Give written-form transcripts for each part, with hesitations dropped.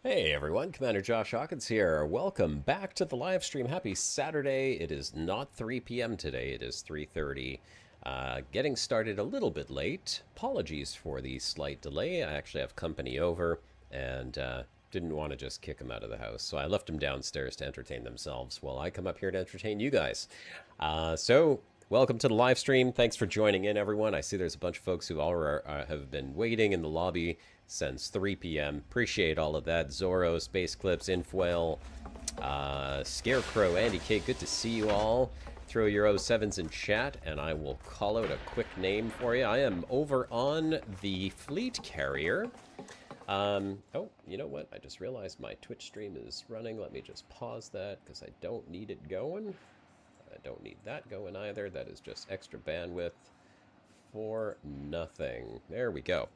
Hey everyone, Commander Josh Hawkins here. Welcome back to the live stream. Happy Saturday. It is not 3 p.m. today, it is 3:30. Getting started a little bit late. Apologies for the slight delay. I actually have company over and didn't want to just kick them out of the house. So I left them downstairs to entertain themselves while I come up here to entertain you guys. Welcome to the live stream. Thanks for joining in, everyone. I see there's a bunch of folks who all have been waiting in the lobby since 3 p.m. Appreciate all of that. Zorro, Space Clips, Infoil, Scarecrow, Andy K. Good to see you all. Throw your 07s in chat, and I will call out a quick name for you. I am over on the fleet carrier. Oh, you know what? I just realized my Twitch stream is running. Let me just pause that because I don't need it going. I don't need that going either. That is just extra bandwidth for nothing. There we go.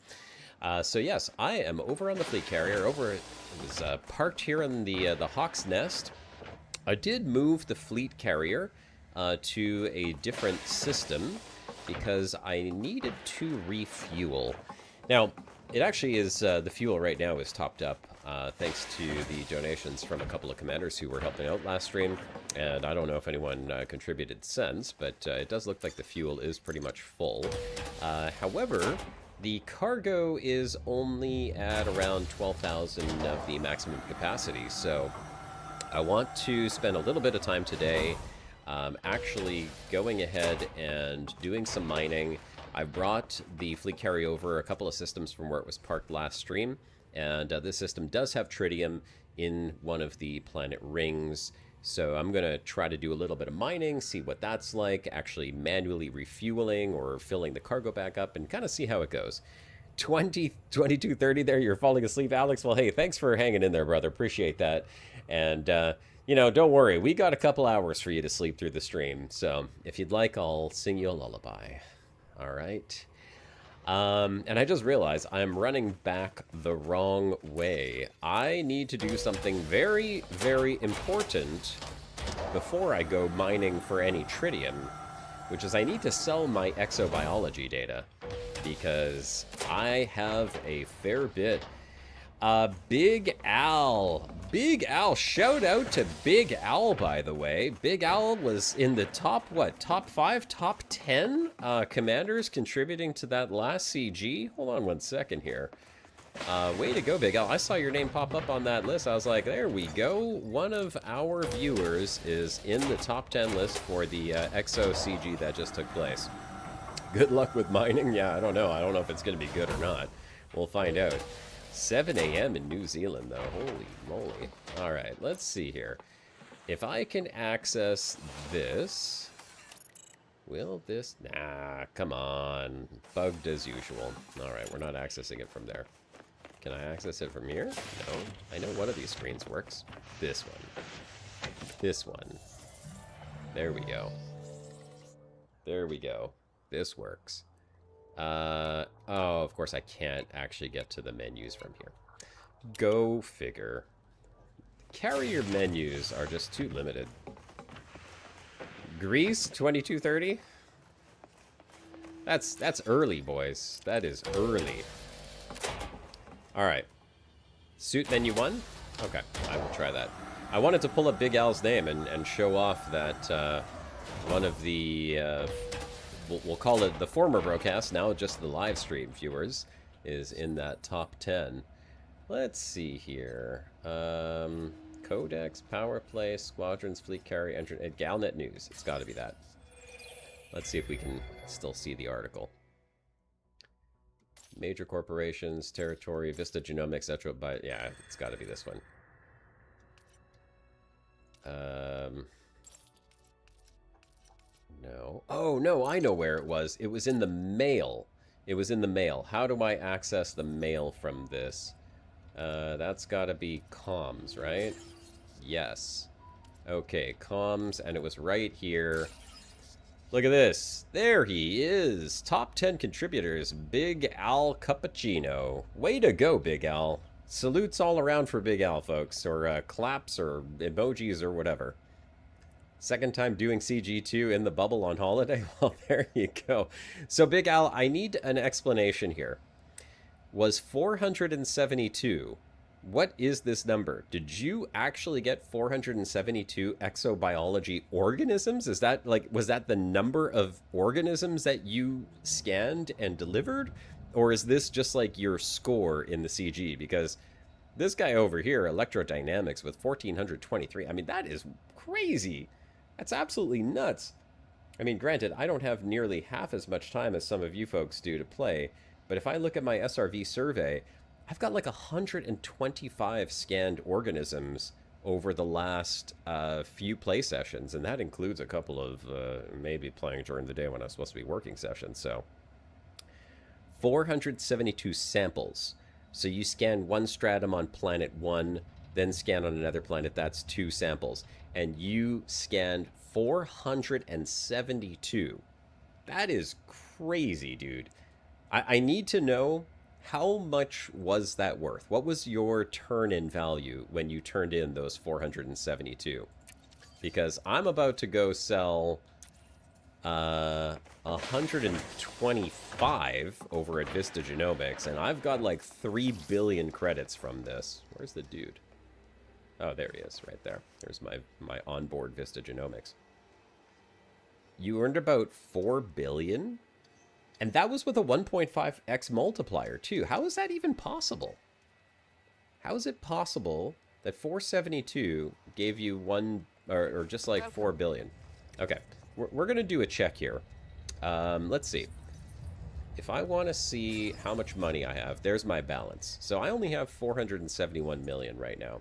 So yes, I am over on the fleet carrier. It was parked here in the Hawk's Nest. I did move the fleet carrier to a different system because I needed to refuel. Now, it actually is, the fuel right now is topped up thanks to the donations from a couple of commanders who were helping out last stream. And I don't know if anyone contributed since, but it does look like the fuel is pretty much full. However, the cargo is only at around 12,000 of the maximum capacity, so I want to spend a little bit of time today actually going ahead and doing some mining. I brought the fleet carrier over a couple of systems from where it was parked last stream, and this system does have tritium in one of the planet rings. So I'm going to try to do a little bit of mining, see what that's like, actually manually refueling or filling the cargo back up, and kind of see how it goes. 22:30 there, you're falling asleep, Alex? Well, hey, thanks for hanging in there, brother. Appreciate that. And, you know, don't worry. We got a couple hours for you to sleep through the stream. So if you'd like, I'll sing you a lullaby. All right. And I just realized I'm running back the wrong way. I need to do something very, very important before I go mining for any tritium, which is I need to sell my exobiology data because I have a fair bit. Big Al. Big Al. Shout out to Big Al, by the way. Big Al was in the top, what, top 5, top 10 commanders contributing to that last CG. Hold on one second here. Way to go, Big Al. I saw your name pop up on that list. I was like, there we go. One of our viewers is in the top 10 list for the EXO CG that just took place. Good luck with mining. Yeah, I don't know. I don't know if it's going to be good or not. We'll find out. 7 a.m. in New Zealand, though. Holy moly. All right, let's see here. If I can access this... Will this... Nah, come on. Bugged as usual. All right, we're not accessing it from there. Can I access it from here? No. I know one of these screens works. This one. This one. There we go. There we go. This works. Oh, of course I can't actually get to the menus from here. Go figure. Carrier menus are just too limited. Greece, 22:30? That's early, boys. That is early. Alright. Suit menu 1? Okay, I will try that. I wanted to pull up Big Al's name and show off that one of the... We'll call it the former broadcast, now just the live stream viewers, is in that top 10. Let's see here. Codex, Power Play, Squadrons, Fleet Carrier, Galnet News. It's got to be that. Let's see if we can still see the article. Major corporations, territory, Vista Genomics, etc. But yeah, it's got to be this one. No. Oh, no, I know where it was. It was in the mail. It was in the mail. How do I access the mail from this? That's got to be comms, right? Yes. Okay, comms, and it was right here. Look at this. There he is. Top 10 contributors. Big Al Cappuccino. Way to go, Big Al. Salutes all around for Big Al, folks. Or claps or emojis or whatever. Second time doing CG2 in the bubble on holiday? Well, there you go. So, Big Al, I need an explanation here. Was 472 What is this number? Did you actually get 472 exobiology organisms? Is that like, was that the number of organisms that you scanned and delivered? Or is this just like your score in the CG? Because this guy over here, electrodynamics with 1423, I mean, that is crazy. That's absolutely nuts. I mean, granted, I don't have nearly half as much time as some of you folks do to play, but if I look at my SRV survey, I've got like 125 scanned organisms over the last few play sessions, and that includes a couple of maybe playing during the day when I'm supposed to be working sessions. So 472 samples. So you scan one stratum on planet 1, then scan on another planet. That's 2 samples. And you scanned 472. That is crazy, dude. I need to know, how much was that worth? What was your turn-in value when you turned in those 472? Because I'm about to go sell 125 over at Vista Genomics, and I've got like 3 billion credits from this. Where's the dude? Oh, there he is, right there. There's my onboard Vista Genomics. You earned about 4 billion? And that was with a 1.5x multiplier, too. How is that even possible? How is it possible that 472 gave you or just like 4 billion? Okay, we're going to do a check here. Let's see. If I want to see how much money I have, there's my balance. So I only have 471 million right now.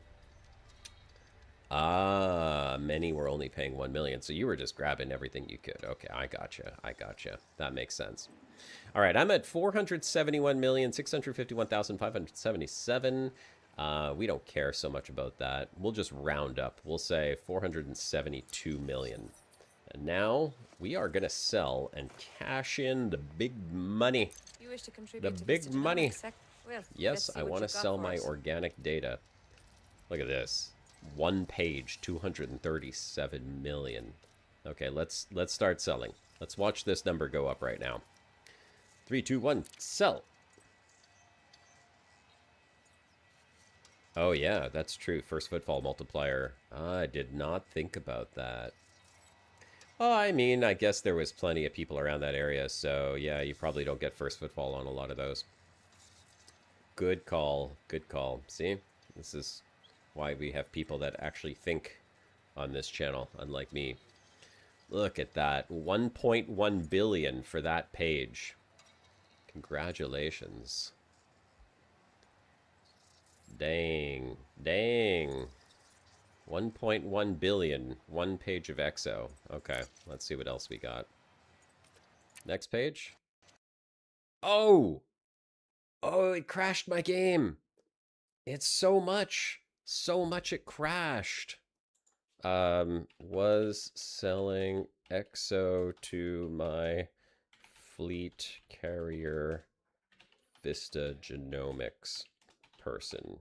Ah, many were only paying 1 million. So you were just grabbing everything you could. Okay, I gotcha. I gotcha. That makes sense. All right, I'm at 471,651,577. We don't care so much about that. We'll just round up. We'll say 472 million. And now we are going to sell and cash in the big money. You wish to contribute the big money. Well, yes, I want to sell my organic data. Look at this. One page, 237 million. Okay, let's start selling. Let's watch this number go up right now. 3, 2, 1, sell. Oh yeah, that's true. First footfall multiplier. I did not think about that. Oh, I mean, I guess there was plenty of people around that area, so yeah, you probably don't get first footfall on a lot of those. Good call. Good call. See? This is why we have people that actually think on this channel, unlike me. Look at that. 1.1 billion for that page. Congratulations. Dang. Dang. 1.1 billion. One page of Exo. Okay, let's see what else we got. Next page. Oh! Oh, it crashed my game. It's so much. So much it crashed. Was selling Exo to my fleet carrier Vista Genomics person.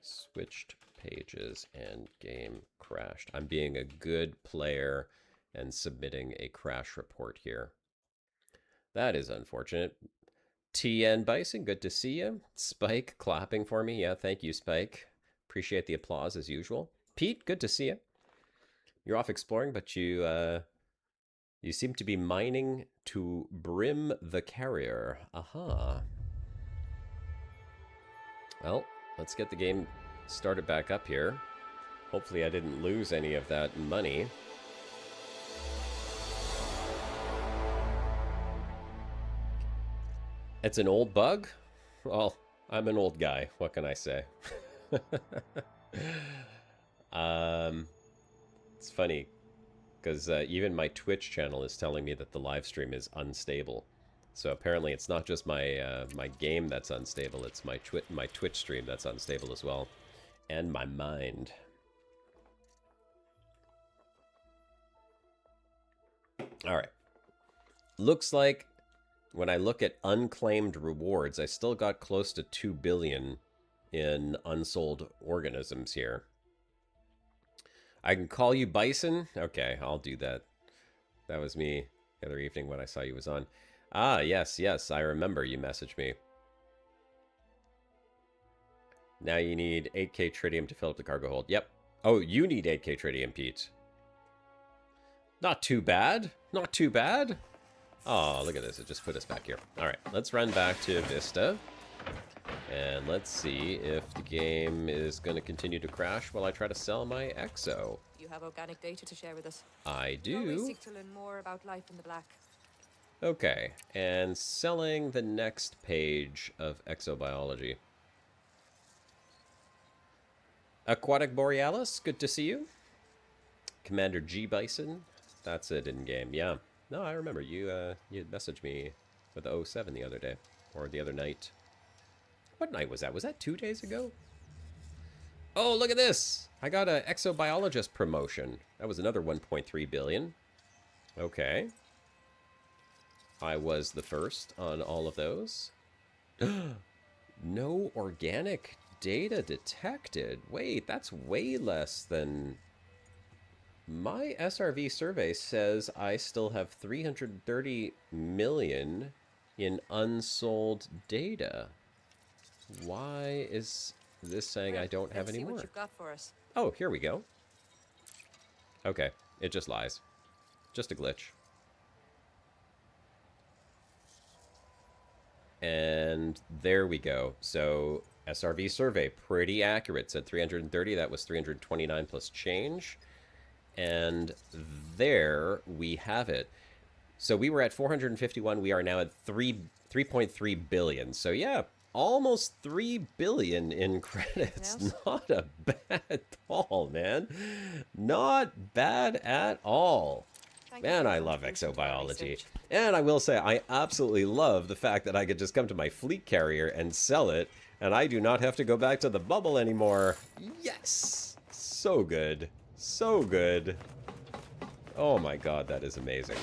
Switched pages and game crashed. I'm being a good player and submitting a crash report here. That is unfortunate. TN Bison, good to see you. Spike clapping for me. Yeah, thank you, Spike. Appreciate the applause as usual. Pete, good to see you. You're off exploring, but you seem to be mining to brim the carrier. Aha. Well, let's get the game started back up here. Hopefully I didn't lose any of that money. It's an old bug? Well, I'm an old guy. What can I say? It's funny because even my Twitch channel is telling me that the live stream is unstable. So apparently it's not just my my game that's unstable, it's my Twitch stream that's unstable as well. And my mind. All right. Looks like when I look at unclaimed rewards, I still got close to 2 billion in unsold organisms here. I can call you Bison? Okay, I'll do that. That was me the other evening when I saw you was on. Ah, yes, yes, I remember you messaged me. Now you need 8k tritium to fill up the cargo hold. Yep. Oh, you need 8k tritium, Pete. Not too bad. Not too bad. Oh, look at this. It just put us back here. All right, let's run back to Vista. And let's see if the game is going to continue to crash while I try to sell my Exo. You have organic data to share with us. I do. We seek to learn more about life in the black. Okay, and selling the next page of Exobiology. Aquatic Borealis, good to see you. Commander G. Bison, that's it in game. Yeah, no, I remember you. You messaged me with the 07 the other day, or the other night. What night was that? Was that 2 days ago? Oh, look at this! I got an exobiologist promotion. That was another 1.3 billion. Okay. I was the first on all of those. No organic data detected. Wait, that's way less than... My SRV survey says I still have 330 million in unsold data. Why is this saying I don't have any more? What you've got for us. Oh, here we go. Okay, it just lies. Just a glitch. And there we go. So SRV survey, pretty accurate. Said 330. That was 329 plus change. And there we have it. So we were at 451. We are now at 3.3 billion. So yeah, almost 3 billion in credits. Not a bad haul, man. Not bad at all. Man, I love exobiology. And I will say, I absolutely love the fact that I could just come to my fleet carrier and sell it, and I do not have to go back to the bubble anymore. Yes! So good. So good. Oh my god, that is amazing.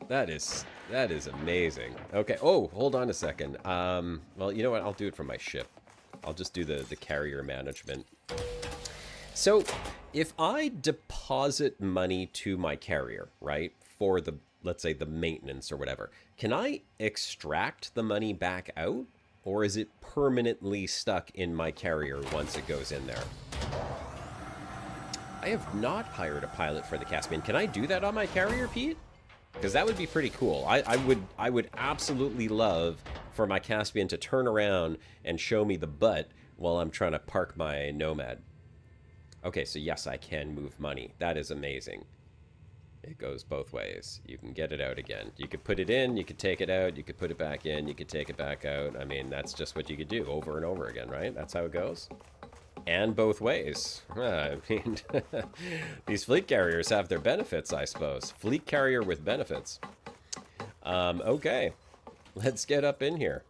That is amazing. Okay, oh, hold on a second. Well, you know what? I'll do it from my ship. I'll just do the carrier management. So, if I deposit money to my carrier, right, for the, let's say, the maintenance or whatever, can I extract the money back out? Or is it permanently stuck in my carrier once it goes in there? I have not hired a pilot for the Caspian. Can I do that on my carrier, Pete? Because that would be pretty cool. I would absolutely love for my Caspian to turn around and show me the butt while I'm trying to park my Nomad. Okay, so yes, I can move money. That is amazing. It goes both ways. You can get it out again. You could put it in, you could take it out, you could put it back in, you could take it back out. I mean, that's just what you could do over and over again, right? That's how it goes. And both ways. I mean, these fleet carriers have their benefits, I suppose. Fleet carrier with benefits. Okay, let's get up in here.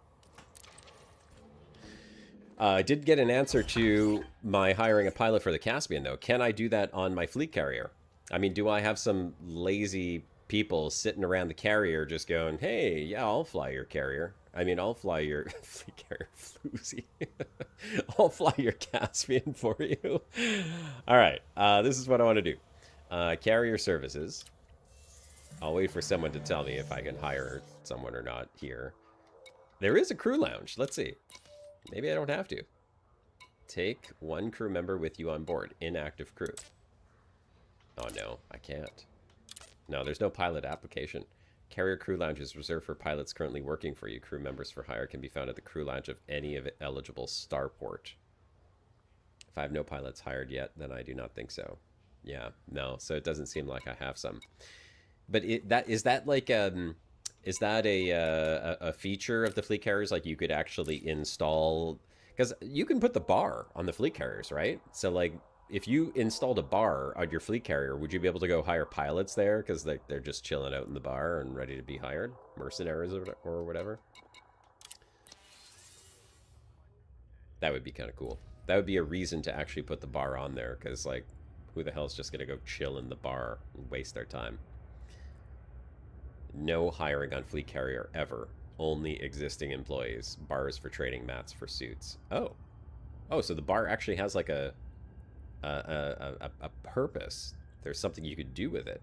I did get an answer to my hiring a pilot for the Caspian, though. Can I do that on my fleet carrier? I mean, do I have some lazy people sitting around the carrier just going, hey, yeah, I'll fly your carrier. I mean, I'll fly your fleet carrier, floozy. I'll fly your Caspian for you. All right, this is what I want to do. Carrier services. I'll wait for someone to tell me if I can hire someone or not here. There is a crew lounge. Let's see. Maybe I don't have to. Take one crew member with you on board. Inactive crew. Oh no, I can't. No, there's no pilot application. Carrier crew lounge is reserved for pilots currently working for you. Crew members for hire can be found at the crew lounge of any of eligible starport. If I have no pilots hired yet, then I do not think so. Yeah, no. So it doesn't seem like I have some. But is that like is that a feature of the fleet carriers? Like you could actually install, because you can put the bar on the fleet carriers, right? So like if you installed a bar on your fleet carrier, would you be able to go hire pilots there because they're just chilling out in the bar and ready to be hired, mercenaries or whatever? That would be kind of cool. That would be a reason to actually put the bar on there, because like who the hell is just gonna go chill in the bar and waste their time? No hiring on fleet carrier ever. Only existing employees. Bars for trading, mats for suits. Oh, so the bar actually has like a purpose. There's something you could do with it.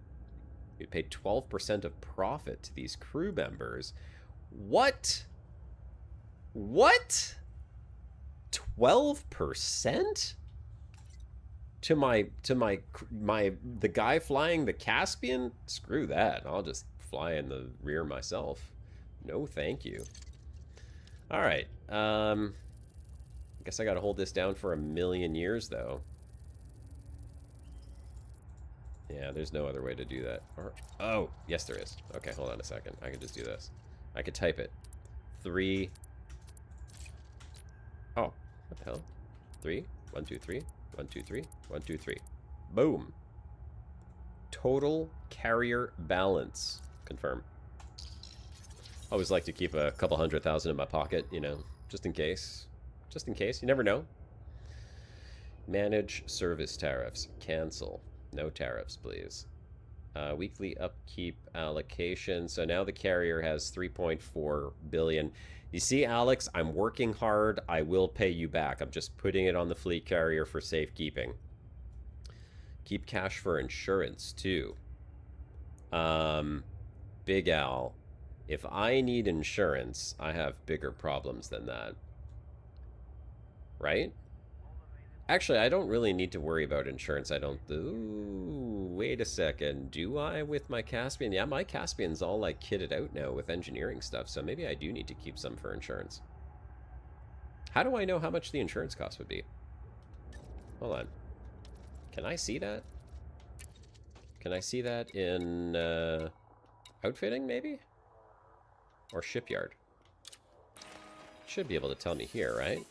You'd pay 12% of profit to these crew members. What? What? 12%? To the guy flying the Caspian? Screw that. I'll just fly in the rear myself. No, thank you. All right. Guess I got to hold this down for 1,000,000 years, though. Yeah, there's no other way to do that. Oh, yes, there is. Okay, hold on a second. I can just do this. I could type it. 3. Oh, what the hell? 3, 1, 2, 3, 1, 2, 3, 1, 2, 3. Boom. Total carrier balance. Confirm. I always like to keep a couple 100,000 in my pocket, you know, just in case. Just in case. You never know. Manage service tariffs. Cancel. No tariffs, please. Weekly upkeep allocation. So now the carrier has 3.4 billion. You see, Alex, I'm working hard. I will pay you back. I'm just putting it on the fleet carrier for safekeeping. Keep cash for insurance, too. Big Al. If I need insurance, I have bigger problems than that. Right? Actually, I don't really need to worry about insurance. I don't... Ooh, wait a second. Do I with my Caspian? Yeah, my Caspian's all, like, kitted out now with engineering stuff, so maybe I do need to keep some for insurance. How do I know how much the insurance cost would be? Hold on. Can I see that? Can I see that in outfitting, maybe? Or shipyard? Should be able to tell me here, right?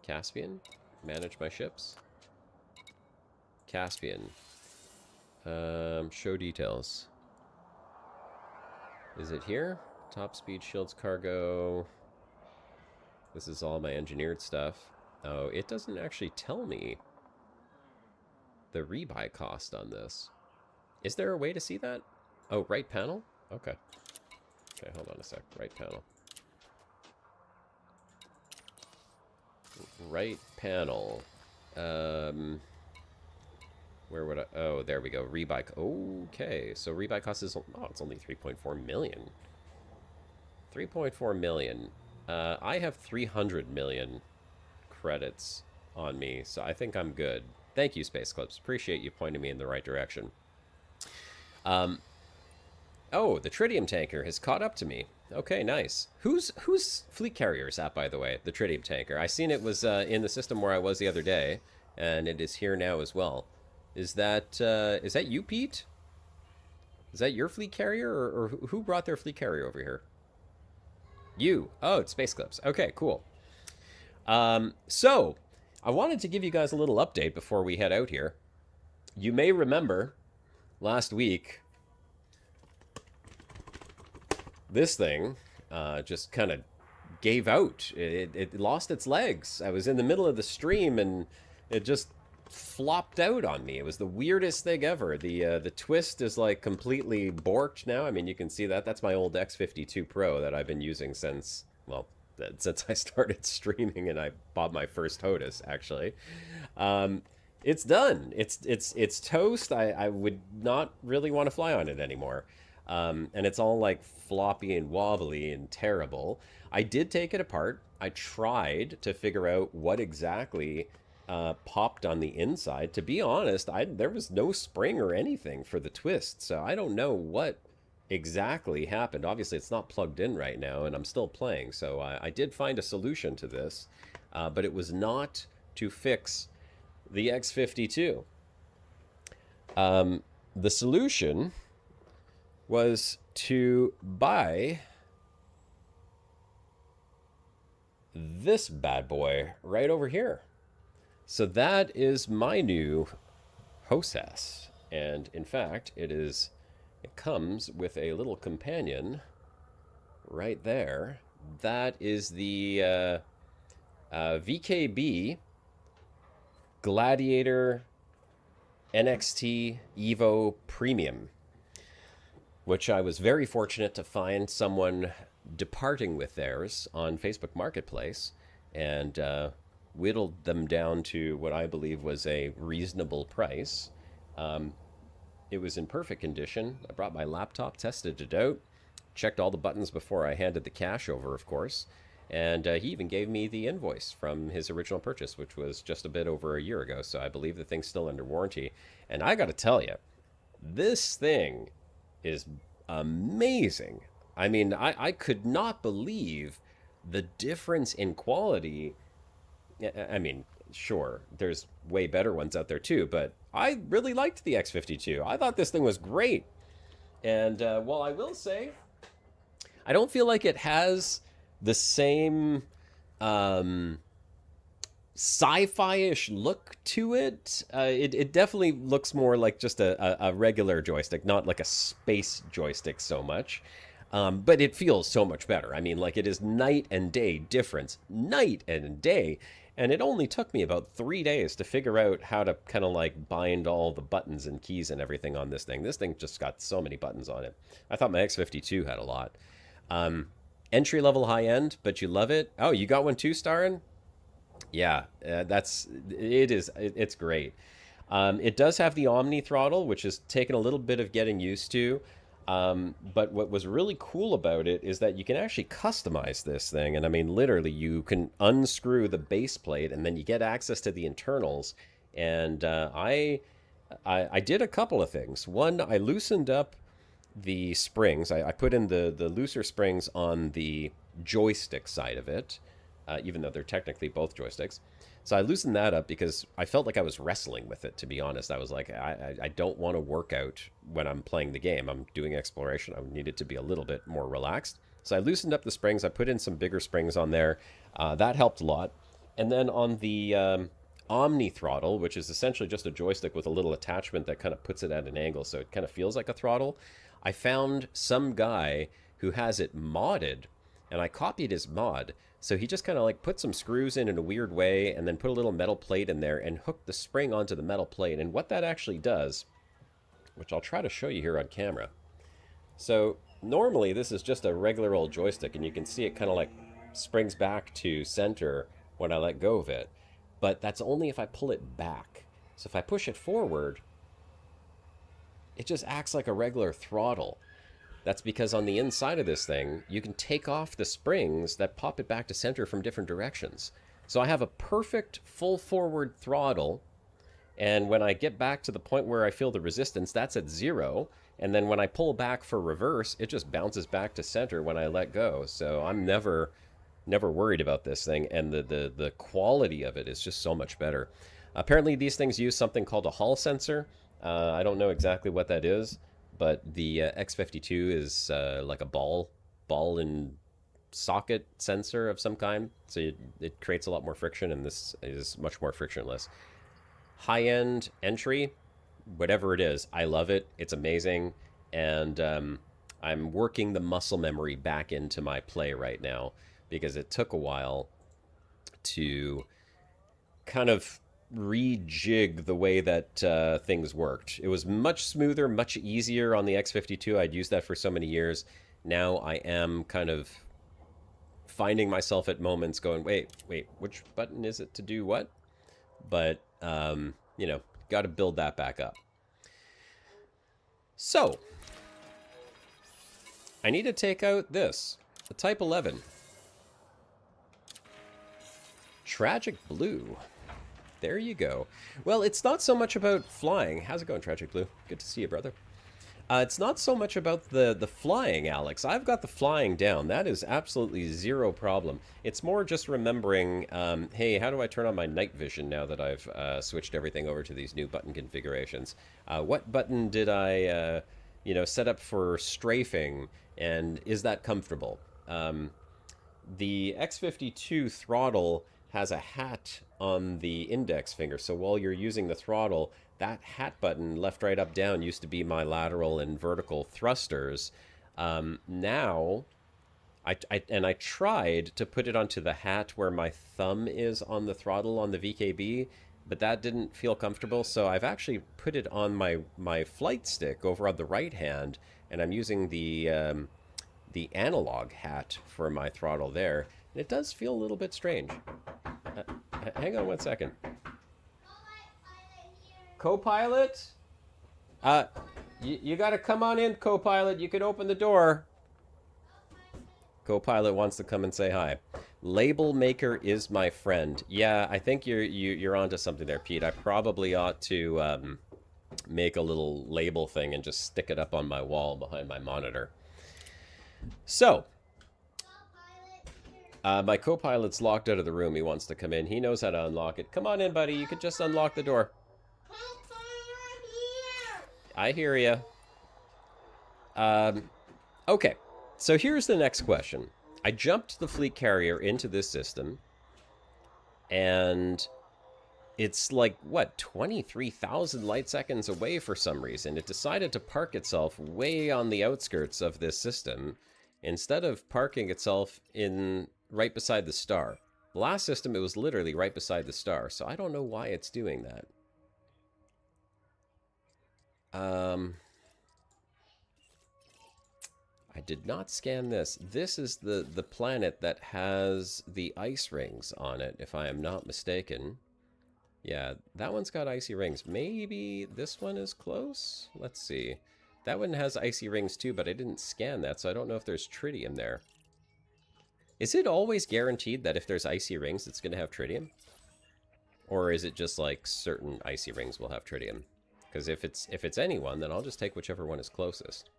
Caspian? Manage my ships. Caspian. Show details. Is it here? Top speed, shields, cargo. This is all my engineered stuff. Oh, it doesn't actually tell me the rebuy cost on this. Is there a way to see that? Oh, right panel? Okay. Okay, hold on a sec. Right panel. Right panel. Where would I... Oh, there we go. Rebuy... Okay, so rebuy cost is... Oh, it's only 3.4 million. 3.4 million. I have 300 million credits on me, so I think I'm good. Thank you, Space Clips. Appreciate you pointing me in the right direction. Oh, the Tritium tanker has caught up to me. Okay, nice. Whose fleet carrier is that, by the way? The Tritium tanker. I seen it was in the system where I was the other day, and it is here now as well. Is that you, Pete? Is that your fleet carrier, or who brought their fleet carrier over here? You. Oh, it's Space Clips. Okay, cool. So, I wanted to give you guys a little update before we head out here. You may remember last week, this thing just kind of gave out. It lost its legs. I was in the middle of the stream and it just flopped out on me. It was the weirdest thing ever. The twist is like completely borked now. I mean, you can see that. That's my old X52 Pro that I've been using since, well, since I started streaming and I bought my first HOTUS, actually. It's done. It's toast. I would not really want to fly on it anymore. And it's all like floppy and wobbly and terrible. I did take it apart. I tried to figure out what exactly popped on the inside. To be honest, there was no spring or anything for the twist, so I don't know what exactly happened. Obviously, it's not plugged in right now, and I'm still playing, so I did find a solution to this, but it was not to fix the X52. The solution was to buy this bad boy right over here. So that is my new HOTUS, and in fact, it comes with a little companion right there. That is the VKB Gladiator NXT Evo Premium, which I was very fortunate to find someone departing with theirs on Facebook Marketplace, and whittled them down to what I believe was a reasonable price. It was in perfect condition. I brought my laptop, tested it out, checked all the buttons before I handed the cash over, of course. And he even gave me the invoice from his original purchase, which was just a bit over a year ago. So I believe the thing's still under warranty. And I got to tell you, this thing is amazing. I mean, I could not believe the difference in quality. I mean, sure, there's way better ones out there too, but I really liked the X52. I thought this thing was great. And well, I will say, I don't feel like it has the same sci-fi-ish look to it. It definitely looks more like just a regular joystick, not like a space joystick so much. But it feels so much better. I mean, like, it is night and day difference. Night and day. And it only took me about 3 days to figure out how to kind of like bind all the buttons and keys and everything on this thing. This thing just got so many buttons on it. I thought my X52 had a lot. Entry level high end, but you love it. Oh, you got one too, Starin? Yeah, it's great. It does have the Omni throttle, which has taken a little bit of getting used to. But what was really cool about it is that you can actually customize this thing. And I mean, literally, you can unscrew the base plate and then you get access to the internals. And I did a couple of things. One, I loosened up the springs. I put in the looser springs on the joystick side of it, even though they're technically both joysticks. So I loosened that up because I felt like I was wrestling with it, to be honest. I was like, I don't want to work out when I'm playing the game. I'm doing exploration. I need it to be a little bit more relaxed. So I loosened up the springs. I put in some bigger springs on there. That helped a lot. And then on the Omni throttle, which is essentially just a joystick with a little attachment that kind of puts it at an angle, so it kind of feels like a throttle, I found some guy who has it modded, and I copied his mod. So he just kind of like put some screws in a weird way and then put a little metal plate in there and hooked the spring onto the metal plate. And what that actually does, which I'll try to show you here on camera. So normally this is just a regular old joystick, and you can see it kind of like springs back to center when I let go of it. But that's only if I pull it back. So if I push it forward, it just acts like a regular throttle. That's because on the inside of this thing, you can take off the springs that pop it back to center from different directions. So I have a perfect full forward throttle, and when I get back to the point where I feel the resistance, that's at 0. And then when I pull back for reverse, it just bounces back to center when I let go. So I'm never worried about this thing, and the quality of it is just so much better. Apparently these things use something called a Hall sensor. I don't know exactly what that is, but the X52 is like a ball and socket sensor of some kind. So it creates a lot more friction, and this is much more frictionless. High-end entry, whatever it is, I love it. It's amazing. And I'm working the muscle memory back into my play right now, because it took a while to kind of rejig the way that things worked. It was much smoother, much easier on the X52. I'd used that for so many years. Now I am kind of finding myself at moments going, wait, which button is it to do what? But, you know, got to build that back up. So, I need to take out this, the Type 11. Tragic Blue. There you go. Well, it's not so much about flying. How's it going, Tragic Blue? Good to see you, brother. It's not so much about the flying, Alex. I've got the flying down. That is absolutely zero problem. It's more just remembering, hey, how do I turn on my night vision now that I've switched everything over to these new button configurations? What button did I, you know, set up for strafing, and is that comfortable? The X52 throttle has a hat on the index finger, so while you're using the throttle, that hat button, left, right, up, down, used to be my lateral and vertical thrusters. Now, I tried to put it onto the hat where my thumb is on the throttle on the VKB, but that didn't feel comfortable, so I've actually put it on my flight stick over on the right hand, and I'm using the analog hat for my throttle there. And it does feel a little bit strange. Hang on one second. Co-pilot? You got to come on in, co-pilot. You can open the door. Co-pilot wants to come and say hi. Label maker is my friend. Yeah, I think you're onto something there, Pete. I probably ought to make a little label thing and just stick it up on my wall behind my monitor. So, my co-pilot's locked out of the room. He wants to come in. He knows how to unlock it. Come on in, buddy. You could just unlock the door. I hear you. Okay, so here's the next question. I jumped the fleet carrier into this system, and it's like, what, 23,000 light seconds away for some reason. It decided to park itself way on the outskirts of this system instead of parking itself in right beside the star. The last system, it was literally right beside the star, so I don't know why it's doing that. I did not scan this. This is the planet that has the ice rings on it, if I am not mistaken. Yeah, that one's got icy rings. Maybe this one is close? Let's see. That one has icy rings too, but I didn't scan that, so I don't know if there's tritium there. Is it always guaranteed that if there's icy rings, it's going to have tritium? Or is it just like certain icy rings will have tritium? Because if it's any one, then I'll just take whichever one is closest.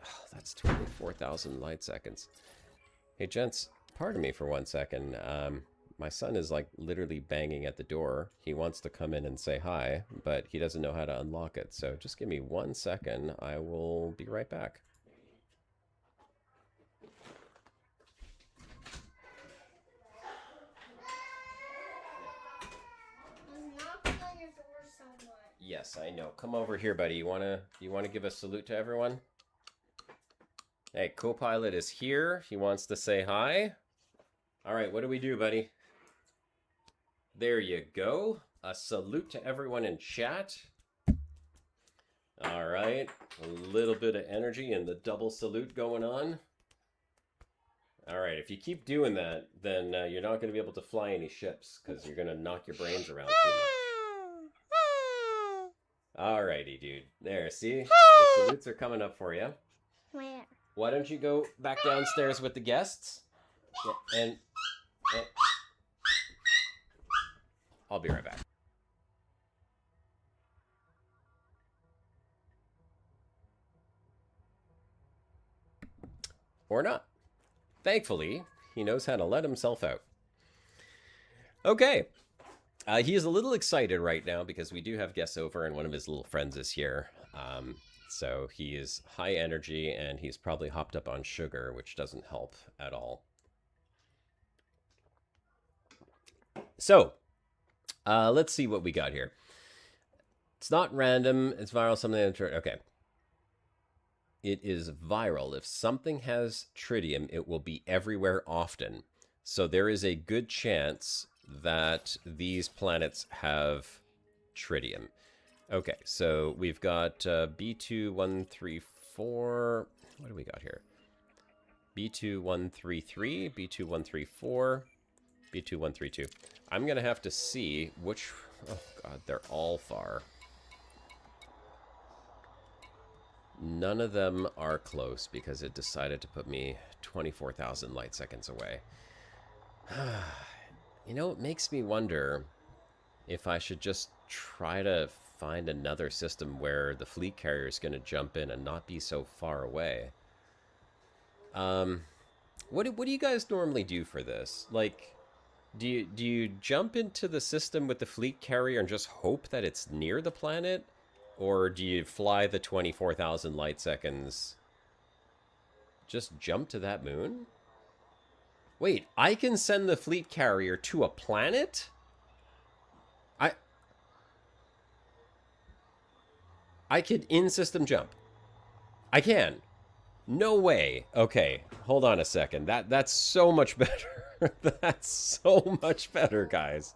Oh, that's 24,000 light seconds. Hey, gents, pardon me for 1 second. My son is like literally banging at the door. He wants to come in and say hi, but he doesn't know how to unlock it. So just give me 1 second. I will be right back. Yes, I know. Come over here, buddy. You wanna give a salute to everyone? Hey, co-pilot is here. He wants to say hi. All right, what do we do, buddy? There you go. A salute to everyone in chat. All right, a little bit of energy and the double salute going on. All right, if you keep doing that, then you're not going to be able to fly any ships because you're going to knock your brains around too much. All righty, dude. There, see? The salutes are coming up for you. Where? Why don't you go back downstairs with the guests? And I'll be right back. Or not. Thankfully, he knows how to let himself out. Okay. He is a little excited right now because we do have guests over and one of his little friends is here. So he is high energy and he's probably hopped up on sugar, which doesn't help at all. So, let's see what we got here. It's not random. It's viral. Something. Okay. It is viral. If something has tritium, it will be everywhere often. So there is a good chance that these planets have tritium. Okay, so we've got B2134. What do we got here? B2133, B2134, B2132. I'm going to have to see which... Oh, God, they're all far. None of them are close because it decided to put me 24,000 light seconds away. You know, it makes me wonder if I should just try to find another system where the fleet carrier is going to jump in and not be so far away. What do you guys normally do for this? Like, do you jump into the system with the fleet carrier and just hope that it's near the planet? Or do you fly the 24,000 light seconds? Just jump to that moon? Wait, I can send the fleet carrier to a planet? I could in-system jump. I can. No way. Okay, hold on a second. That's so much better. That's so much better, guys.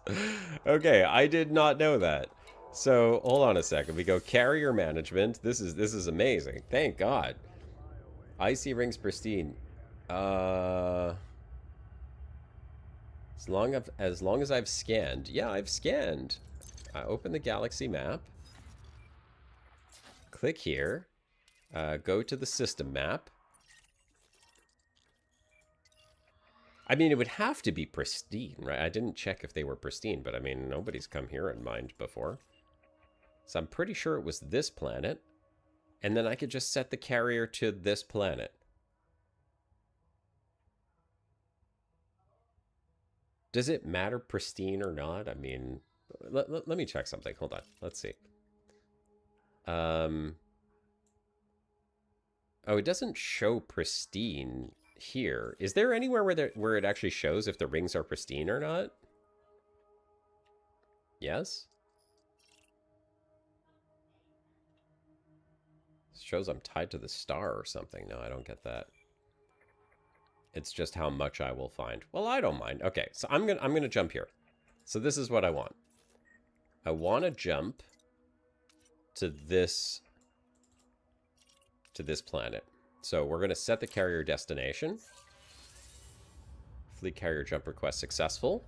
Okay, I did not know that. So, hold on a second. We go carrier management. This is amazing. Thank God. Icy rings pristine. As long as I've scanned. Yeah, I've scanned. I open the galaxy map. Click here. Go to the system map. I mean, it would have to be pristine, right? I didn't check if they were pristine, but I mean, nobody's come here and mined before. So I'm pretty sure it was this planet. And then I could just set the carrier to this planet. Does it matter pristine or not? I mean, let me check something. Hold on. Let's see. Oh, it doesn't show pristine here. Is there anywhere where it actually shows if the rings are pristine or not? Yes? It shows I'm tied to the star or something. No, I don't get that. It's just how much I will find. Well, I don't mind. Okay, so I'm gonna jump here. So this is what I want. I want to jump to this planet. So we're gonna set the carrier destination. Fleet carrier jump request successful.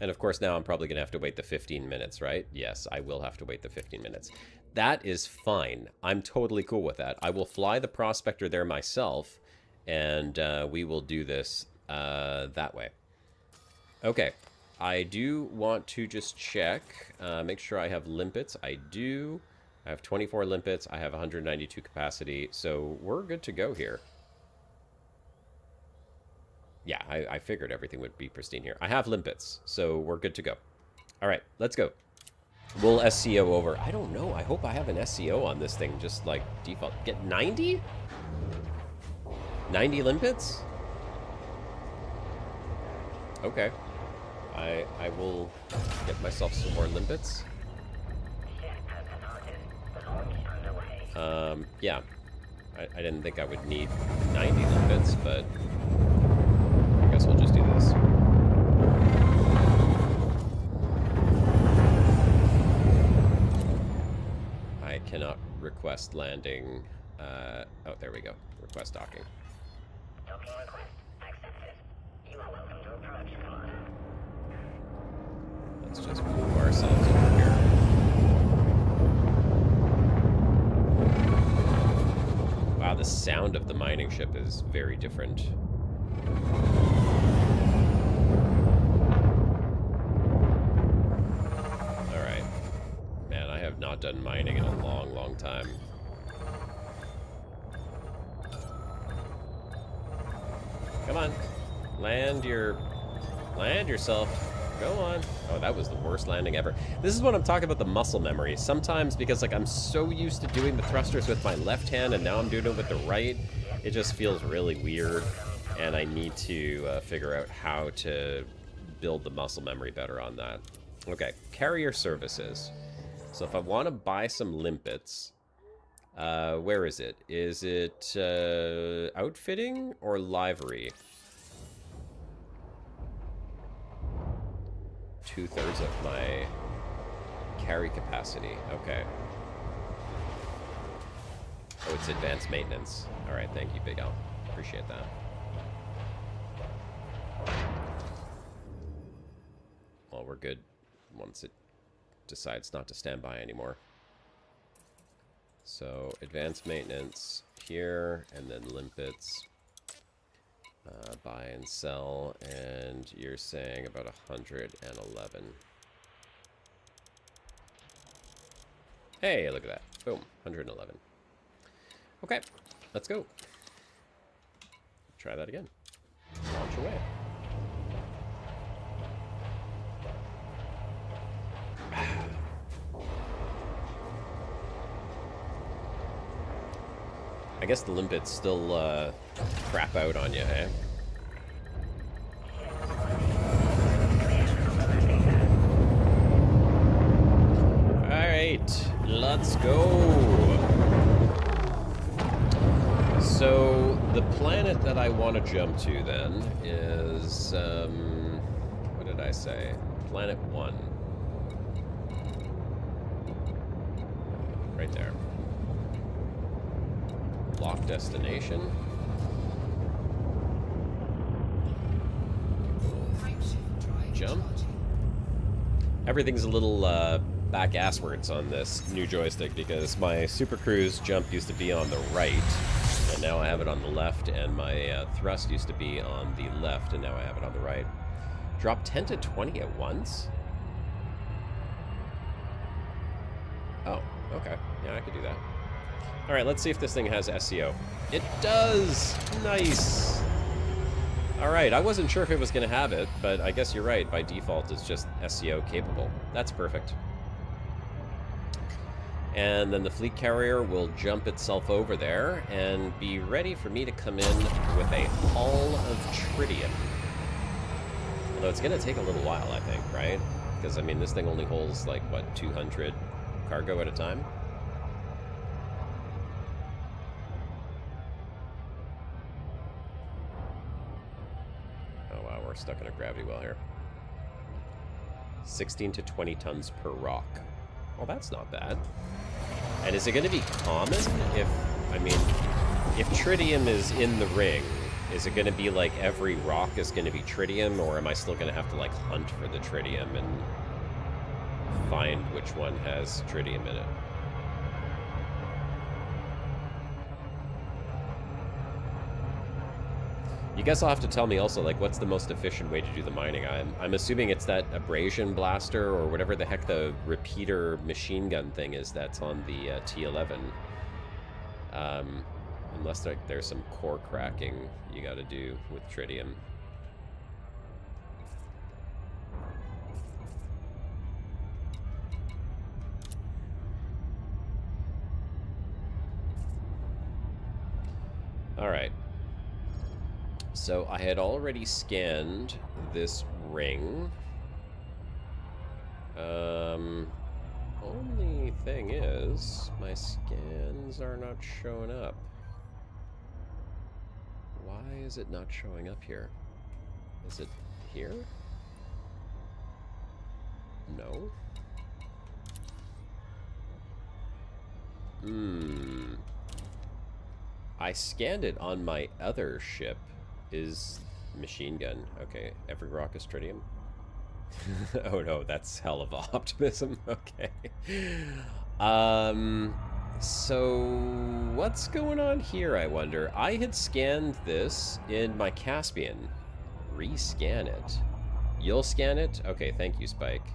And of course now I'm probably gonna have to wait the 15 minutes, right? Yes, I will have to wait the 15 minutes. That is fine. I'm totally cool with that. I will fly the prospector there myself. And we will do this that way. Okay. I do want to just check, make sure I have limpets. I do. I have 24 limpets. I have 192 capacity. So we're good to go here. Yeah, I figured everything would be pristine here. I have limpets, so we're good to go. All right, let's go. We'll SCO over. I don't know. I hope I have an SCO on this thing, just like default. Get 90? 90 limpets? Okay. I will get myself some more limpets. Yeah. I didn't think I would need 90 limpets, but I guess we'll just do this. I cannot request landing. Oh, there we go. Request docking. Docking request accepted. You are welcome to approach, Commander. Let's just move ourselves over here. Wow, the sound of the mining ship is very different. Alright. Man, I have not done mining in a long, long time. Come on. Land yourself. Go on. Oh, that was the worst landing ever. This is what I'm talking about, the muscle memory. Sometimes, because like I'm so used to doing the thrusters with my left hand and now I'm doing it with the right, it just feels really weird. And I need to figure out how to build the muscle memory better on that. Okay, carrier services. So if I want to buy some limpets, where is it? Is it outfitting or livery? 2/3 of my carry capacity. Okay. Oh, it's advanced maintenance. All right, thank you, Big Al. Appreciate that. Well, we're good once it decides not to stand by anymore. So, advanced maintenance here, and then limpets. Buy and sell, and you're saying about 111. Hey, look at that. Boom, 111. Okay, let's go. Try that again. Launch away. I guess the limpets still crap out on you, eh? Alright, let's go. So, the planet that I want to jump to then is, what did I say? Planet 1. Right there. Lock destination. Jump. Everything's a little back asswards on this new joystick because my Super Cruise jump used to be on the right. And now I have it on the left, and my thrust used to be on the left, and now I have it on the right. Drop 10 to 20 at once? Oh, okay. Yeah, I could do that. Alright, let's see if this thing has SEO. It does! Nice! Alright, I wasn't sure if it was going to have it, but I guess you're right. By default, it's just SEO capable. That's perfect. And then the fleet carrier will jump itself over there and be ready for me to come in with a haul of tritium. Although it's going to take a little while, I think, right? Because, I mean, this thing only holds, like, what, 200 cargo at a time? Oh, wow, we're stuck in a gravity well here. 16 to 20 tons per rock. Well, that's not bad. And is it going to be common if, I mean, if tritium is in the ring, is it going to be like every rock is going to be tritium, or am I still going to have to, like, hunt for the tritium and find which one has tritium in it? You guys will have to tell me also, like, what's the most efficient way to do the mining? I'm assuming it's that abrasion blaster or whatever the heck the repeater machine gun thing is that's on the T11. Unless there's some core cracking you got to do with tritium. All right. So I had already scanned this ring. Only thing is, my scans are not showing up. Why is it not showing up here? Is it here? No. I scanned it on my other ship. Is machine gun. Okay, every rock is tritium. Oh no, that's hell of optimism. Okay. So what's going on here, I wonder? I had scanned this in my Caspian. Rescan it. You'll scan it? Okay, thank you, Spike.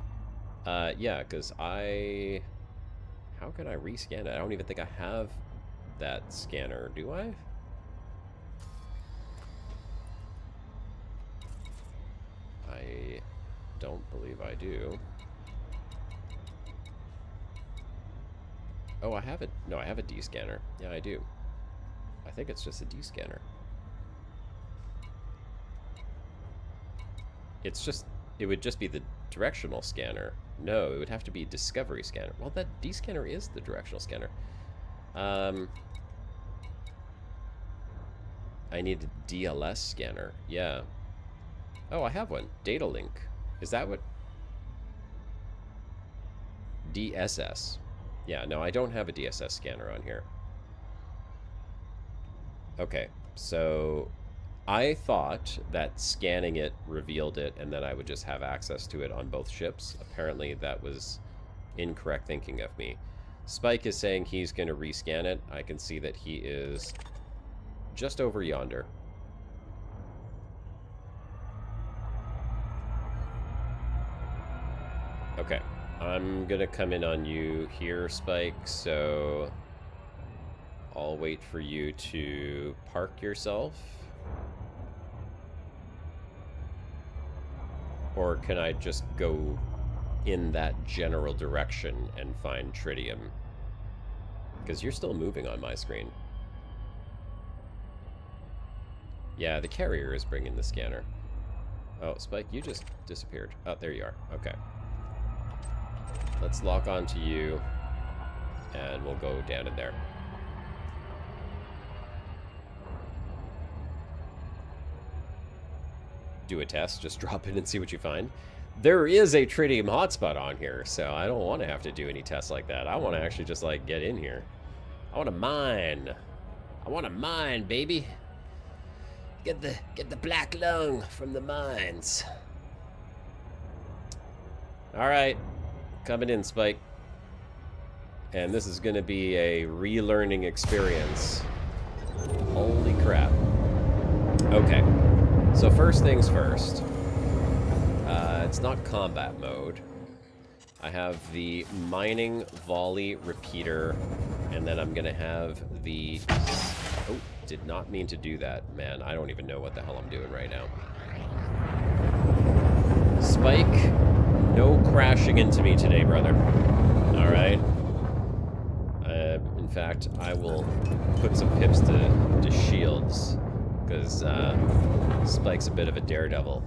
Yeah, because how can I rescan it? I don't even think I have that scanner, do I? I don't believe I do. Oh, I have it. No, I have a D-scanner. Yeah, I do. I think it's just a D-scanner. It's just, it would just be the directional scanner. No, it would have to be a discovery scanner. Well, that D-scanner is the directional scanner. I need a DLS scanner. Yeah. Oh, I have one. Data link. Is that what? DSS. Yeah, no, I don't have a DSS scanner on here. Okay, so I thought that scanning it revealed it and then I would just have access to it on both ships. Apparently that was incorrect thinking of me. Spike is saying he's going to rescan it. I can see that he is just over yonder. Okay, I'm gonna come in on you here, Spike, so I'll wait for you to park yourself. Or can I just go in that general direction and find tritium? Because you're still moving on my screen. Yeah, the carrier is bringing the scanner. Oh, Spike, you just disappeared. Oh, there you are. Okay. Let's lock onto you, and we'll go down in there. Do a test, just drop in and see what you find. There is a tritium hotspot on here, so I don't want to have to do any tests like that. I want to actually just, like, get in here. I want to mine. I want to mine, baby. Get the black lung from the mines. All right. Coming in, Spike. And this is going to be a relearning experience. Holy crap. Okay. So first things first. It's not combat mode. I have the mining volley repeater, and then I'm going to have the... Oh, did not mean to do that. Man, I don't even know what the hell I'm doing right now. Spike, no crashing into me today, brother. Alright. In fact, I will put some pips to shields, because Spike's a bit of a daredevil.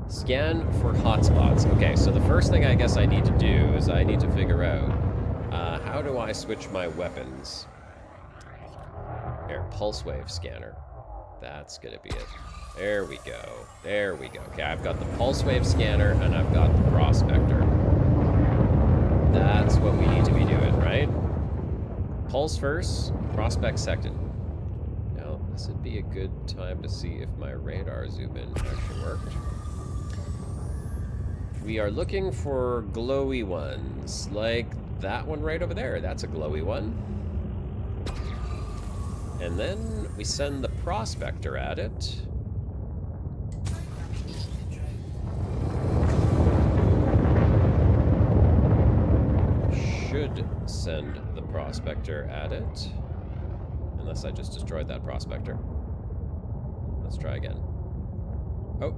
Scan for hotspots. Okay, so the first thing I guess I need to do is I need to figure out how do I switch my weapons. Here, pulse wave scanner. That's gonna be it. There we go. There we go. Okay, I've got the pulse wave scanner and I've got the prospector. That's what we need to be doing, right? Pulse first, prospect second. Now, this would be a good time to see if my radar zoom in actually worked. We are looking for glowy ones, like that one right over there. That's a glowy one. And then we send the prospector at it. Should send the prospector at it. Unless I just destroyed that prospector. Let's try again. Oh.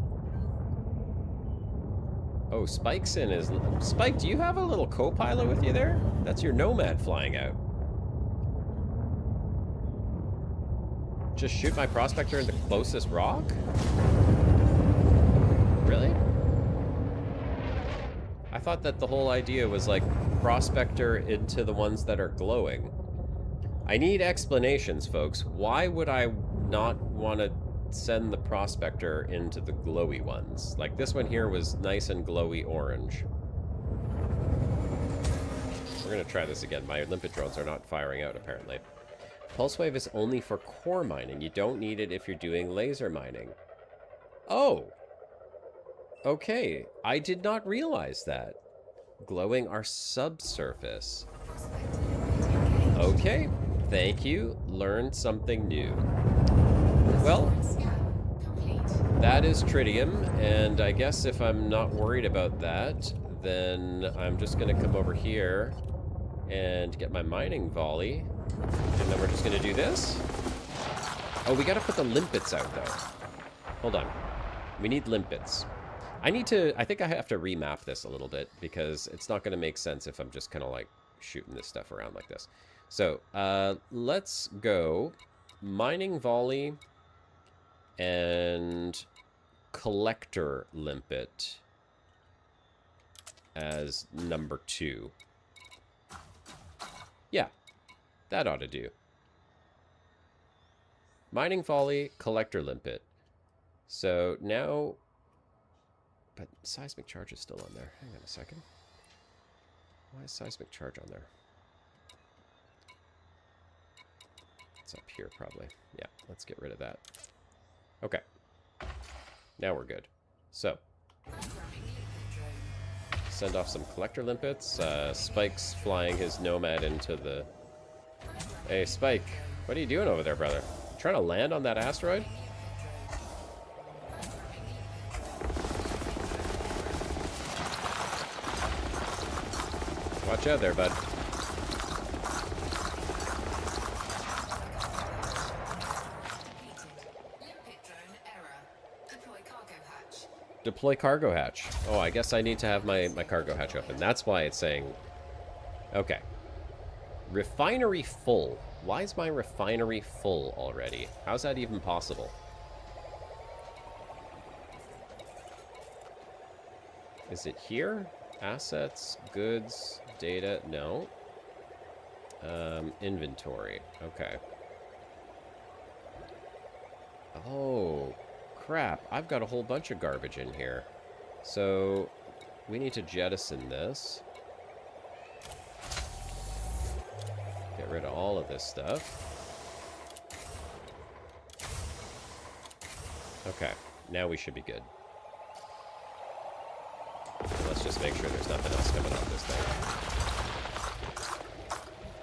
Oh, Spike's in his... Spike, do you have a little co-pilot with you there? That's your Nomad flying out. Just shoot my prospector into closest rock? Really? I thought that the whole idea was like prospector into the ones that are glowing. I need explanations, folks. Why would I not want to send the prospector into the glowy ones? Like this one here was nice and glowy orange. We're gonna try this again. My limpet drones are not firing out apparently. Pulse wave is only for core mining. You don't need it if you're doing laser mining. Oh! Okay, I did not realize that. Glowing are subsurface. Okay, thank you. Learned something new. Well, that is tritium, and I guess if I'm not worried about that, then I'm just going to come over here and get my mining volley, and then we're just going to do this. Oh, we got to put the limpets out, though. Hold on. We need limpets. I think I have to remap this a little bit, because it's not going to make sense if I'm just kind of like shooting this stuff around like this. So, let's go mining volley and collector limpet as number 2. Yeah, that ought to do. Mining volley, collector limpet. So now, but seismic charge is still on there. Hang on a second. Why is seismic charge on there? It's up here probably. Yeah, let's get rid of that. Okay. Now we're good. So, send off some collector limpets. Spike's flying his Nomad into the... Hey, Spike, what are you doing over there, brother? You trying to land on that asteroid? Watch out there, bud. Deploy cargo hatch. Oh, I guess I need to have my cargo hatch open. That's why it's saying... Okay. Refinery full. Why is my refinery full already? How's that even possible? Is it here? Assets, goods, data, no. Inventory, okay. Oh, crap. I've got a whole bunch of garbage in here. So, we need to jettison this. Get rid of all of this stuff. Okay, now we should be good. Let's just make sure there's nothing else coming off this thing.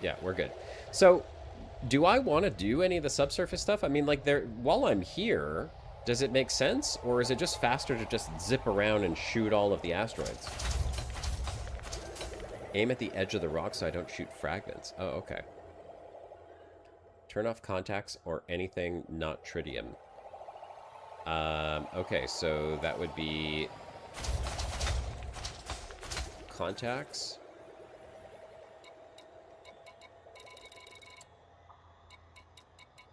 Yeah, we're good. So, Do I want to do any of the subsurface stuff? I mean, like, while I'm here, does it make sense? Or is it just faster to just zip around and shoot all of the asteroids? Aim at the edge of the rock so I don't shoot fragments. Oh, okay. Turn off contacts or anything not tritium. Okay, so that would be contacts.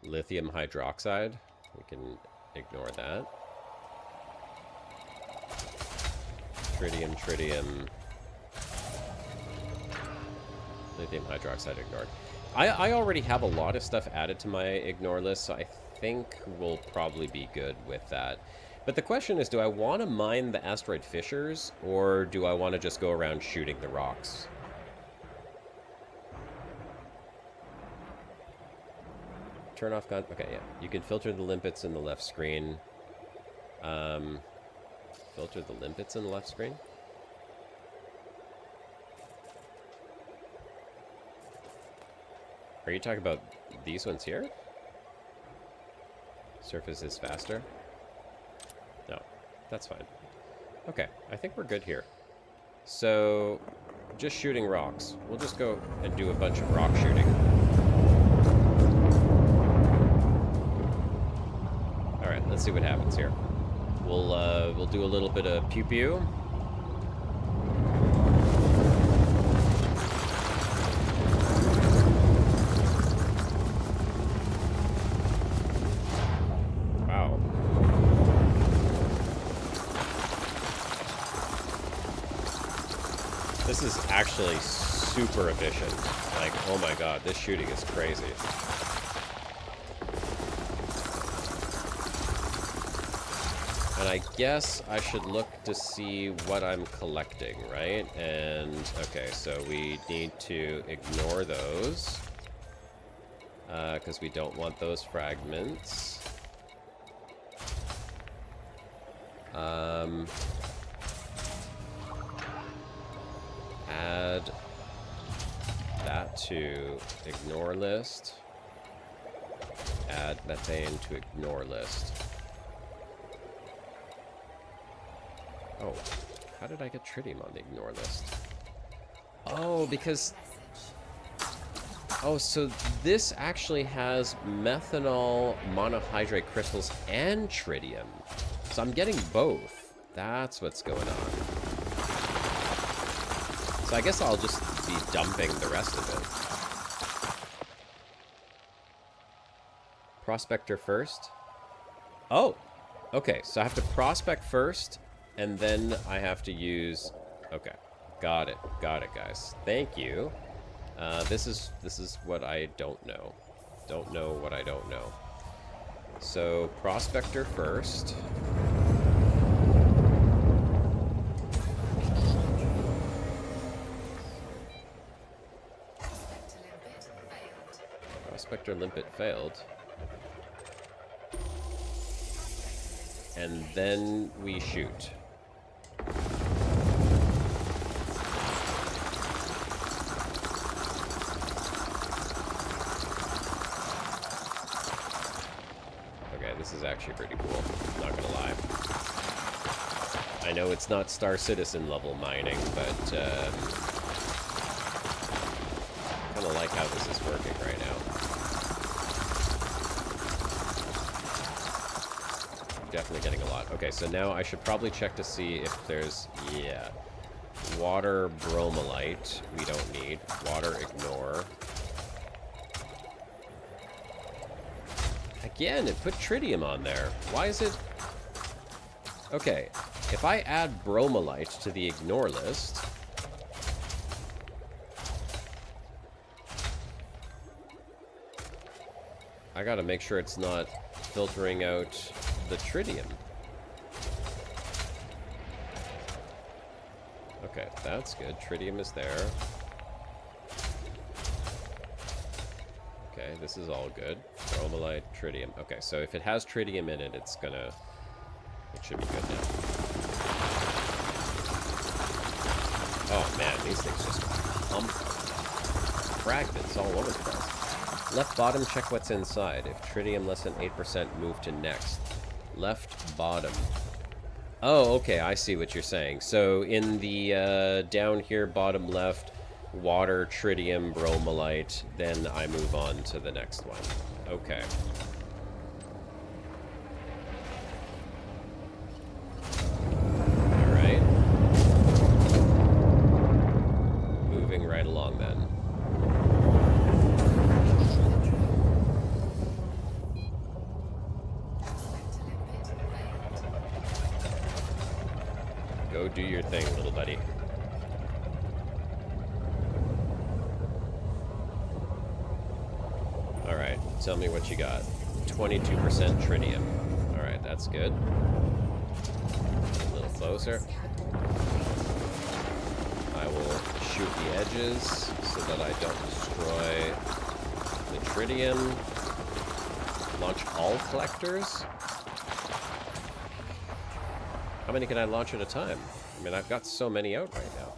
Lithium hydroxide. We can ignore that. Tritium. Lithium hydroxide ignored. I already have a lot of stuff added to my ignore list, so I think we'll probably be good with that. But the question is, do I want to mine the asteroid fissures, or do I want to just go around shooting the rocks? Turn off okay, yeah. You can filter the limpets in the left screen. Filter the limpets in the left screen? Are you talking about these ones here? Surface is faster? No, that's fine. Okay, I think we're good here. So, just shooting rocks. We'll just go and do a bunch of rock shooting. Alright, let's see what happens here. We'll do a little bit of pew-pew. This is actually super efficient. Like, oh my god, this shooting is crazy. And I guess I should look to see what I'm collecting, right? And, okay, so we need to ignore those. Because we don't want those fragments. Add that to ignore list. Add methane to ignore list. Oh, how did I get tritium on the ignore list? Oh, because... Oh, so this actually has methanol monohydrate crystals and tritium. So I'm getting both. That's what's going on. So I guess I'll just be dumping the rest of it. Prospector first. Oh, okay. So I have to prospect first, and then I have to use... Okay, got it, guys. Thank you. This is what I don't know. Don't know what I don't know. So prospector first. Prospector limpet failed. And then we shoot. Okay, this is actually pretty cool, not gonna lie. I know it's not Star Citizen level mining, but kinda like how this is working right now. Definitely getting a lot. Okay, so now I should probably check to see if there's, yeah, water bromelite we don't need. Water ignore. Again, it put tritium on there. Why is it... Okay, if I add bromelite to the ignore list... I gotta make sure it's not filtering out the tritium. Okay, that's good. Tritium is there. Okay, this is all good. Bromelite, tritium. Okay, so if it has tritium in it, it's gonna... It should be good now. Oh man, these things just pump fragments all over the place. Left bottom, check what's inside. If tritium less than 8%, move to next. Left bottom. Oh, okay, I see what you're saying. So in the down here, bottom left, water, tritium, bromellite, then I move on to the next one. Okay. All right. Moving right along then. Go do your thing, little buddy. Alright, tell me what you got. 22% tritium. Alright, that's good. A little closer. I will shoot the edges so that I don't destroy the tritium. Launch all collectors. How many can I launch at a time? I mean, I've got so many out right now.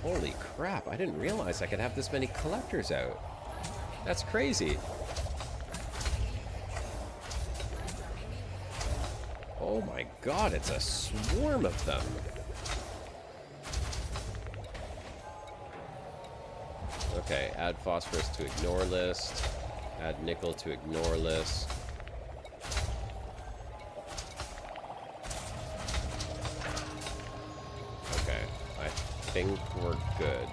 Holy crap, I didn't realize I could have this many collectors out. That's crazy. Oh my god, it's a swarm of them. Okay, add phosphorus to ignore list. Add nickel to ignore list. Okay, I think we're good.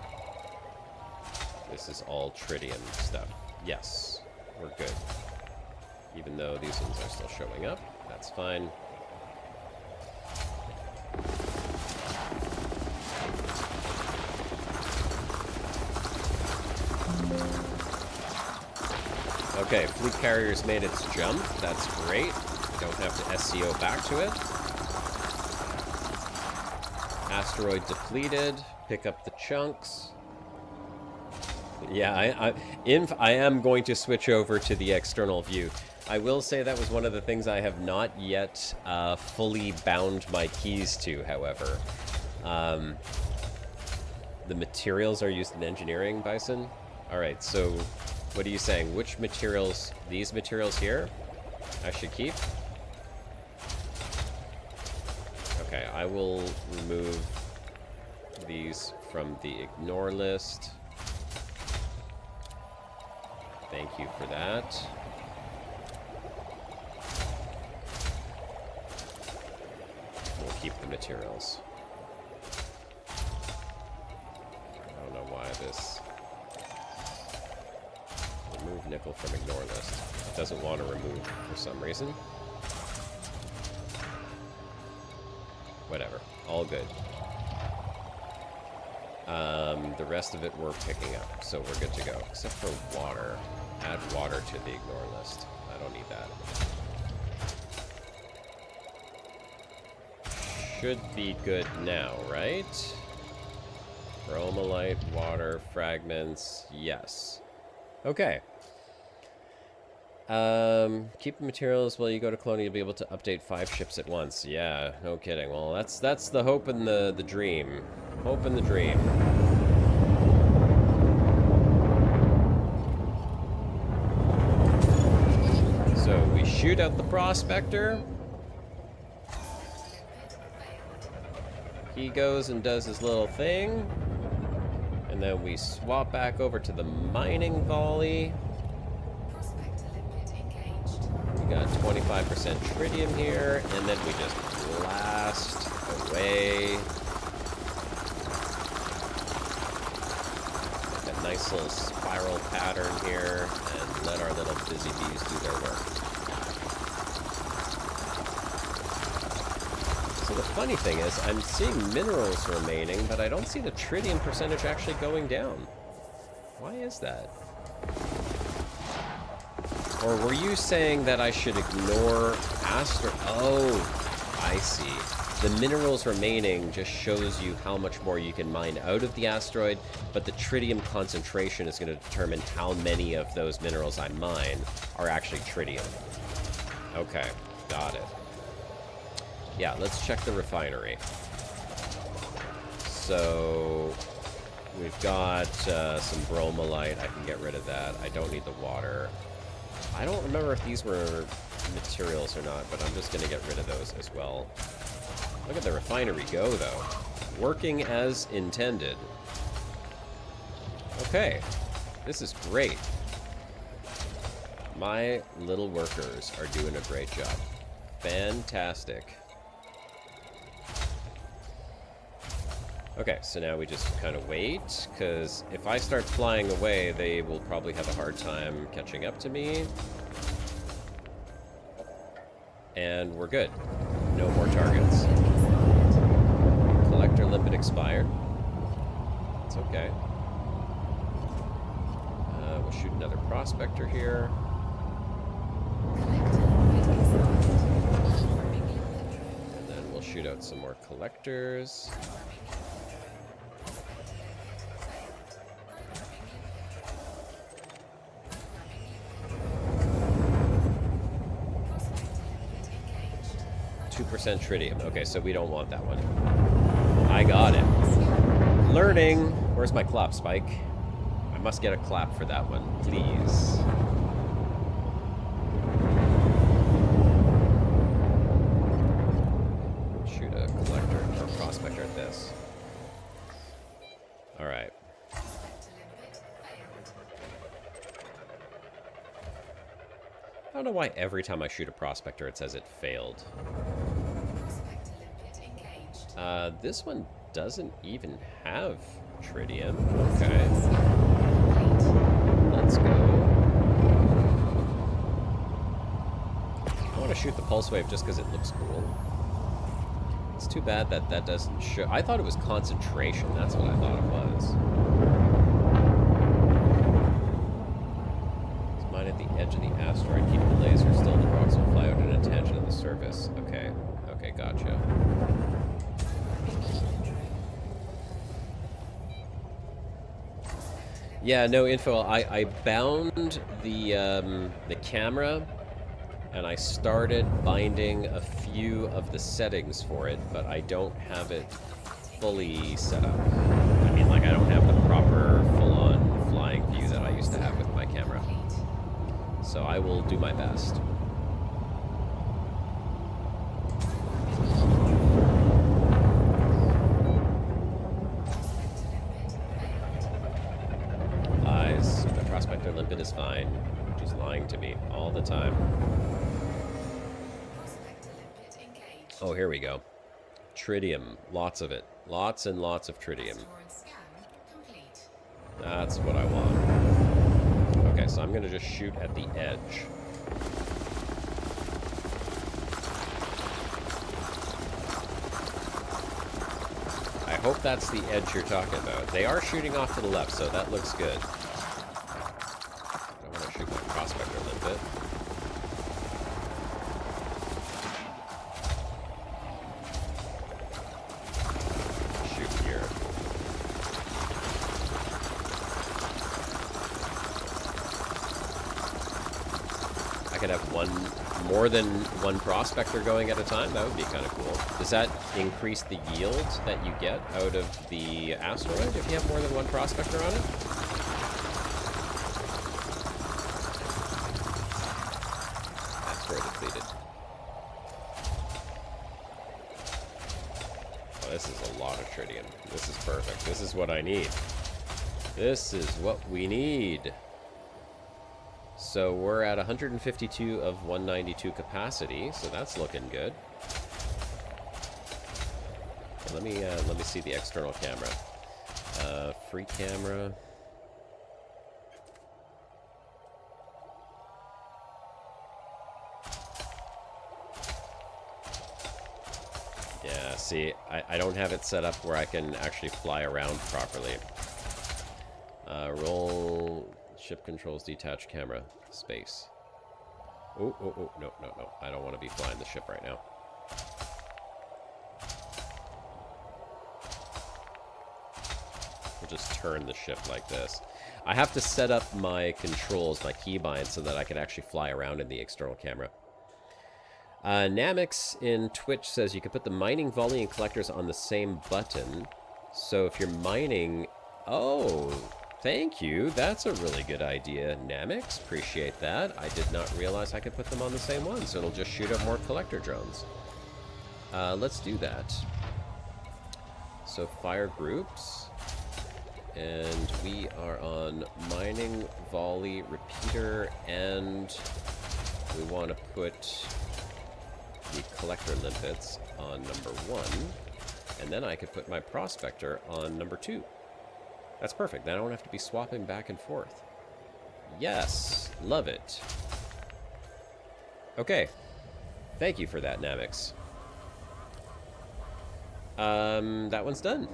This is all tritium stuff. Yes, we're good. Even though these ones are still showing up, that's fine. Okay, fleet carrier's made its jump. That's great. Don't have to SCO back to it. Asteroid depleted. Pick up the chunks. Yeah, I am going to switch over to the external view. I will say that was one of the things I have not yet fully bound my keys to, however. The materials are used in engineering, Bison? Alright, so what are you saying? Which materials, these materials here, I should keep? Okay, I will remove these from the ignore list. Thank you for that. We'll keep the materials. I don't know why this... Remove nickel from ignore list. It doesn't want to remove for some reason. Whatever. All good. The rest of it we're picking up, so we're good to go. Except for water. Add water to the ignore list. I don't need that. Should be good now, right? Bromellite, water, fragments, yes. Okay. Keep the materials while you go to cloning. You'll be able to update 5 ships at once. Yeah, no kidding. Well, that's the hope and the dream. Hope and the dream. So we shoot out the prospector. He goes and does his little thing. And then we swap back over to the mining volley. We got 25% tritium here, and then we just blast away. Like a nice little spiral pattern here, and let our little busy bees do their work. So the funny thing is, I'm seeing minerals remaining, but I don't see the tritium percentage actually going down. Why is that? Or were you saying that I should ignore Astro... Oh, I see. The minerals remaining just shows you how much more you can mine out of the asteroid, but the tritium concentration is going to determine how many of those minerals I mine are actually tritium. Okay, got it. Yeah, let's check the refinery. So, We've got some bromelite. I can get rid of that. I don't need the water. I don't remember if these were materials or not, but I'm just going to get rid of those as well. Look at the refinery go, though. Working as intended. Okay. This is great. My little workers are doing a great job. Fantastic. Okay, so now we just kind of wait, because if I start flying away, they will probably have a hard time catching up to me. And we're good. No more targets. Collector limit expired. It's okay. We'll shoot another prospector here. And then we'll shoot out some more collectors. 2% tritium. Okay, so we don't want that one. I got it. Learning. Where's my clap, Spike? I must get a clap for that one, please. Shoot a collector or prospector at this. All right. I don't know why every time I shoot a prospector it says it failed. This one doesn't even have tritium. Okay. Let's go. I want to shoot the pulse wave just because it looks cool. It's too bad that that doesn't show. I thought it was concentration. That's what I thought it was. It's mine at the edge of the asteroid. Keep the laser still. The rocks will fly out at a tangent of the surface. Okay. Okay, gotcha. Yeah, no info. I bound the camera, and I started binding a few of the settings for it, but I don't have it fully set up. I mean, like, I don't have the proper full-on flying view that I used to have with my camera. So I will do my best. Prospector limpet is fine. She's lying to me all the time. Oh, here we go. Tritium. Lots of it. Lots and lots of tritium. That's what I want. Okay, so I'm going to just shoot at the edge. I hope that's the edge you're talking about. They are shooting off to the left, so that looks good. Prospector limpet. Shoot here. I could have more than one prospector going at a time. That would be kind of cool. Does that increase the yield that you get out of the asteroid if you have more than one prospector on it? Depleted. Oh, this is a lot of tritium. This is perfect. This is what I need. This is what we need. So we're at 152 of 192 capacity, so that's looking good. Let me see the external camera. Free camera. Yeah, see, I don't have it set up where I can actually fly around properly. Roll ship controls, detach camera, space. Oh, oh, oh, no, no, no. I don't want to be flying the ship right now. We'll just turn the ship like this. I have to set up my controls, my keybind, so that I can actually fly around in the external camera. Namix in Twitch says you can put the mining, volley, and collectors on the same button. So if you're mining Oh, thank you. That's a really good idea, Namix. Appreciate that. I did not realize I could put them on the same one, so it'll just shoot up more collector drones. Let's do that. So fire groups. And we are on mining, volley, repeater, and we want to put the collector limpets on number 1. And then I could put my prospector on number 2. That's perfect. Then I don't have to be swapping back and forth. Yes, love it. Okay. Thank you for that, Namix. That one's done.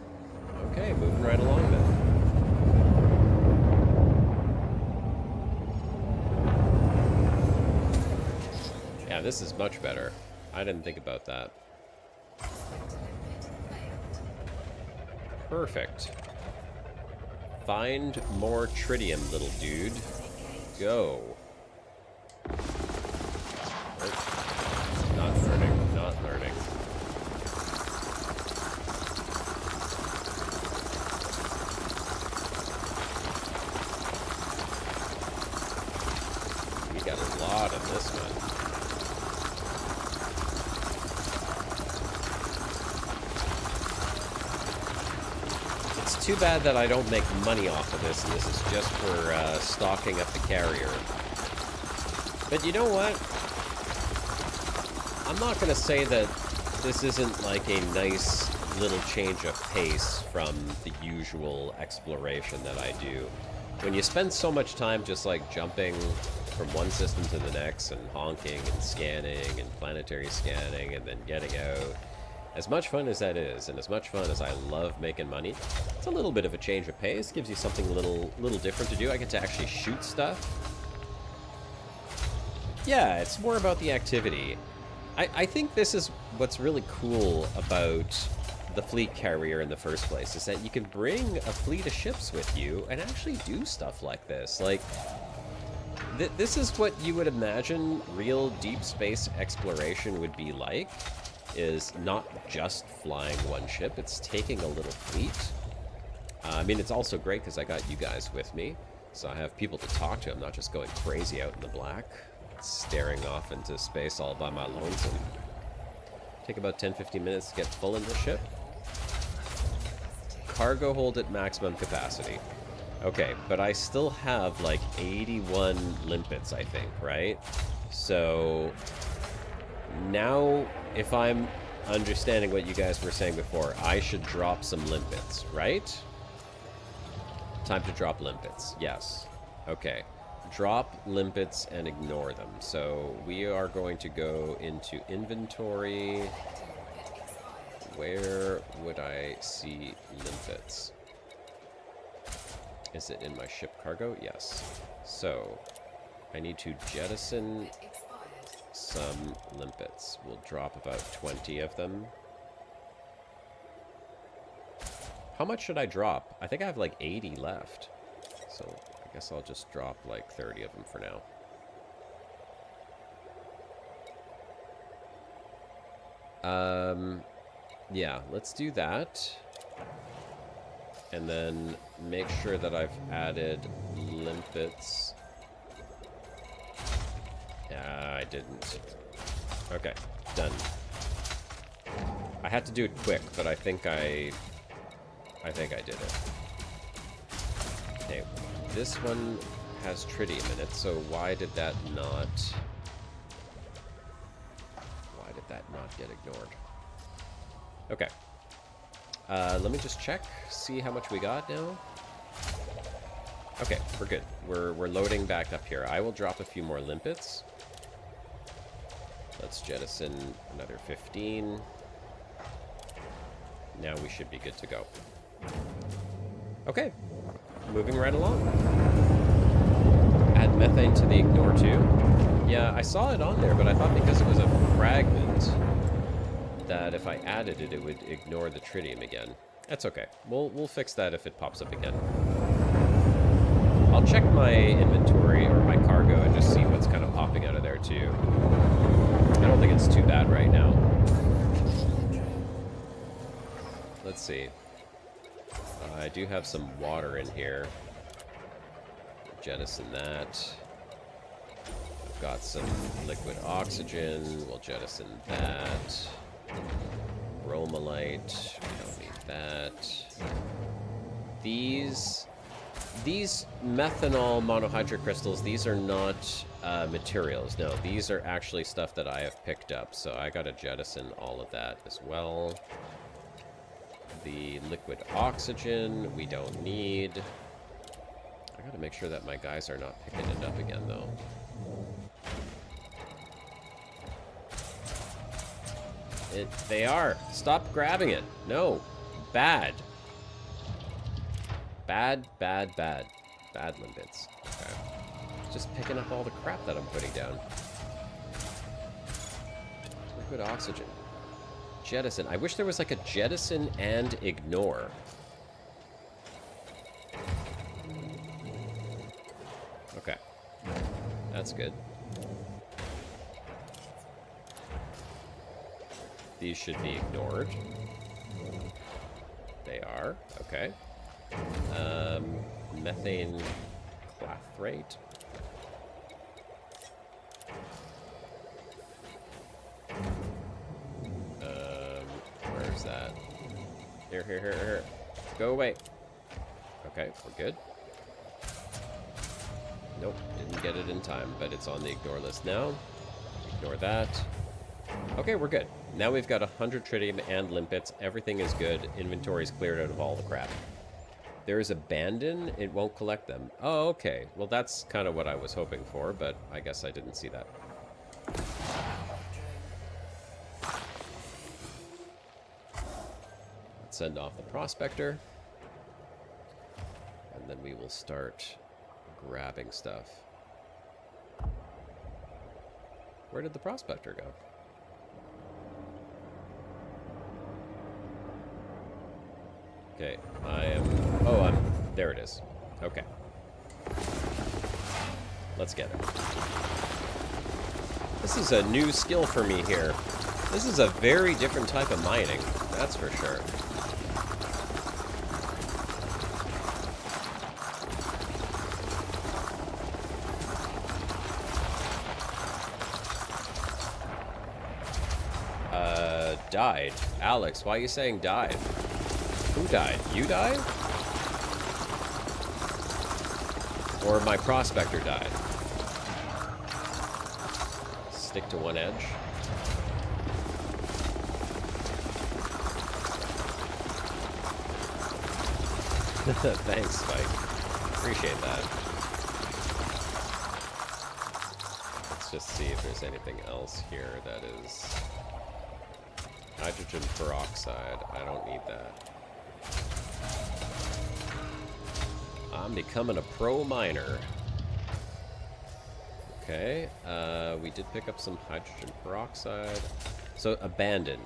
Okay, moving right along then. Yeah, this is much better. I didn't think about that. Perfect. Find more tritium, little dude. Go. Not learning, not learning. We got a lot of this one. Too bad that I don't make money off of this, and this is just for stocking up the carrier. But you know what? I'm not going to say that this isn't like a nice little change of pace from the usual exploration that I do. When you spend so much time just like jumping from one system to the next and honking and scanning and planetary scanning and then getting out, as much fun as that is, and as much fun as I love making money, it's a little bit of a change of pace. Gives you something a little different to do. I get to actually shoot stuff. Yeah, it's more about the activity. I think this is what's really cool about the fleet carrier in the first place, is that you can bring a fleet of ships with you and actually do stuff like this. Like, this is what you would imagine real deep space exploration would be like. Is not just flying one ship, it's taking a little fleet. I mean, it's also great because I got you guys with me, so I have people to talk to. I'm not just going crazy out in the black, staring off into space all by my lonesome. Take about 10-15 minutes to get full in the ship. Cargo hold at maximum capacity. Okay, but I still have like 81 limpets, I think, right? So now, if I'm understanding what you guys were saying before, I should drop some limpets, right? Time to drop limpets. Yes. Okay. Drop limpets and ignore them. So we are going to go into inventory. Where would I see limpets? Is it in my ship cargo? Yes. So I need to jettison some limpets. We'll drop about 20 of them. How much should I drop? I think I have like 80 left. So I guess I'll just drop like 30 of them for now. Yeah, let's do that. And then make sure that I've added limpets. I didn't. Okay, done. I had to do it quick, but I think I did it. Okay, this one has tritium in it, so why did that not get ignored? Okay. Let me just check, see how much we got now. Okay, we're good. We're loading back up here. I will drop a few more limpets. Let's jettison another 15. Now we should be good to go. Okay, moving right along. Add methane to the ignore too. Yeah, I saw it on there, but I thought because it was a fragment that if I added it, it would ignore the tritium again. That's okay. We'll fix that if it pops up again. I'll check my inventory or my cargo and just see what's kind of popping out of there too. I don't think it's too bad right now. Let's see. I do have some water in here. Jettison that. I've got some liquid oxygen. We'll jettison that. Bromelite. We don't need that. These methanol monohydrate crystals, these are not materials. No, these are actually stuff that I have picked up. So I gotta jettison all of that as well. The liquid oxygen we don't need. I gotta make sure that my guys are not picking it up again, though. They are. Stop grabbing it. No. Bad. Bad, bad, bad. Bad limpets. Okay. Just picking up all the crap that I'm putting down. Liquid oxygen. Jettison. I wish there was like a jettison and ignore. Okay. That's good. These should be ignored. They are. Okay. Methane clathrate. Where's that? Here. Go away. Okay, we're good. Nope, didn't get it in time, but it's on the ignore list now. Ignore that. Okay, we're good. Now we've got 100 tritium and limpets. Everything is good. Inventory's cleared out of all the crap. There is abandon. It won't collect them. Oh, okay. Well, that's kind of what I was hoping for, but I guess I didn't see that. Let's send off the prospector. And then we will start grabbing stuff. Where did the prospector go? Okay, there it is. Okay. Let's get it. This is a new skill for me here. This is a very different type of mining, that's for sure. Died. Alex, why are you saying died? Who died? You died? Or my prospector died? Stick to one edge. Thanks, Spike. Appreciate that. Let's just see if there's anything else here that is... Hydrogen peroxide. I don't need that. I'm becoming a pro miner. Okay. We did pick up some hydrogen peroxide. So, abandon.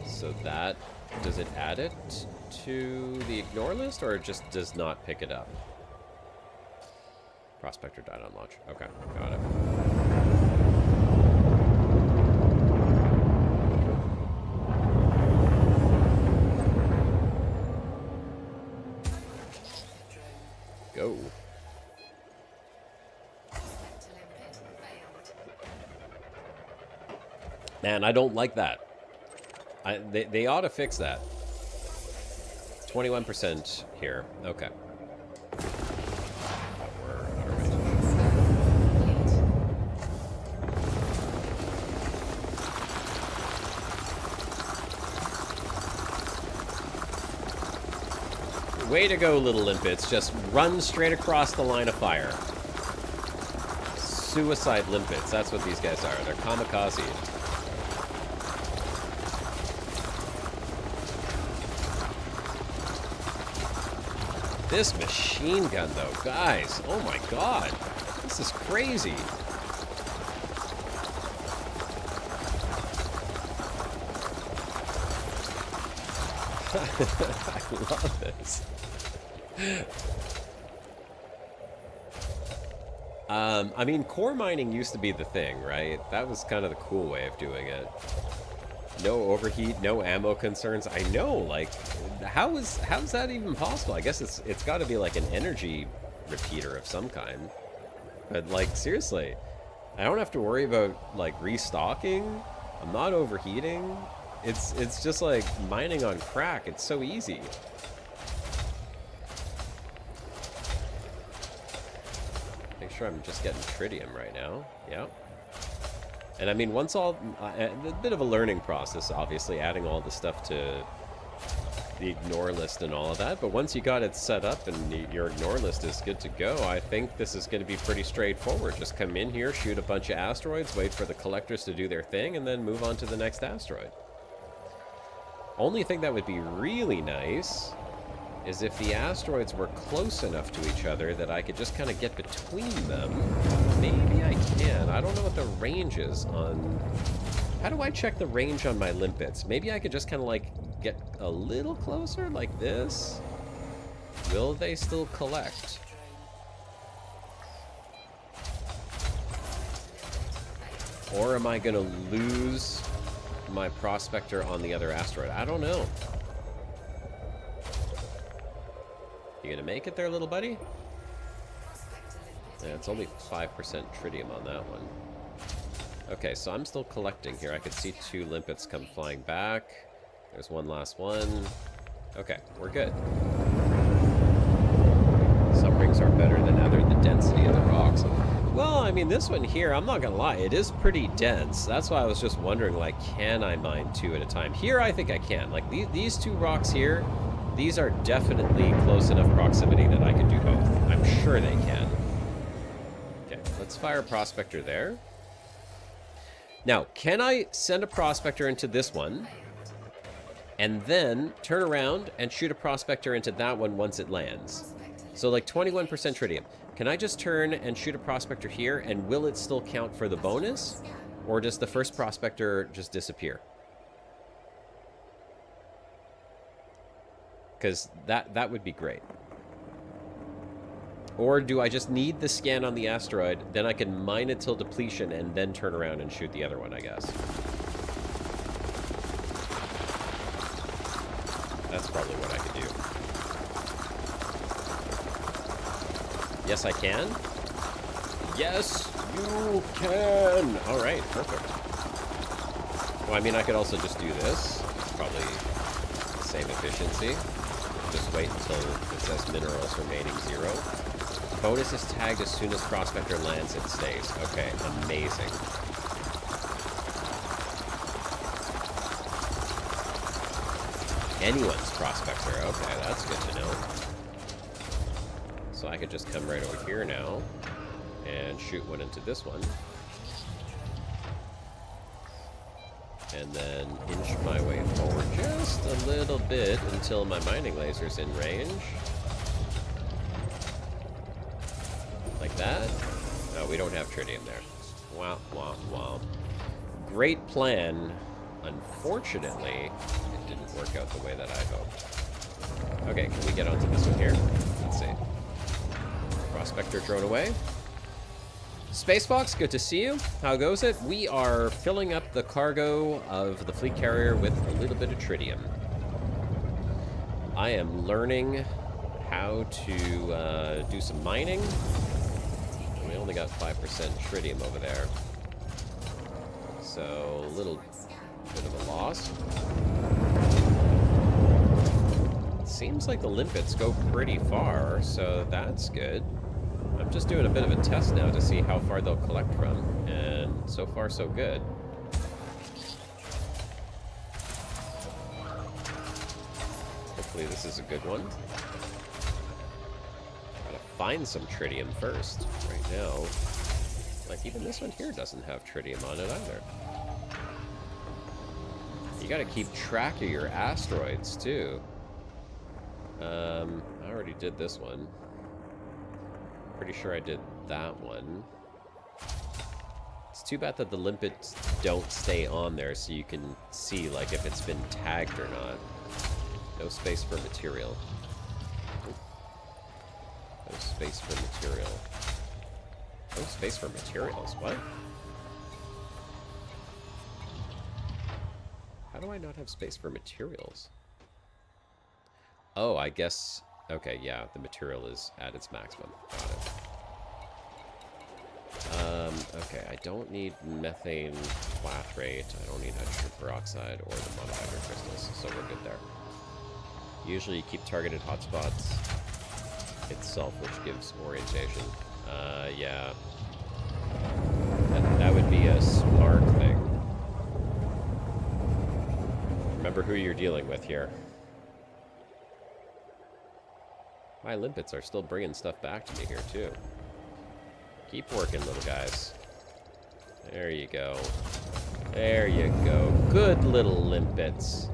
So that... Does it add it to the ignore list, or it just does not pick it up? Prospector died on launch. Okay, got it. Go. Man, I don't like that. They ought to fix that. 21% here. Okay. Way to go, little limpets. Just run straight across the line of fire. Suicide limpets. That's what these guys are. They're kamikaze. This machine gun, though. Guys, oh my god. This is crazy. I love this. I mean, core mining used to be the thing, right? That was kind of the cool way of doing it. No overheat, no ammo concerns. I know, like, how's that even possible? I guess it's got to be like an energy repeater of some kind. But like, seriously, I don't have to worry about like restocking. I'm not overheating. It's just like mining on crack. It's so easy. Make sure I'm just getting tritium right now. Yeah. And I mean, once all, a bit of a learning process, obviously, adding all the stuff to the ignore list and all of that. But once you got it set up and your ignore list is good to go, I think this is going to be pretty straightforward. Just come in here, shoot a bunch of asteroids, wait for the collectors to do their thing, and then move on to the next asteroid. Only thing that would be really nice is if the asteroids were close enough to each other that I could just kind of get between them. Maybe I can. I don't know what the range is on... How do I check the range on my limpets? Maybe I could just kind of like get a little closer like this. Will they still collect? Or am I going to lose my prospector on the other asteroid? I don't know. You gonna make it there, little buddy? Yeah, it's only 5% tritium on that one. Okay, so I'm still collecting here. I could see 2 limpets come flying back. There's one last one. Okay, we're good. Some rings are better than other. The density of the rocks. Well, I mean, this one here, I'm not gonna lie, it is pretty dense. That's why I was just wondering, like, can I mine 2 at a time? Here, I think I can. Like, these 2 rocks here, these are definitely close enough proximity that I can do both. I'm sure they can. Okay, let's fire a prospector there. Now, can I send a prospector into this one and then turn around and shoot a prospector into that one once it lands? So like 21% tritium. Can I just turn and shoot a prospector here, and will it still count for the bonus? Or does the first prospector just disappear? Because that would be great. Or do I just need the scan on the asteroid, then I can mine it till depletion and then turn around and shoot the other one, I guess. That's probably what I could do. Yes, I can. Yes, you can. All right, perfect. Well, I mean, I could also just do this. It's probably the same efficiency. Just wait until it says minerals remaining 0. Bonus is tagged as soon as prospector lands, it stays. Okay, amazing. Anyone's prospector. Okay, that's good to know. So I could just come right over here now and shoot one into this one. And then inch my way forward just a little bit until my mining laser's in range. Like that. No, we don't have tritium there. Wow, wow, wow. Great plan. Unfortunately, it didn't work out the way that I hoped. Okay, can we get onto this one here? Let's see. Prospector drone away. Spacebox, good to see you. How goes it? We are filling up the cargo of the fleet carrier with a little bit of tritium. I am learning how to do some mining. We only got 5% tritium over there. So a little bit of a loss. Seems like the limpets go pretty far, so that's good. I'm just doing a bit of a test now to see how far they'll collect from, and so far so good. Hopefully this is a good one. Gotta find some tritium first. Right now, like even this one here doesn't have tritium on it either. You gotta keep track of your asteroids too. I already did this one. Pretty sure I did that one. It's too bad that the limpets don't stay on there so you can see like if it's been tagged or not. No space for material. No space for material. No space for materials, what? How do I not have space for materials? Oh, I guess... Okay, yeah, the material is at its maximum. Got it. Okay, I don't need methane clathrate. I don't need hydrogen peroxide or the monohydrate crystals, so we're good there. Usually you keep targeted hotspots itself, which gives orientation. Yeah. That would be a smart thing. Remember who you're dealing with here. My limpets are still bringing stuff back to me here, too. Keep working, little guys. There you go. There you go. Good little limpets.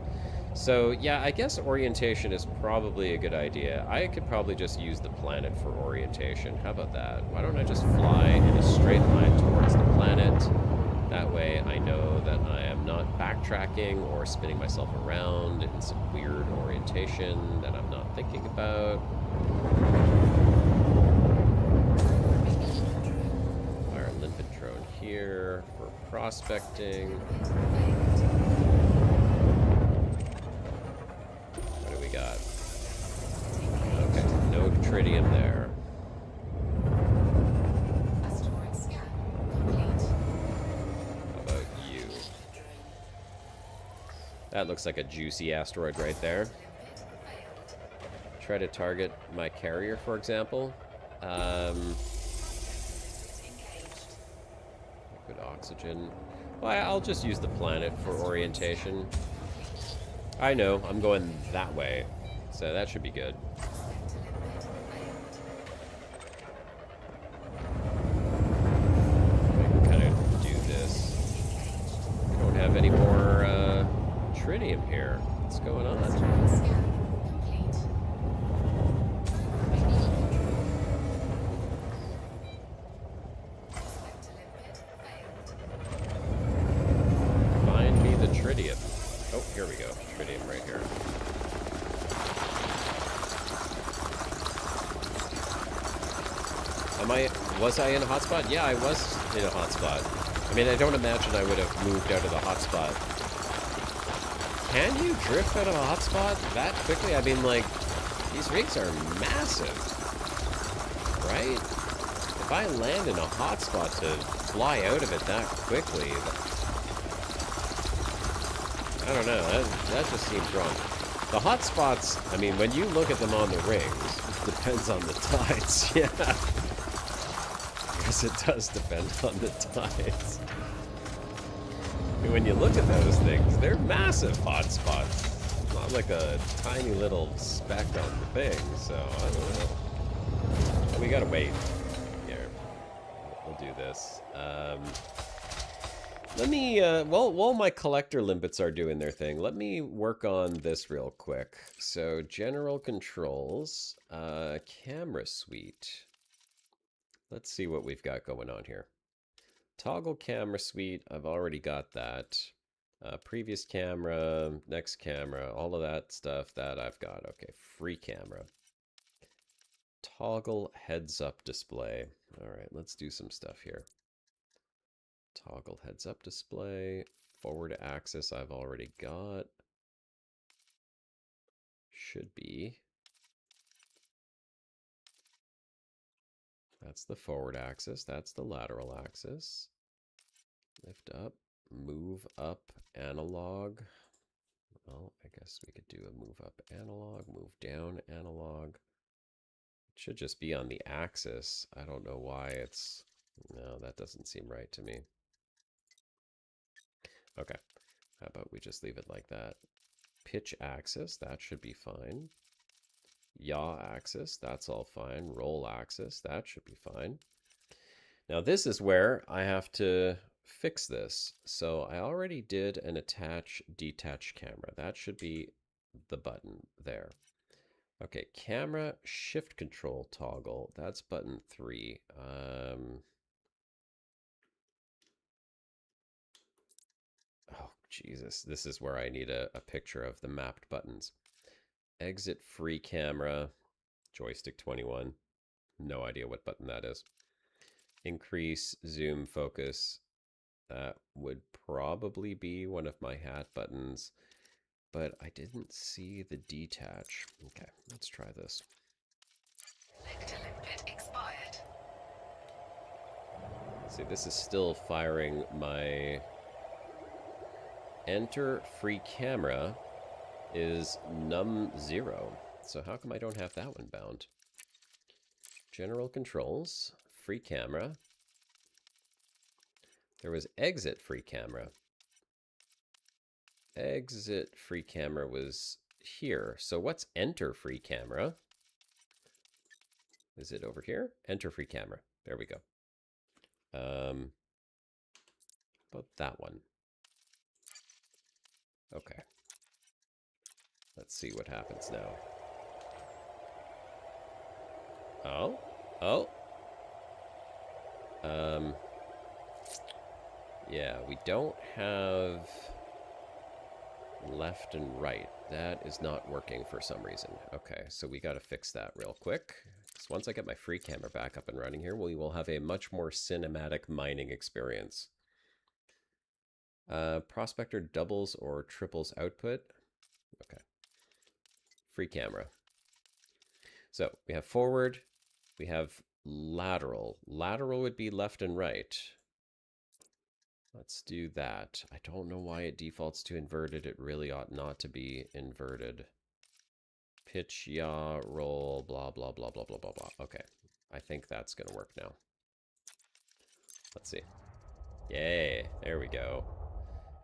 So, yeah, I guess orientation is probably a good idea. I could probably just use the planet for orientation. How about that? Why don't I just fly in a straight line towards the planet? That way I know that I am not backtracking or spinning myself around in some weird orientation that I'm not thinking about. Fire a limpet drone here for prospecting. What do we got? Okay, no tritium there. How about you? That looks like a juicy asteroid right there. Try to target my carrier, for example. Liquid oxygen. Well, I'll just use the planet for orientation. I know, I'm going that way, so that should be good. I can kind of do this. We don't have any more tritium here. What's going on? Find me the tritium. Oh, here we go. Tritium right here. Was I in a hotspot? Yeah, I was in a hotspot. I mean, I don't imagine I would have moved out of the hotspot. Can you drift out of a hotspot that quickly? I mean, like, these rigs are massive, right? If I land in a hotspot to fly out of it that quickly, I don't know, that just seems wrong. The hotspots, I mean, when you look at them on the rings, it depends on the tides, yeah. Yes, it does depend on the tides. And when you look at those things, they're massive hotspots. Not like a tiny little speck on the thing, so I don't know. We gotta wait. Here, we'll do this. Let me, while my collector limpets are doing their thing, let me work on this real quick. So, general controls, camera suite. Let's see what we've got going on here. Toggle camera suite, I've already got that. Previous camera, next camera, all of that stuff that I've got. Okay, free camera. Toggle heads up display. All right, let's do some stuff here. Toggle heads up display. Forward axis I've already got. Should be. That's the forward axis. That's the lateral axis. Lift up. Move up analog. Well, I guess we could do a move up analog. Move down analog. It should just be on the axis. I don't know why it's... No, that doesn't seem right to me. Okay. How about we just leave it like that? Pitch axis, that should be fine. Yaw axis, that's all fine. Roll axis, that should be fine. Now this is where I have to fix this. So I already did an attach detach camera. That should be the button there. Okay, camera shift control toggle. That's button 3. Oh, Jesus. This is where I need a picture of the mapped buttons. Exit free camera, joystick 21. No idea what button that is. Increase zoom focus. That would probably be one of my hat buttons, but I didn't see the detach. Okay, let's try this. Lecter limpet expired. See, this is still firing my enter free camera is num0. So how come I don't have that one bound? General controls, free camera. There was exit free camera. Exit free camera was here. So what's enter free camera? Is it over here? Enter free camera. There we go. About that one. Okay. Let's see what happens now. Oh. Oh. Yeah, we don't have left and right. That is not working for some reason. Okay, so we got to fix that real quick. Because once I get my free camera back up and running here, we will have a much more cinematic mining experience. Prospector doubles or triples output. Okay. Free camera. So we have forward, we have lateral. Lateral would be left and right. Let's do that. I don't know why it defaults to inverted. It really ought not to be inverted. Pitch, yaw, roll, blah, blah, blah, blah, blah, blah, blah. Okay. I think that's going to work now. Let's see. Yay. There we go.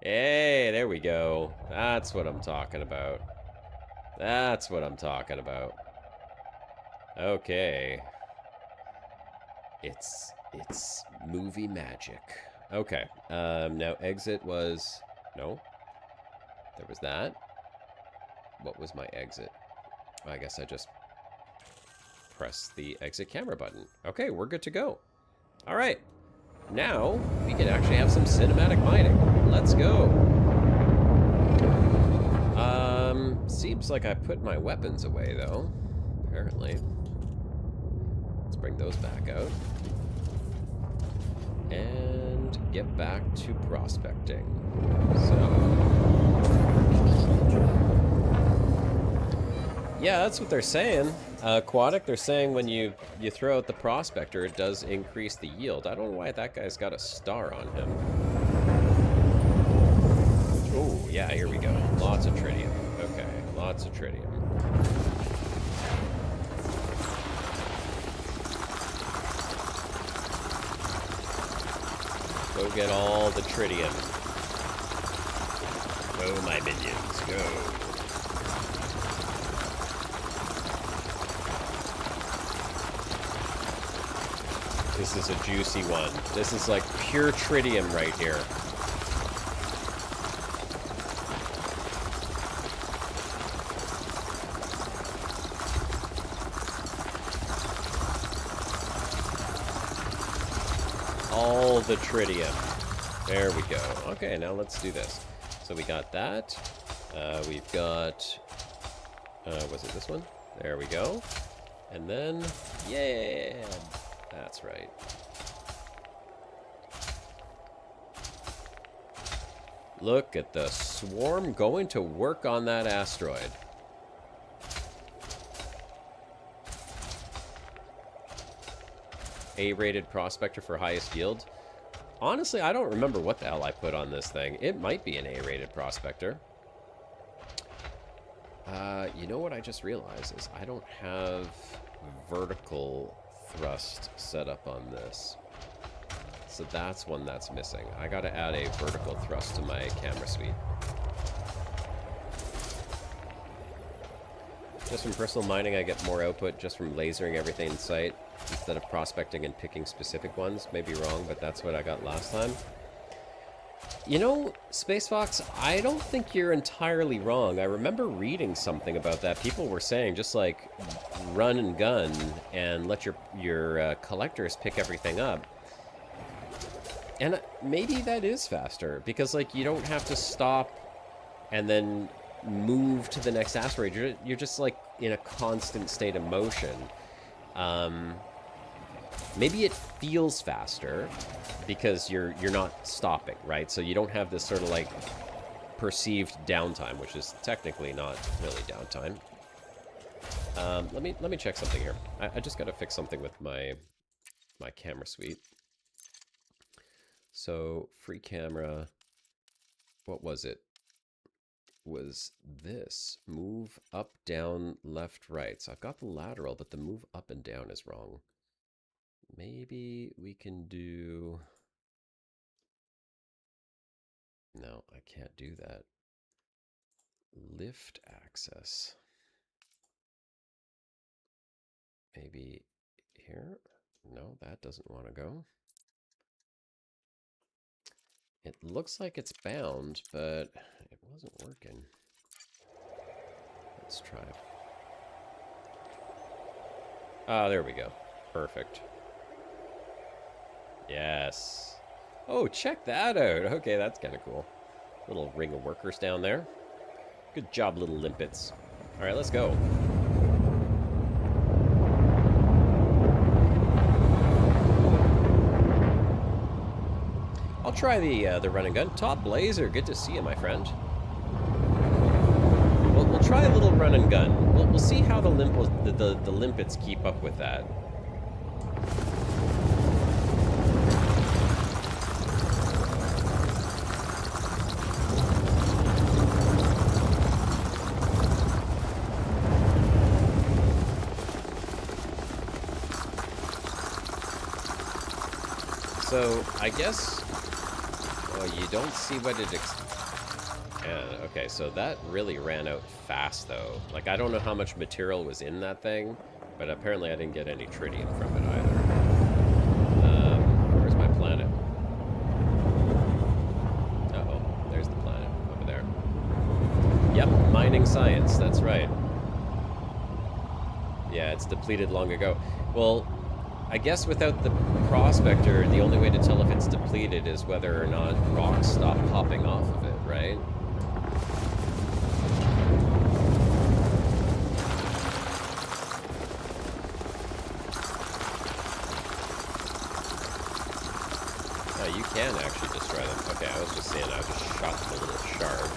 Hey, there we go. That's what I'm talking about. That's what I'm talking about. Okay. It's movie magic. Okay. Now exit was... No. There was that. What was my exit? I guess I just pressed the exit camera button. Okay, we're good to go. All right. Now we can actually have some cinematic mining. Let's go. Seems like I put my weapons away though. Apparently. Let's bring those back out. And get back to prospecting. So, yeah, that's what they're saying. Aquatic, they're saying when you throw out the prospector, it does increase the yield. I don't know why that guy's got a star on him. Oh, yeah, here we go. Lots of tritium. Okay, lots of tritium. Go get all the tritium. Go, my minions, go. This is a juicy one. This is like pure tritium right here. All the tritium. There we go. Okay, now let's do this. So we got that. We've got... was it this one? There we go. And then... Yeah! That's right. Look at the swarm going to work on that asteroid. A-rated prospector for highest yield. Honestly, I don't remember what the hell I put on this thing. It might be an A-rated prospector. You know what I just realized is I don't have vertical thrust set up on this. So that's one that's missing. I gotta add a vertical thrust to my camera suite. Just from personal mining, I get more output just from lasering everything in sight instead of prospecting and picking specific ones. Maybe wrong, but that's what I got last time. You know, Space Fox, I don't think you're entirely wrong. I remember reading something about that. People were saying just like run and gun and let your collectors pick everything up. And maybe that is faster because like you don't have to stop and then move to the next asteroid. You're just like in a constant state of motion. Maybe it feels faster because you're not stopping, right? So you don't have this sort of like perceived downtime, which is technically not really downtime. Let me check something here. I just got to fix something with my camera suite. So free camera, what was it? Was this move up, down, left, right? So I've got the lateral, but the move up and down is wrong. Maybe we can do... No, I can't do that. Lift access. Maybe here? No, that doesn't want to go. It looks like it's bound, but it wasn't working. Let's try it. Ah, there we go. Perfect. Yes. Oh, check that out. Okay, that's kind of cool. Little ring of workers down there. Good job, little limpets. All right, let's go. I'll try the run and gun. Top Blazer, good to see you, my friend. We'll try a little run and gun. We'll see how the limpets keep up with that. So I guess. Oh, you don't see what it. Yeah, okay, so that really ran out fast, though. Like, I don't know how much material was in that thing, but apparently I didn't get any tritium from it either. Where's my planet? Uh-oh, there's the planet over there. Yep, mining science, that's right. Yeah, it's depleted long ago. Well, I guess without the prospector, the only way to tell if it's depleted is whether or not rocks stop popping off of it, right? Oh, you can actually destroy them. Okay, I was just saying I just shot the little shard.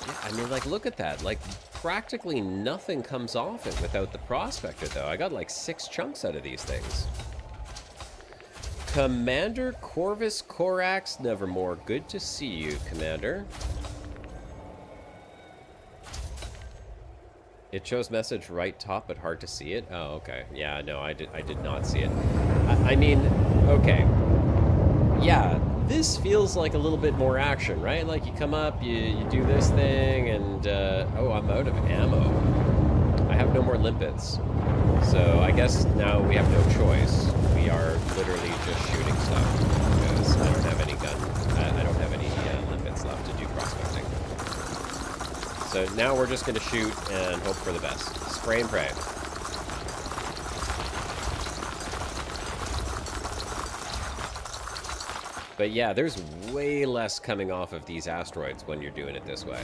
Yeah, I mean, like, look at that. Like, practically nothing comes off it without the prospector, though. I got like 6 chunks out of these things. Commander Corvus Corax Nevermore. Good to see you, Commander. It shows message right top, but hard to see it. Oh, okay. Yeah, no, I did not see it. I mean, okay. Yeah, this feels like a little bit more action, right? Like you come up, you do this thing, and oh, I'm out of ammo. I have no more limpets. So I guess now we have no choice. We are literally just shooting stuff because I don't have any gun. I don't have any limpets left to do prospecting. So now we're just going to shoot and hope for the best. Spray and pray. But yeah, there's way less coming off of these asteroids when you're doing it this way.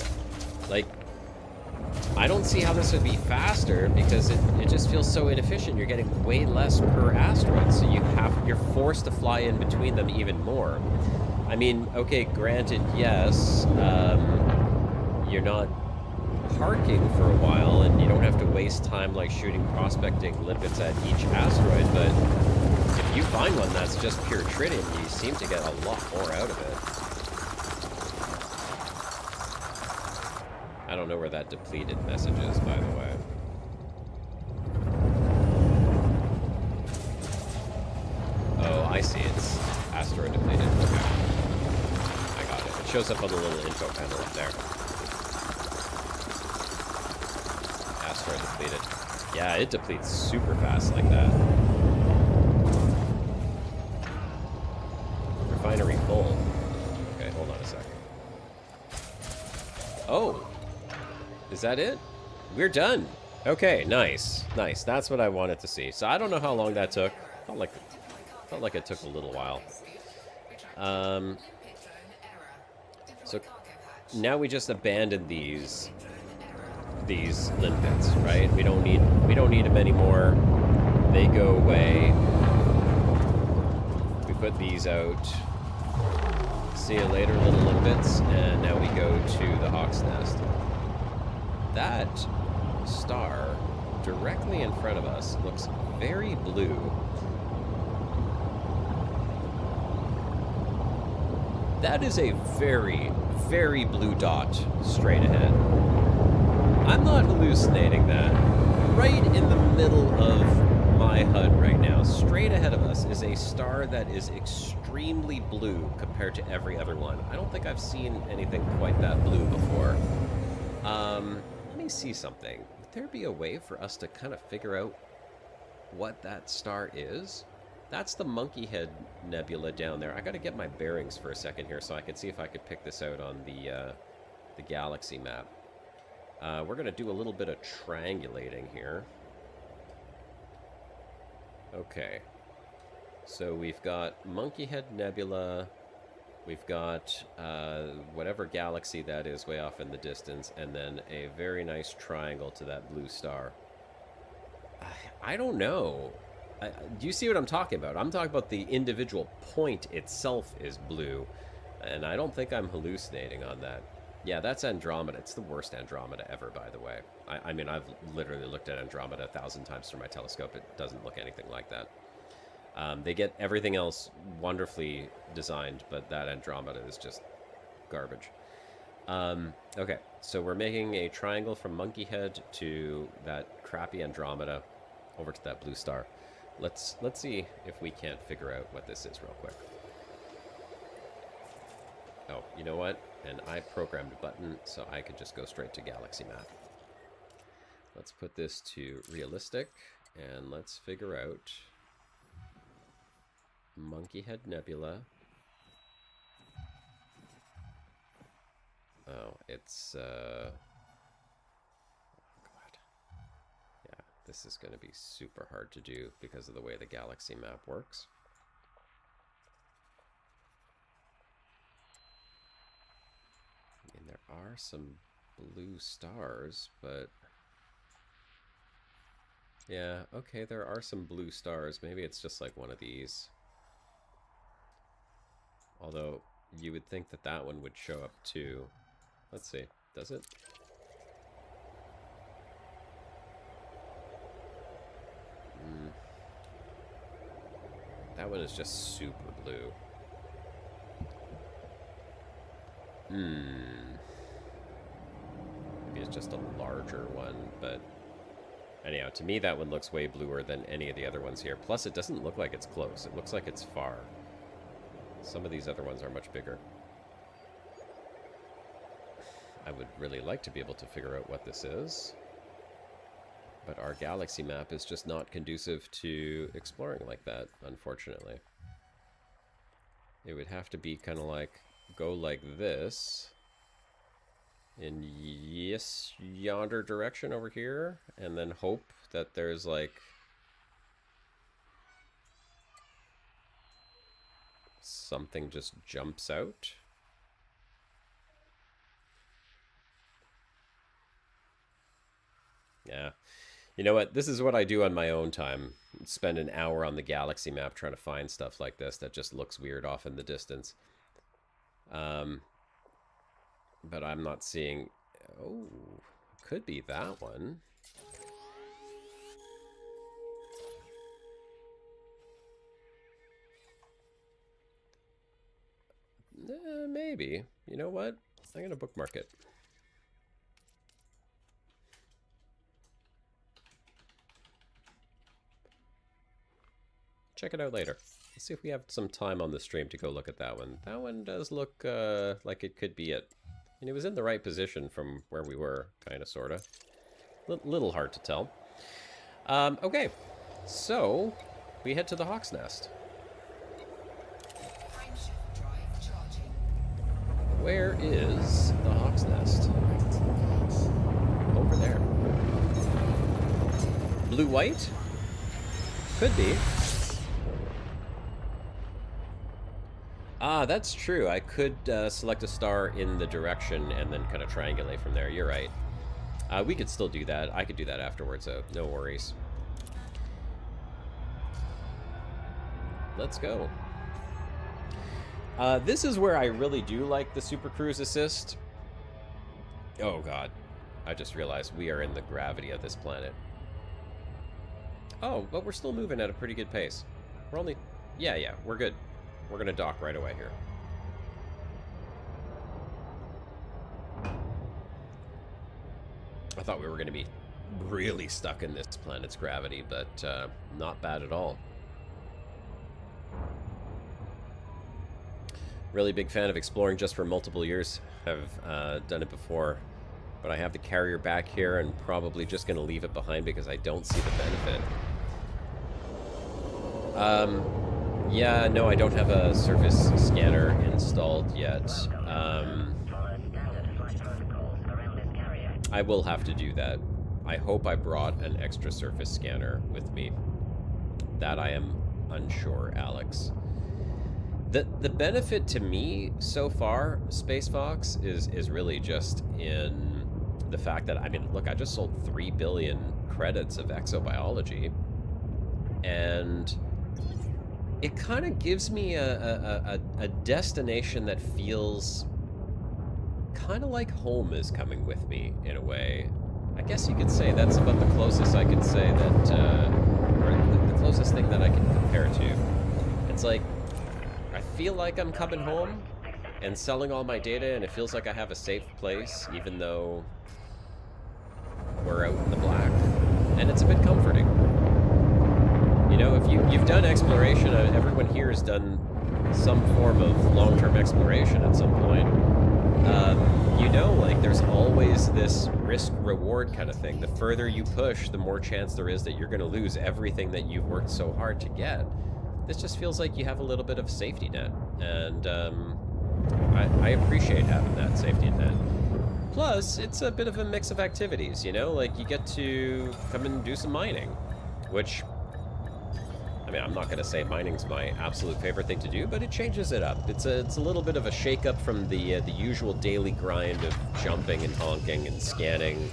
Like, I don't see how this would be faster because it just feels so inefficient. You're getting way less per asteroid, so you're forced to fly in between them even more. I mean, okay, granted, yes, you're not parking for a while and you don't have to waste time like shooting prospecting limpets at each asteroid, but if you find one that's just pure tritium, you seem to get a lot more out of it. I don't know where that depleted message is, by the way. Oh, I see. It's asteroid depleted. Okay. I got it. It shows up on the little info panel up there. Asteroid depleted. Yeah, it depletes super fast like that. Refinery full. Okay, hold on a second. Oh! Is that it? We're done! Okay, nice. Nice. That's what I wanted to see. So I don't know how long that took. Felt like it took a little while. So now we just abandon these. these limpets, right? We don't need them anymore. They go away. We put these out. See you later, little limpets. And now we go to the Hawk's Nest. That star directly in front of us looks very blue. That is a very, very blue dot straight ahead. I'm not hallucinating that. Right in the middle of my HUD right now, straight ahead of us, is a star that is extremely blue compared to every other one. I don't think I've seen anything quite that blue before. Let me see something. Would there be a way for us to kind of figure out what that star is? That's the Monkey Head Nebula down there. I got to get my bearings for a second here so I can see if I could pick this out on the galaxy map. We're going to do a little bit of triangulating here. Okay. So we've got Monkey Head Nebula. We've got whatever galaxy that is way off in the distance. And then a very nice triangle to that blue star. I don't know. Do you see what I'm talking about? I'm talking about the individual point itself is blue. And I don't think I'm hallucinating on that. Yeah, that's Andromeda. It's the worst Andromeda ever, by the way. I mean, I've literally looked at Andromeda 1,000 times through my telescope. It doesn't look anything like that. They get everything else wonderfully designed, but that Andromeda is just garbage. Okay, so we're making a triangle from Monkey Head to that crappy Andromeda over to that blue star. Let's see if we can't figure out what this is real quick. Oh, you know what? And I programmed a button so I could just go straight to galaxy map. Let's put this to realistic and let's figure out Monkey Head Nebula. Oh, it's oh god. Yeah, this is going to be super hard to do because of the way the galaxy map works. And there are some blue stars, but yeah, okay, there are some blue stars. Maybe it's just like one of these. Although you would think that that one would show up too. Let's see, does it? That one is just super blue. Maybe it's just a larger one, but anyhow, to me that one looks way bluer than any of the other ones here. Plus, it doesn't look like it's close. It looks like it's far. Some of these other ones are much bigger. I would really like to be able to figure out what this is, but our galaxy map is just not conducive to exploring like that, unfortunately. It would have to be kind of like, go like this, in yonder direction over here, and then hope that there's like something just jumps out. Yeah. You know what? This is what I do on my own time. Spend an hour on the galaxy map trying to find stuff like this that just looks weird off in the distance. But I'm not seeing... Oh, could be that one. Maybe. You know what? I'm going to bookmark it. Check it out later. Let's see if we have some time on the stream to go look at that one. That one does look like it could be it. And it was in the right position from where we were, kind of, sort of. Little hard to tell. Okay, so we head to the Hawk's Nest. Where is the Hawk's Nest? Over there. Blue-white? Could be. Ah, that's true. I could select a star in the direction and then kind of triangulate from there. You're right. We could still do that. I could do that afterwards, so no worries. Let's go. This is where I really do like the Super Cruise Assist. Oh god, I just realized we are in the gravity of this planet. Oh, but we're still moving at a pretty good pace. We're only... Yeah, we're good. We're gonna dock right away here. I thought we were gonna be really stuck in this planet's gravity, but not bad at all. Really big fan of exploring just for multiple years. I've done it before, but I have the carrier back here and probably just going to leave it behind because I don't see the benefit. Yeah, no, I don't have a surface scanner installed yet. I will have to do that. I hope I brought an extra surface scanner with me. That I am unsure, Alex. The benefit to me so far, Space Fox, is really just in the fact that, I mean, look, I just sold 3 billion credits of Exobiology, and it kind of gives me a destination that feels kind of like home is coming with me, in a way. I guess you could say that's about the closest I could say that, or the closest thing that I can compare it to. It's like, I feel like I'm coming home and selling all my data, and it feels like I have a safe place, even though we're out in the black. And it's a bit comforting. You know, if you've done exploration, everyone here has done some form of long-term exploration at some point. You know, like, there's always this risk-reward kind of thing. The further you push, the more chance there is that you're going to lose everything that you've worked so hard to get. This just feels like you have a little bit of safety net, and I appreciate having that safety net. Plus, it's a bit of a mix of activities, you know? Like, you get to come and do some mining, which, I mean, I'm not going to say mining's my absolute favorite thing to do, but it changes it up. It's a little bit of a shake-up from the usual daily grind of jumping and honking and scanning,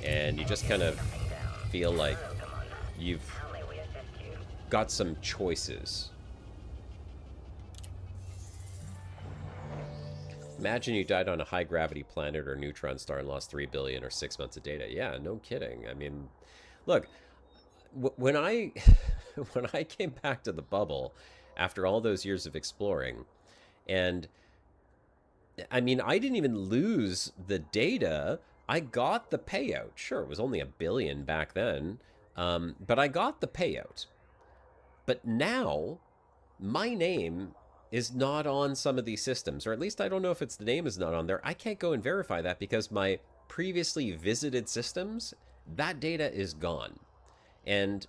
and you just kind of feel like you've got some choices. Imagine you died on a high-gravity planet or neutron star and lost 3 billion or 6 months of data. Yeah, no kidding. I mean, look, when I when I came back to the bubble after all those years of exploring, and I mean, I didn't even lose the data. I got the payout. Sure, it was only 1 billion back then, but I got the payout. But now, my name is not on some of these systems, or at least I don't know if it's the name is not on there. I can't go and verify that because my previously visited systems, that data is gone. And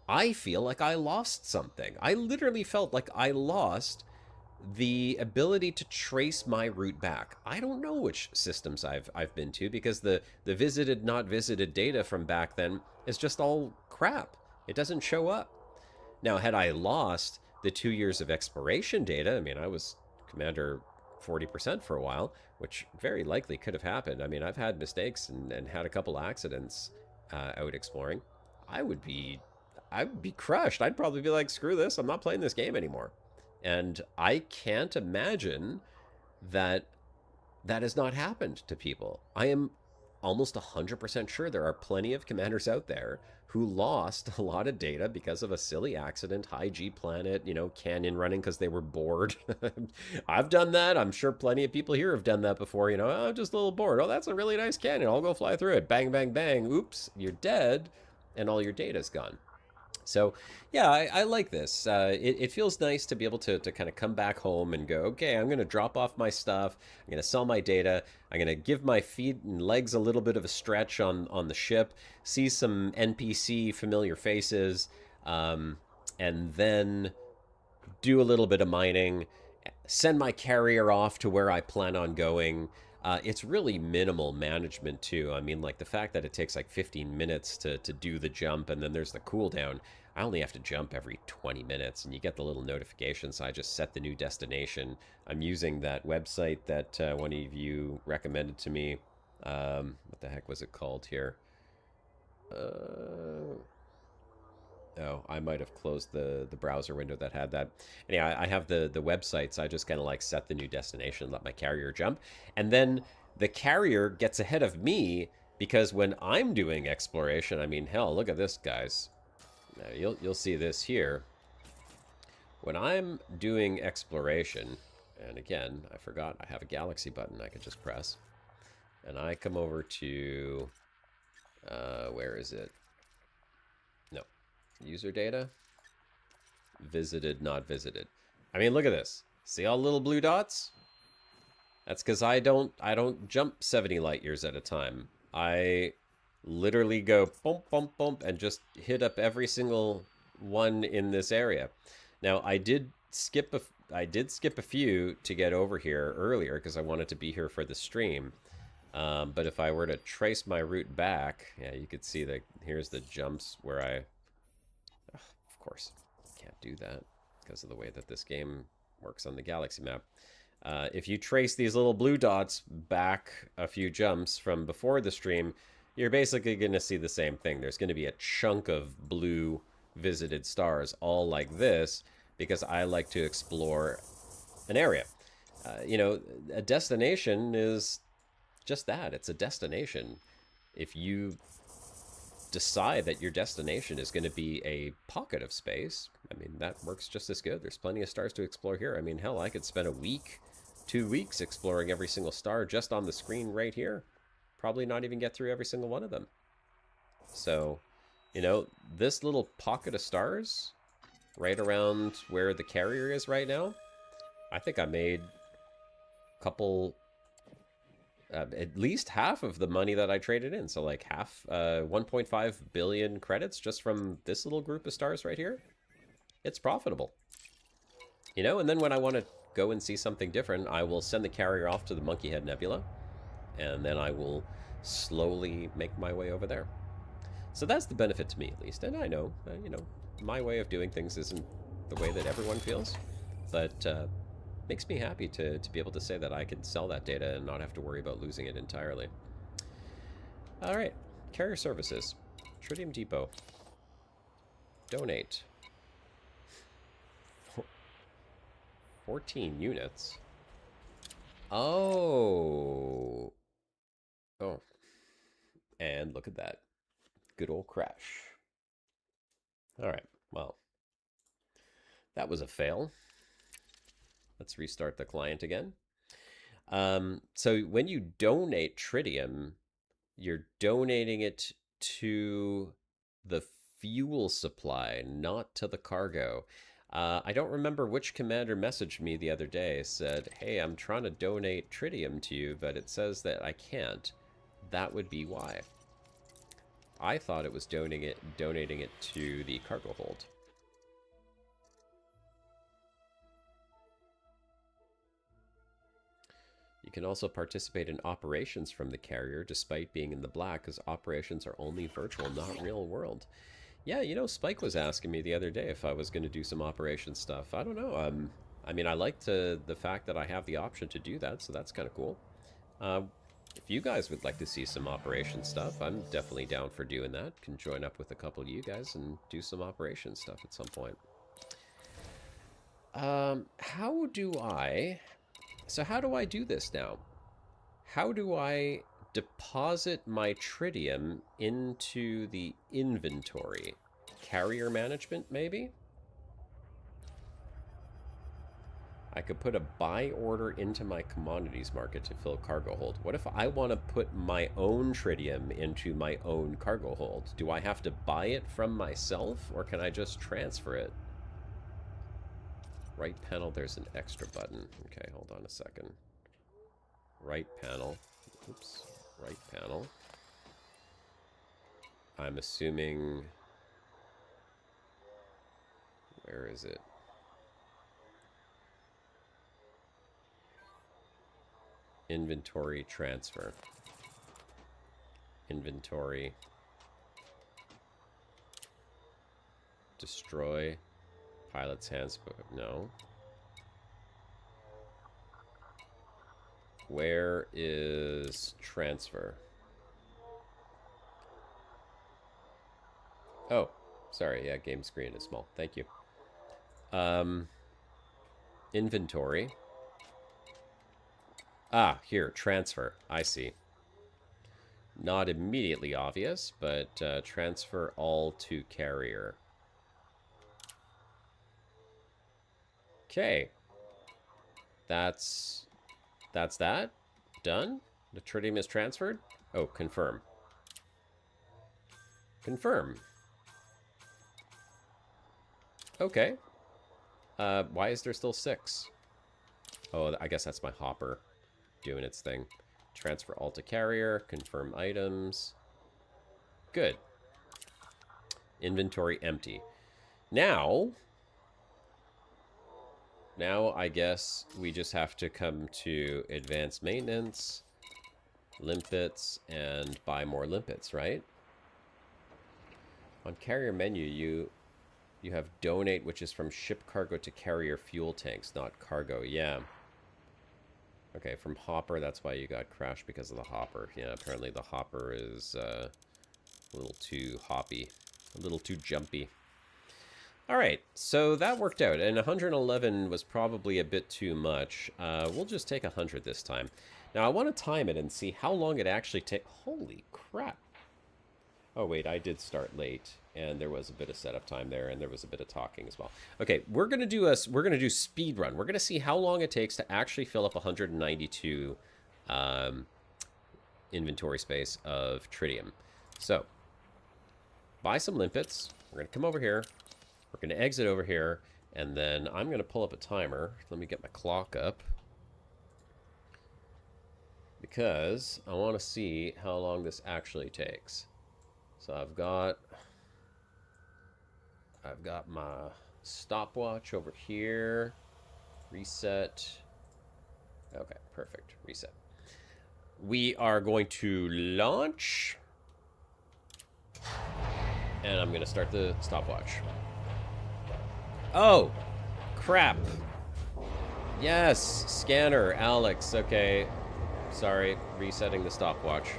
I feel like I lost something. I literally felt like I lost the ability to trace my route back. I don't know which systems I've been to because the visited, not visited data from back then is just all crap. It doesn't show up. Now, had I lost the 2 years of exploration data, I mean, I was Commander 40% for a while, which very likely could have happened. I mean, I've had mistakes and had a couple accidents out exploring. I would be crushed. I'd probably be like, screw this, I'm not playing this game anymore. And I can't imagine that that has not happened to people. I am almost 100% sure there are plenty of commanders out there who lost a lot of data because of a silly accident, high G planet, you know, canyon running because they were bored. I've done that. I'm sure plenty of people here have done that before. You know, oh, I'm just a little bored. Oh, that's a really nice canyon. I'll go fly through it. Bang, bang, bang. Oops, you're dead, and all your data's gone. So, yeah, I like this. It feels nice to be able to kind of come back home and go, okay, I'm going to drop off my stuff. I'm going to sell my data. I'm going to give my feet and legs a little bit of a stretch on the ship, see some NPC familiar faces, and then do a little bit of mining, send my carrier off to where I plan on going. It's really minimal management too. I mean, like the fact that it takes like 15 minutes to do the jump, and then there's the cooldown. I only have to jump every 20 minutes, and you get the little notification, so I just set the new destination. I'm using that website that one of you recommended to me. What the heck was it called here? Oh, I might have closed the browser window that had that. Anyway, I have the websites. I just kind of like set the new destination, let my carrier jump, and then the carrier gets ahead of me because when I'm doing exploration, I mean, hell, look at this, guys. Now, you'll see this here. When I'm doing exploration, and again, I forgot I have a galaxy button I could just press, and I come over to where is it? No. User data. Visited, not visited. I mean, look at this. See all the little blue dots? That's because I don't jump 70 light years at a time. I literally go bump, bump, bump, and just hit up every single one in this area. Now, I did skip a few to get over here earlier because I wanted to be here for the stream. But if I were to trace my route back, yeah, you could see that here's the jumps where of course, can't do that because of the way that this game works on the galaxy map. If you trace these little blue dots back a few jumps from before the stream, you're basically going to see the same thing. There's going to be a chunk of blue visited stars, all like this, because I like to explore an area. You know, a destination is just that. It's a destination. If you decide that your destination is going to be a pocket of space, I mean, that works just as good. There's plenty of stars to explore here. I mean, hell, I could spend a week, 2 weeks exploring every single star just on the screen right here. Probably not even get through every single one of them. So, you know, this little pocket of stars right around where the carrier is right now, I think I made a couple, at least half of the money that I traded in. So like half, 1.5 billion credits just from this little group of stars right here. It's profitable. You know, and then when I want to go and see something different, I will send the carrier off to the Monkey Head Nebula, and then I will slowly make my way over there. So that's the benefit to me, at least. And I know, you know, my way of doing things isn't the way that everyone feels, but makes me happy to be able to say that I can sell that data and not have to worry about losing it entirely. All right, carrier services, Tritium Depot, donate. 14 units. Oh. Oh. And look at that. Good old crash. All right, well, that was a fail. Let's restart the client again. So when you donate Tritium, you're donating it to the fuel supply, not to the cargo. I don't remember which commander messaged me the other day, said, hey, I'm trying to donate Tritium to you, but it says that I can't. That would be why. I thought it was donating it to the cargo hold. You can also participate in operations from the carrier despite being in the black, because operations are only virtual, not real world. Yeah, you know, Spike was asking me the other day if I was going to do some operation stuff. I don't know. I mean, I like the fact that I have the option to do that, so that's kind of cool. If you guys would like to see some operation stuff, I'm definitely down for doing that. Can join up with a couple of you guys and do some operation stuff at some point. How do I do this now? How do I deposit my Tritium into the inventory? Carrier management, maybe? I could put a buy order into my commodities market to fill cargo hold. What if I want to put my own Tritium into my own cargo hold? Do I have to buy it from myself, or can I just transfer it? Right panel, there's an extra button. Okay, hold on a second. Right panel. Oops. Right panel. I'm assuming... Where is it? Inventory transfer. Inventory. Destroy. Pilot's handbook. No. Where is transfer? Oh, sorry. Yeah, game screen is small. Thank you. Inventory. Ah, here, transfer. I see. Not immediately obvious, but transfer all to carrier. Okay. That's that. Done. The tritium is transferred. Oh, confirm. Confirm. Okay. Why is there still 6? Oh, I guess that's my hopper doing its thing. Transfer all to carrier. Confirm items. Good. Inventory empty. Now I guess we just have to come to advanced maintenance, limpets, and buy more limpets, right? On carrier menu, you have donate, which is from ship cargo to carrier fuel tanks, not cargo. Yeah. Okay, from hopper, that's why you got crashed, because of the hopper. Yeah, apparently the hopper is a little too hoppy, a little too jumpy. All right, so that worked out, and 111 was probably a bit too much. We'll just take 100 this time. Now, I want to time it and see how long it actually takes. Holy crap. Oh, wait, I did start late, and there was a bit of setup time there, and there was a bit of talking as well. Okay, we're going to do speed run. We're going to see how long it takes to actually fill up 192 inventory space of tritium. So, buy some limpets. We're going to come over here. We're going to exit over here, and then I'm going to pull up a timer. Let me get my clock up, because I want to see how long this actually takes. So I've got my stopwatch over here. Reset. Okay, perfect. Reset. We are going to launch, and I'm going to start the stopwatch. Oh, crap. Yes, scanner, Alex. Okay, sorry, resetting the stopwatch.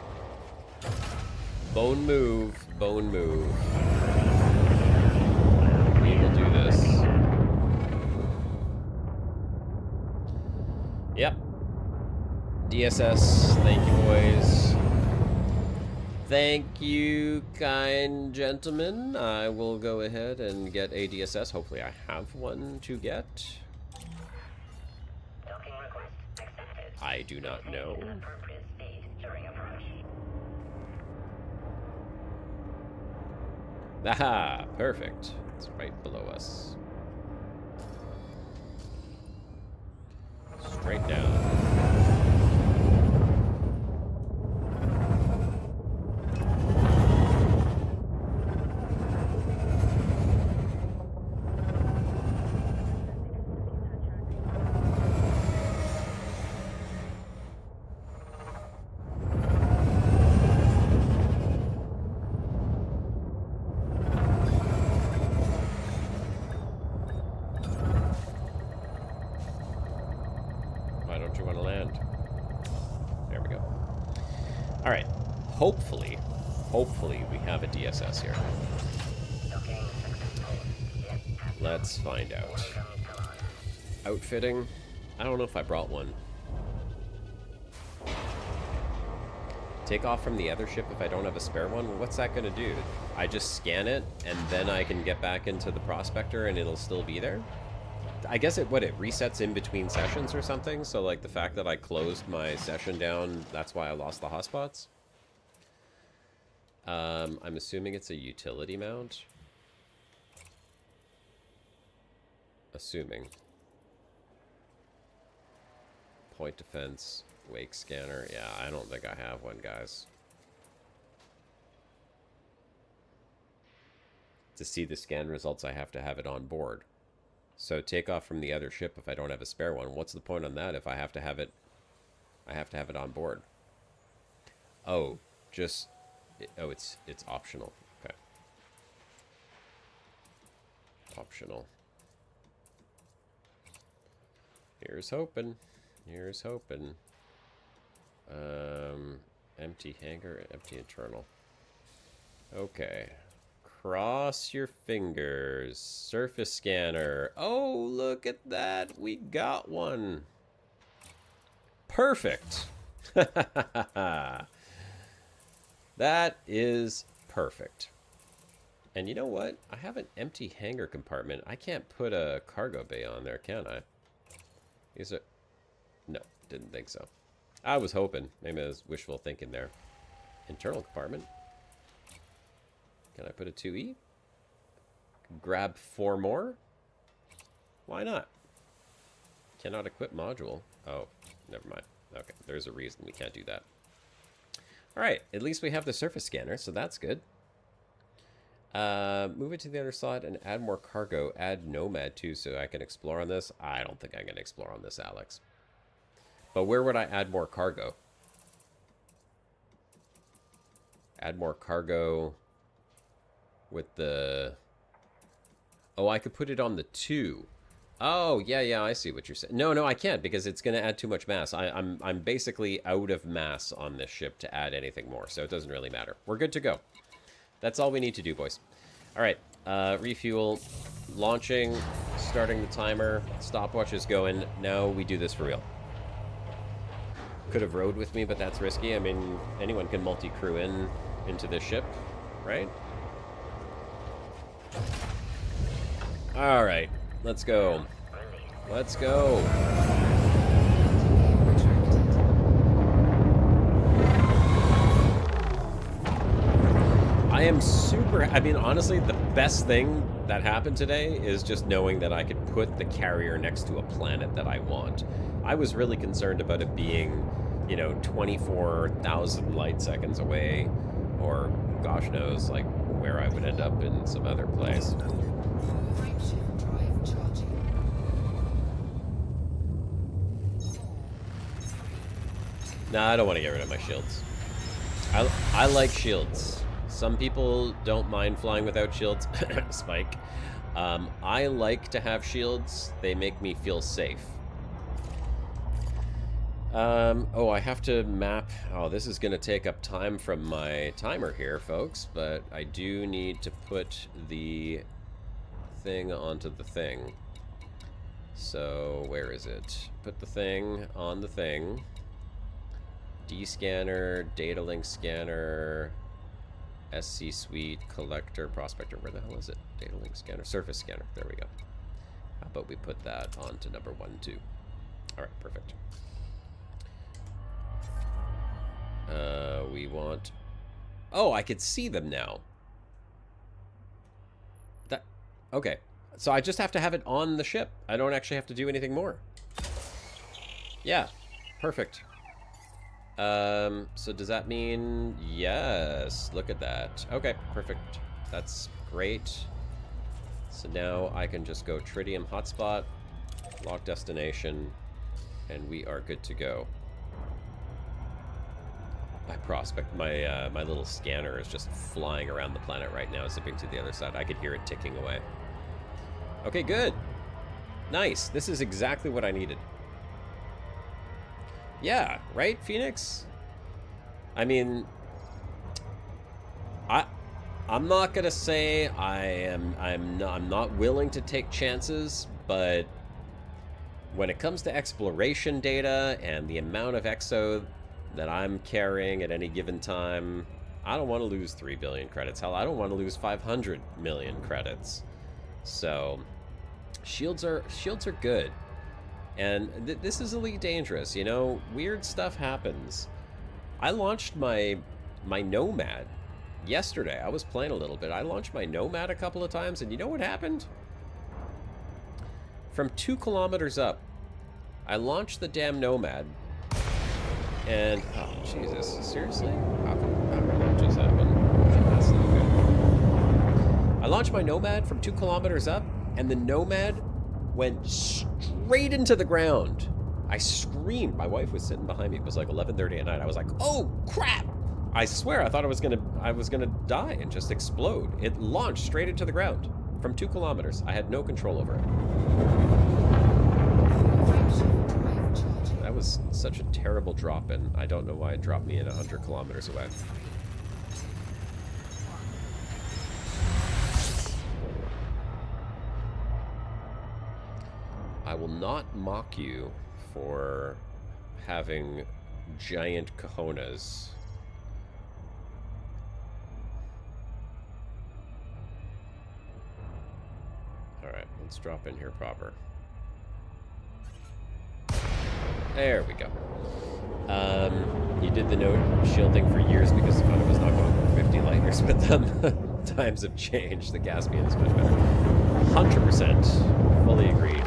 Bone move, bone move. We will do this. Yep. DSS, thank you, boys. Thank you, kind gentlemen. I will go ahead and get a DSS. Hopefully I have one to get. Docking request accepted. I do not know. Maintain an appropriate speed during approach. Aha, perfect. It's right below us. Straight down. Hopefully we have a DSS here. Let's find out. Outfitting. I don't know if I brought one. Take off from the other ship if I don't have a spare one? What's that gonna do? I just scan it and then I can get back into the prospector and it'll still be there? I guess it resets in between sessions or something, so like the fact that I closed my session down, that's why I lost the hotspots. I'm assuming it's a utility mount. Assuming. Point defense, wake scanner. Yeah, I don't think I have one, guys. To see the scan results, I have to have it on board. So take off from the other ship if I don't have a spare one. What's the point on that if I have to have it? I have to have it on board. Oh, just... Oh, it's optional. Okay. Optional. Here's hoping. Here's hoping. Empty hangar, empty internal. Okay. Cross your fingers. Surface scanner. Oh, look at that. We got one. Perfect. That is perfect. And you know what? I have an empty hangar compartment. I can't put a cargo bay on there, can I? Is it? No, didn't think so. I was hoping. Maybe I was wishful thinking there. Internal compartment. Can I put a 2E? Grab 4 more? Why not? Cannot equip module. Oh, never mind. Okay, there's a reason we can't do that. Alright, at least we have the surface scanner, so that's good. Move it to the other side and add more cargo. Add Nomad too, so I can explore on this. I don't think I'm going to explore on this, Alex. But where would I add more cargo? Add more cargo with the... Oh, I could put it on the 2. Oh, yeah, I see what you're saying. No, I can't because it's going to add too much mass. I'm basically out of mass on this ship to add anything more, so it doesn't really matter. We're good to go. That's all we need to do, boys. All right, refuel, launching, starting the timer, stopwatch is going. Now we do this for real. Could have rowed with me, but that's risky. I mean, anyone can multi-crew into this ship, right? All right, let's go. Let's go. I am super... I mean, honestly, the best thing that happened today is just knowing that I could put the carrier next to a planet that I want. I was really concerned about it being, you know, 24,000 light seconds away, or gosh knows, like, where I would end up in some other place. Frameshift drive charging. 4, 3, Nah, I don't want to get rid of my shields. I like shields. Some people don't mind flying without shields. Spike. I like to have shields. They make me feel safe. Oh, I have to map. Oh, this is going to take up time from my timer here, folks. But I do need to put the thing onto the thing. So, where is it? Put the thing on the thing. D-scanner, data link scanner, SC suite, collector, prospector. Where the hell is it? Data link scanner, surface scanner. There we go. How about we put that onto number 1, 2. All right, perfect. We want... Oh, I could see them now. That... Okay. So I just have to have it on the ship. I don't actually have to do anything more. Yeah. Perfect. So does that mean... Yes. Look at that. Okay, perfect. That's great. So now I can just go Tritium hotspot, lock destination, and we are good to go. My prospect, my little scanner is just flying around the planet right now, zipping to the other side. I could hear it ticking away. Okay, good. Nice. This is exactly what I needed. Yeah, right, Phoenix? I mean, I'm not gonna say I'm not willing to take chances, but when it comes to exploration data and the amount of exo that I'm carrying at any given time, I don't want to lose 3 billion credits. Hell, I don't want to lose 500 million credits. So, shields are good. And this is Elite Dangerous, you know? Weird stuff happens. I launched my Nomad yesterday. I was playing a little bit. I launched my Nomad a couple of times, and you know what happened? From 2 kilometers up, I launched the damn Nomad, and... Oh, Jesus. Seriously? How come that just happened? That's not good. I launched my Nomad from 2 kilometers up, and the Nomad went straight into the ground. I screamed. My wife was sitting behind me. It was like 11:30 at night. I was like, "Oh crap!" I swear, I thought I was gonna die and just explode. It launched straight into the ground from 2 kilometers. I had no control over it. That was such a terrible drop-in. I don't know why it dropped me in 100 kilometers away. I will not mock you for having giant cojones. Alright, let's drop in here proper. There we go. You did the note shielding for years because the was not going over 50 light years with them. Times have changed. The Caspian is much better. 100%. Fully agreed.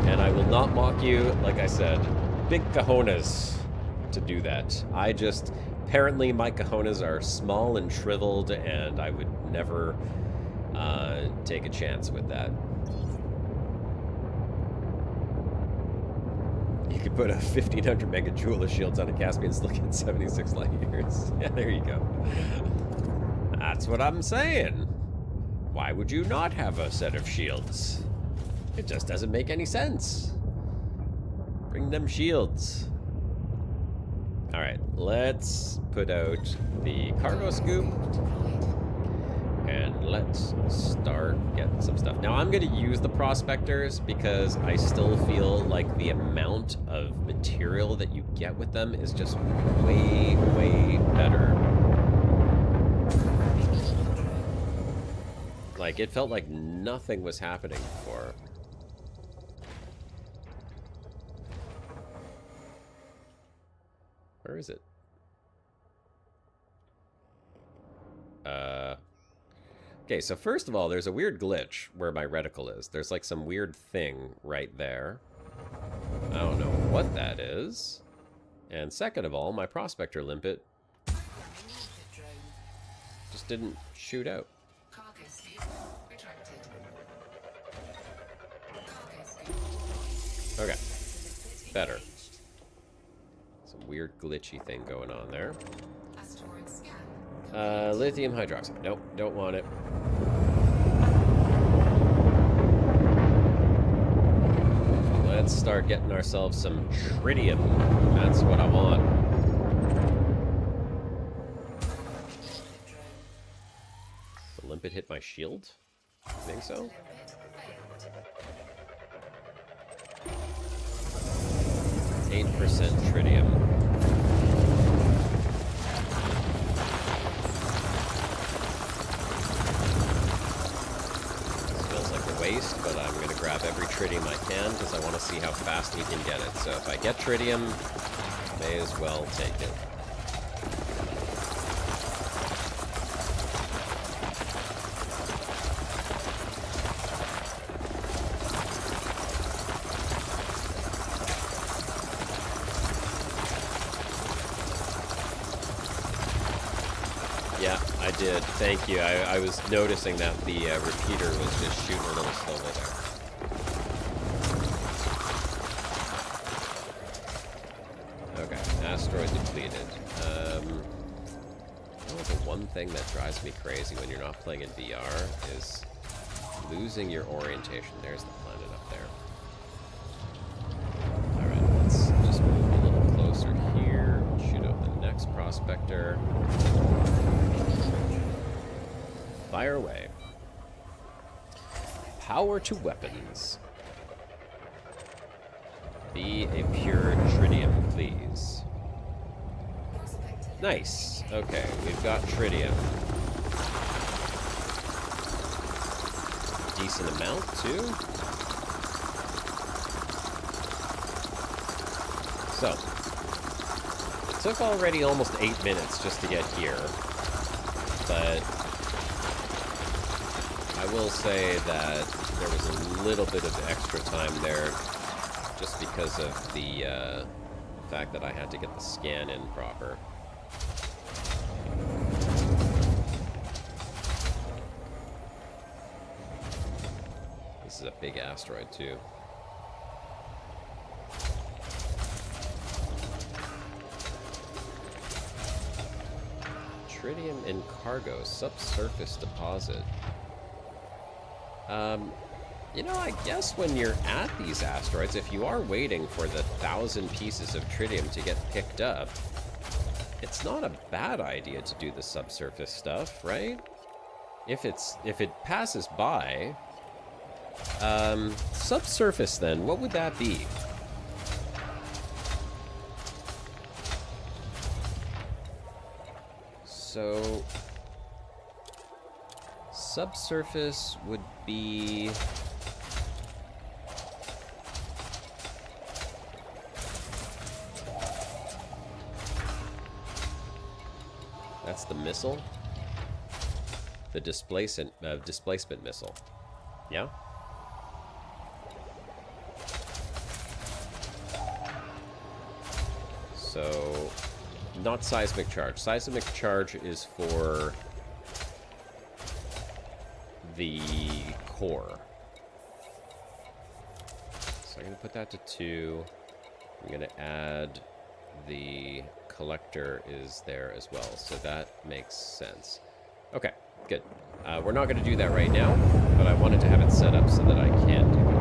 And I will not mock you, like I said. Big cojones to do that. Apparently my cojones are small and shriveled, and I would never take a chance with that. You could put a 1500 megajoule of shields on a Caspian and still get 76 light years. Yeah, there you go. That's what I'm saying. Why would you not have a set of shields? It just doesn't make any sense. Bring them shields. Alright, let's put out the cargo scoop. And let's start getting some stuff. Now, I'm going to use the prospectors because I still feel like the amount of material that you get with them is just way, way better. Like, it felt like nothing was happening before. Where is it? Okay, so first of all, there's a weird glitch where my reticle is. There's like some weird thing right there. I don't know what that is. And second of all, my prospector limpet just didn't shoot out. Okay, better. Some weird glitchy thing going on there. Lithium hydroxide. Nope, don't want it. Let's start getting ourselves some tritium. That's what I want. The limpet hit my shield? I think so. 8% tritium. Waste, but I'm going to grab every tritium I can because I want to see how fast we can get it. So if I get tritium, may as well take it. Yeah, I did. Thank you. I was noticing that the repeater was just shooting a little slowly there. Okay, asteroid depleted. The one thing that drives me crazy when you're not playing in VR is losing your orientation. There's the planet up there. Alright, let's just move a little closer here. Shoot out the next prospector. Fire away. Power to weapons. Be a pure tritium, please. Nice. Okay, we've got tritium. Decent amount, too. So, it took already almost 8 minutes just to get here, but I will say that there was a little bit of extra time there just because of the fact that I had to get the scan in proper. This is a big asteroid, too. Tritium in cargo, subsurface deposit. You know, I guess when you're at these asteroids, if you are waiting for the 1,000 pieces of tritium to get picked up, it's not a bad idea to do the subsurface stuff, right? If it passes by, subsurface then, what would that be? So, subsurface would be... That's the missile? The displacement missile. Yeah? So, not seismic charge. Seismic charge is for the core. So I'm going to put that to 2. I'm going to add the collector is there as well. So that makes sense. Okay, good. We're not going to do that right now, but I wanted to have it set up so that I can do it.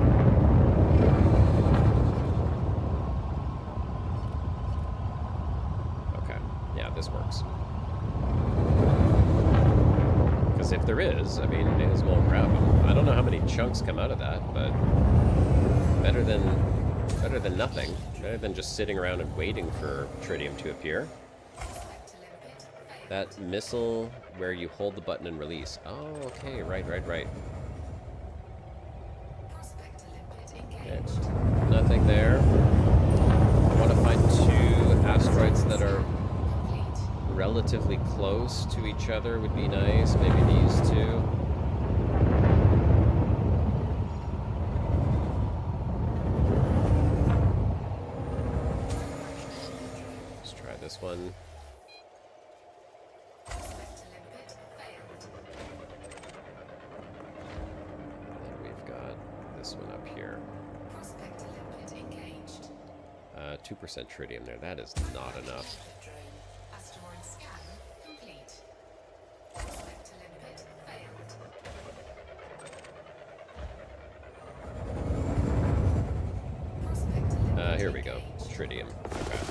This works. Because if there is, I mean, may as well grab them. I don't know how many chunks come out of that, but better than nothing. Better than just sitting around and waiting for tritium to appear. That missile where you hold the button and release. Oh, okay, right. Okay. Nothing there. I want to find 2 asteroids that are relatively close to each other would be nice. Maybe these 2. Let's try this one. And we've got this one up here. 2% tritium there. That is not enough. Here we go. Tritium. Okay.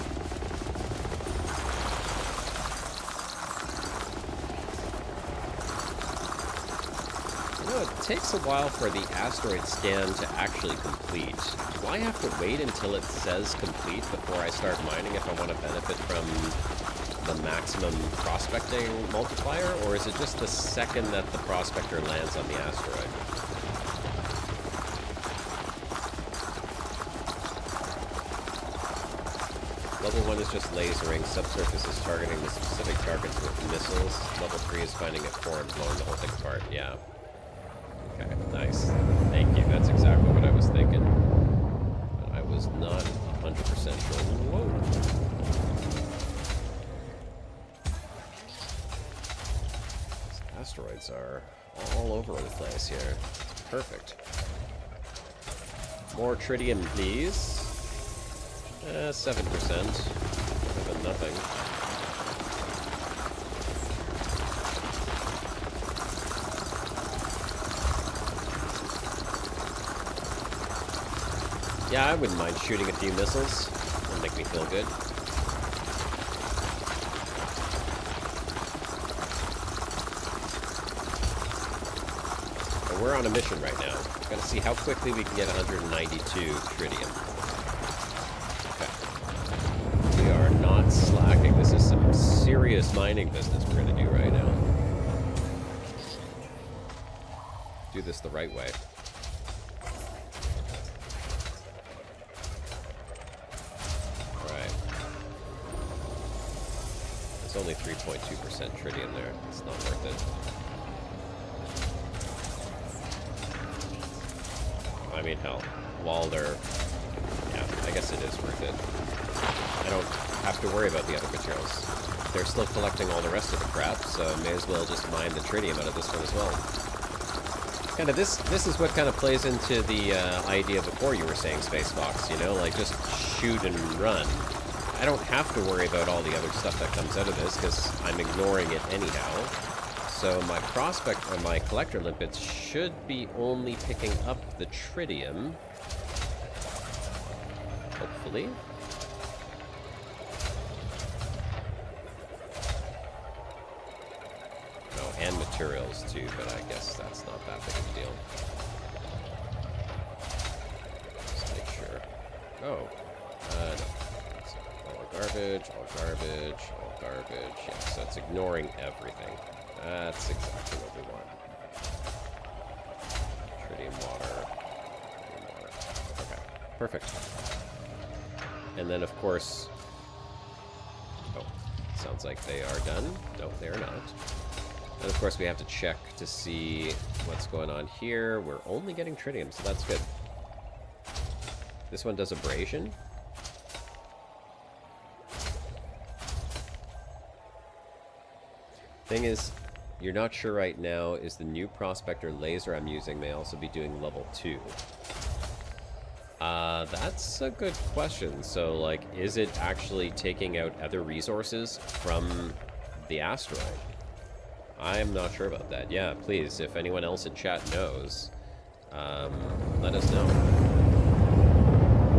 You know, it takes a while for the asteroid scan to actually complete. Do I have to wait until it says complete before I start mining if I want to benefit from the maximum prospecting multiplier? Or is it just the second that the prospector lands on the asteroid? Level 1 is just lasering. Subsurface is targeting the specific targets with missiles. Level 3 is finding it core and blowing the whole thing apart. Yeah. Okay, nice. Thank you. That's exactly what I was thinking. But I was not 100% sure. Whoa. These asteroids are all over the place here. Perfect. More tritium, please. 7%. Better than nothing. Yeah, I wouldn't mind shooting a few missiles. It'll make me feel good. But we're on a mission right now. Gotta see how quickly we can get 192 tritium. Not slacking. This is some serious mining business we're going to do right now. Do this the right way. Alright. There's only 3.2% tritium there. It's not worth it. I mean, hell. Walder. Yeah, I guess it is worth it. I don't have to worry about the other materials. They're still collecting all the rest of the crap, so may as well just mine the tritium out of this one as well. Kind of this is what kind of plays into the idea before you were saying Space Fox, you know, like just shoot and run. I don't have to worry about all the other stuff that comes out of this because I'm ignoring it anyhow. So my prospect or my collector limpets should be only picking up the tritium. Hopefully. Oh, and materials too, but I guess that's not that big of a deal. Just make sure. Oh, no. It's all garbage, all garbage, all garbage. Yeah, so it's ignoring everything. That's exactly what we want. Tritium water. Tritium water. Okay, perfect. And then, of course... Oh, sounds like they are done. No, they're not. And, of course, we have to check to see what's going on here. We're only getting tritium, so that's good. This one does abrasion. Thing is, you're not sure right now, is the new prospector laser I'm using may also be doing level 2? That's a good question. So, like, is it actually taking out other resources from the asteroid? I'm not sure about that. Yeah, please, if anyone else in chat knows, let us know.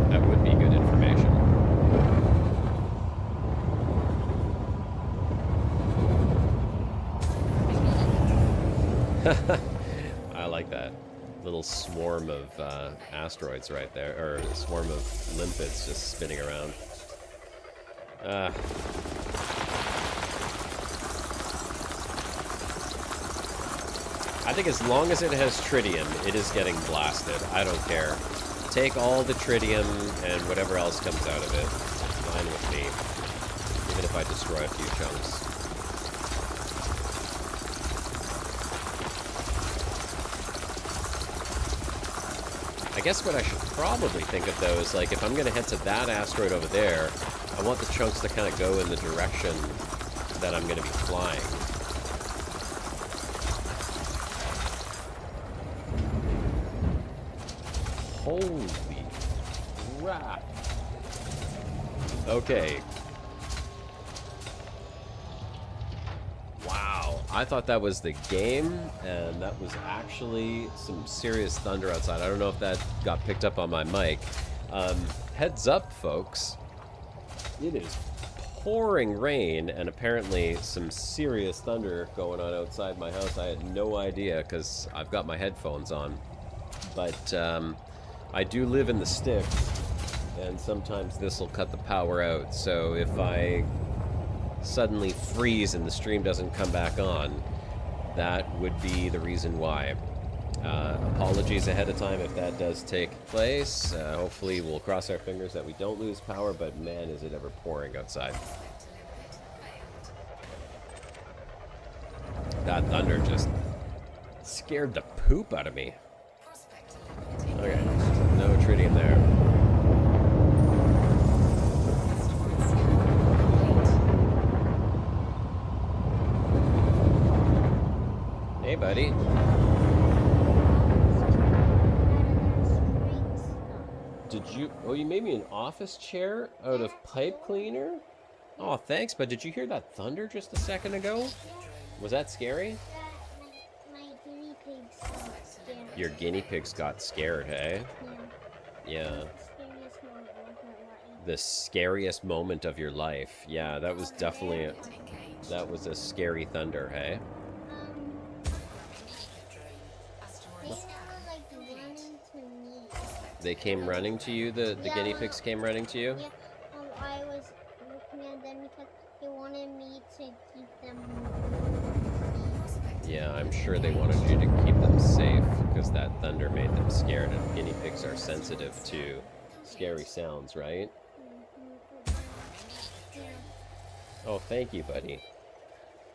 That would be good information. I like that. Little swarm of asteroids right there, or a swarm of limpets just spinning around. I think as long as it has tritium, it is getting blasted. I don't care. Take all the tritium and whatever else comes out of it. Fine with me. Even if I destroy a few chunks. I guess what I should probably think of, though, is, like, if I'm going to head to that asteroid over there, I want the chunks to kind of go in the direction that I'm going to be flying. Holy crap. Okay. Wow. I thought that was the game, and that was actually some serious thunder outside. I don't know if that got picked up on my mic. Heads up, folks. It is pouring rain, and apparently some serious thunder going on outside my house. I had no idea, because I've got my headphones on. But, I do live in the sticks, and sometimes this will cut the power out. So if I suddenly freeze and the stream doesn't come back on, that would be the reason why. Apologies ahead of time if that does take place. Hopefully we'll cross our fingers that we don't lose power, but man, is it ever pouring outside. That thunder just scared the poop out of me. Okay, no tritium there. Hey, buddy. Did you... Oh, you made me an office chair out of pipe cleaner? Oh, thanks, but did you hear that thunder just a second ago? Was that scary? My guinea pigs got scared. Your guinea pigs got scared, hey? Yeah. Yeah. Scariest moment of my life. The scariest moment of your life. Yeah, that was definitely... That was a scary thunder, hey? They were like running to me. They came running to you? The guinea pigs came running to you? Yeah, I was looking at them because they wanted me to keep them. Yeah, I'm sure they wanted you to keep them safe because that thunder made them scared, and guinea pigs are sensitive to scary sounds, right? Yeah. Oh, thank you, buddy.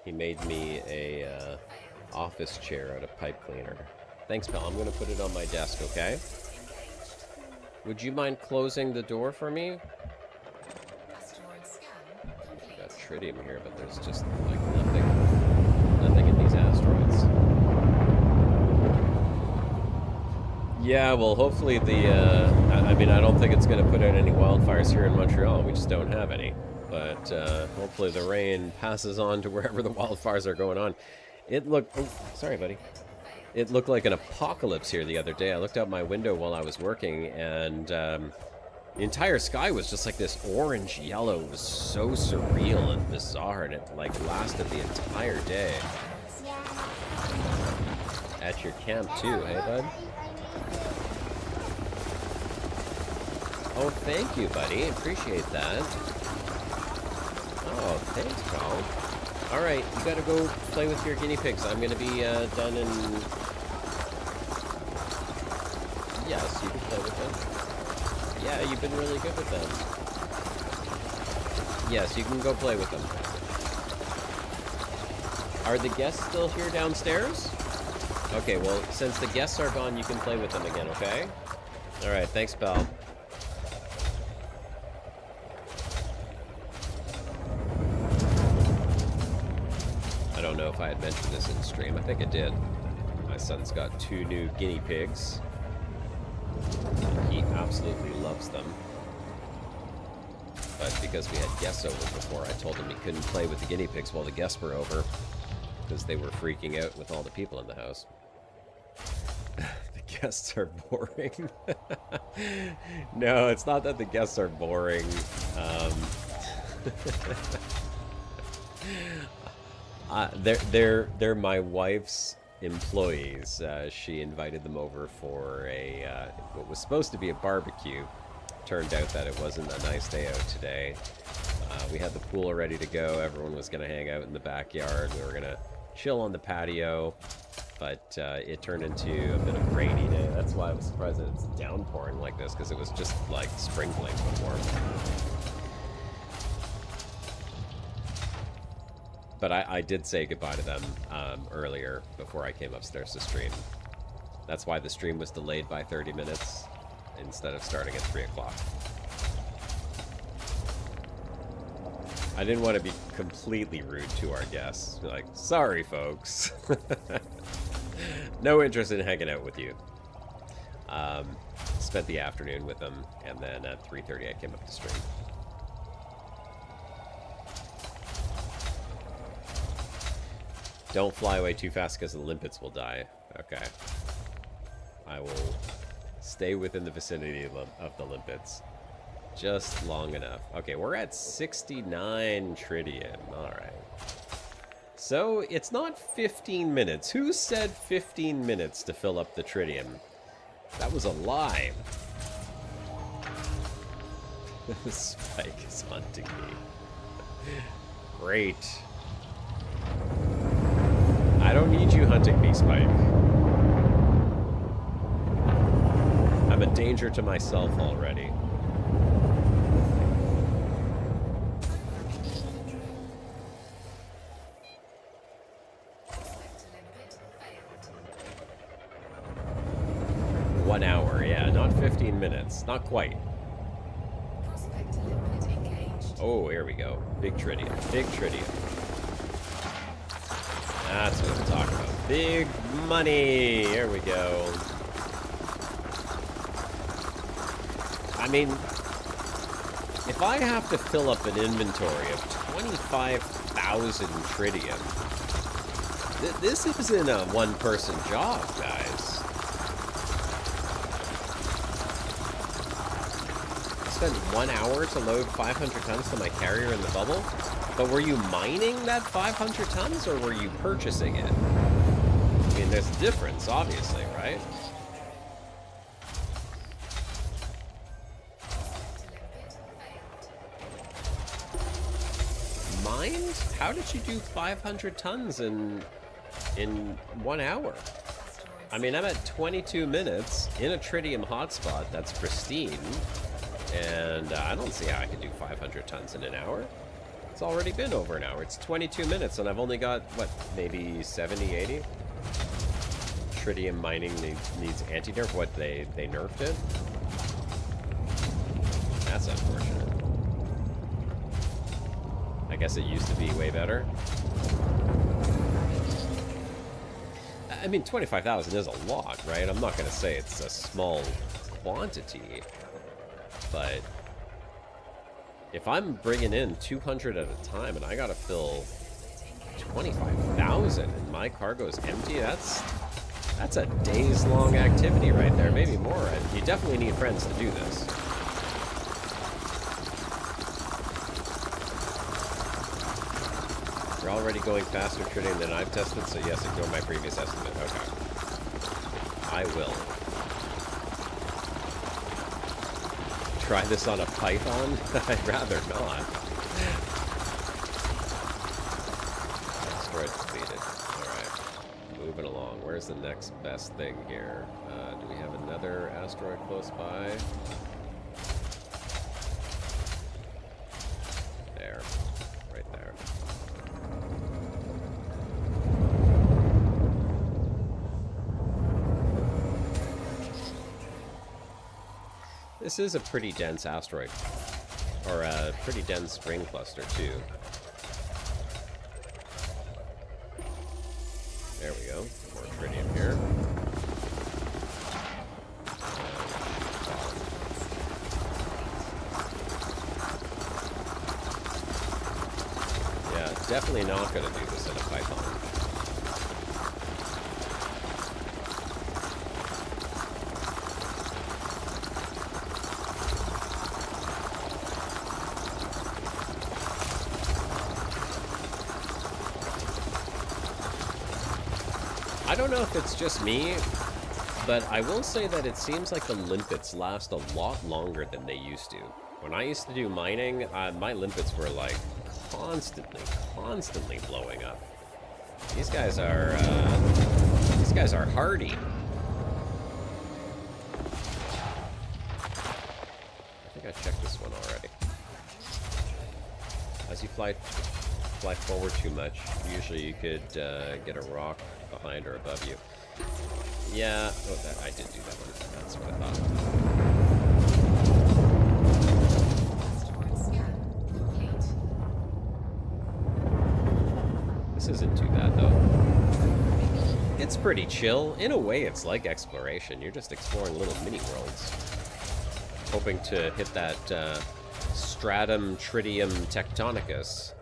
He made me a office chair out of pipe cleaner. Thanks, pal. I'm going to put it on my desk, okay? Would you mind closing the door for me? Got tritium here, but there's just like nothing in these asteroids. Yeah, well, hopefully I mean, I don't think it's going to put out any wildfires here in Montreal. We just don't have any. But hopefully the rain passes on to wherever the wildfires are going on. It looked... Oh, sorry, buddy. It looked like an apocalypse here the other day. I looked out my window while I was working, and the entire sky was just like this orange-yellow. It was so surreal and bizarre, and it, like, lasted the entire day. Yeah. At your camp, too, hey, bud? Oh, thank you, buddy. Appreciate that. Oh, thanks, pal. Alright, you gotta go play with your guinea pigs. I'm gonna be done in... Yes, you can play with them. Yeah, you've been really good with them. Yes, you can go play with them. Are the guests still here downstairs? Okay, well, since the guests are gone, you can play with them again, okay? Alright, thanks, pal. I don't know if I had mentioned this in stream. I think I did. My son's got 2 new guinea pigs. He absolutely loves them. But because we had guests over before, I told him he couldn't play with the guinea pigs while the guests were over. Because they were freaking out with all the people in the house. The guests are boring. No, it's not that the guests are boring. They're my wife's employees. She invited them over for a what was supposed to be a barbecue. Turned out that it wasn't a nice day out today. We had the pool ready to go. Everyone was going to hang out in the backyard. We were going to chill on the patio, but it turned into a bit of a rainy day. That's why I was surprised that it's downpouring like this, because it was just like sprinkling before. But I did say goodbye to them earlier before I came upstairs to stream. That's why the stream was delayed by 30 minutes instead of starting at 3 o'clock. I didn't want to be completely rude to our guests. Like, sorry, folks. No interest in hanging out with you. Spent the afternoon with them, and then at 3:30 I came up to stream. Don't fly away too fast because the limpets will die. Okay. I will stay within the vicinity of the limpets. Just long enough. Okay, we're at 69 tritium. Alright. So, it's not 15 minutes. Who said 15 minutes to fill up the tritium? That was a lie. Spike is hunting me. Great. I don't need you hunting me, Spike. I'm a danger to myself already. One hour, yeah, not 15 minutes. Not quite. Oh, here we go. Big tritium. Big tritium. That's what I'm talking about. Big money! Here we go. I mean, if I have to fill up an inventory of 25,000 tritium, this isn't a one-person job, guys. I spent 1 hour to load 500 tons to my carrier in the bubble. But were you mining that 500 tons, or were you purchasing it? I mean, there's a difference, obviously, right? Mined? How did you do 500 tons in 1 hour? I mean, I'm at 22 minutes in a tritium hotspot that's pristine, and I don't see how I can do 500 tons in an hour. It's already been over an hour. It's 22 minutes, and I've only got, what, maybe 70, 80? Tritium mining needs anti-nerf. What, they nerfed it? That's unfortunate. I guess it used to be way better. I mean, 25,000 is a lot, right? I'm not going to say it's a small quantity, but if I'm bringing in 200 at a time and I gotta fill 25,000 and my cargo's empty? That's a days-long activity right there, maybe more. You definitely need friends to do this. You're already going faster trading than I've tested, so yes, ignore my previous estimate. Okay. I will. Try this on a python? I'd rather not. Asteroid completed. Alright. Moving along. Where's the next best thing here? Do we have another asteroid close by? There. Right there. This is a pretty dense asteroid. Or a pretty dense ring cluster, too. There we go. More tritium here. Yeah, definitely not going to do this in a python. I don't know if it's just me, but I will say that it seems like the limpets last a lot longer than they used to. When I used to do mining, my limpets were like constantly blowing up. These guys are hardy. I think I checked this one already. As you fly forward too much, usually you could get a rock behind or above you. Yeah, oh, I did do that one. That's what I thought. Asteroid scan complete. This isn't too bad, though. It's pretty chill. In a way, it's like exploration. You're just exploring little mini-worlds. Hoping to hit that stratum tritium tectonicus.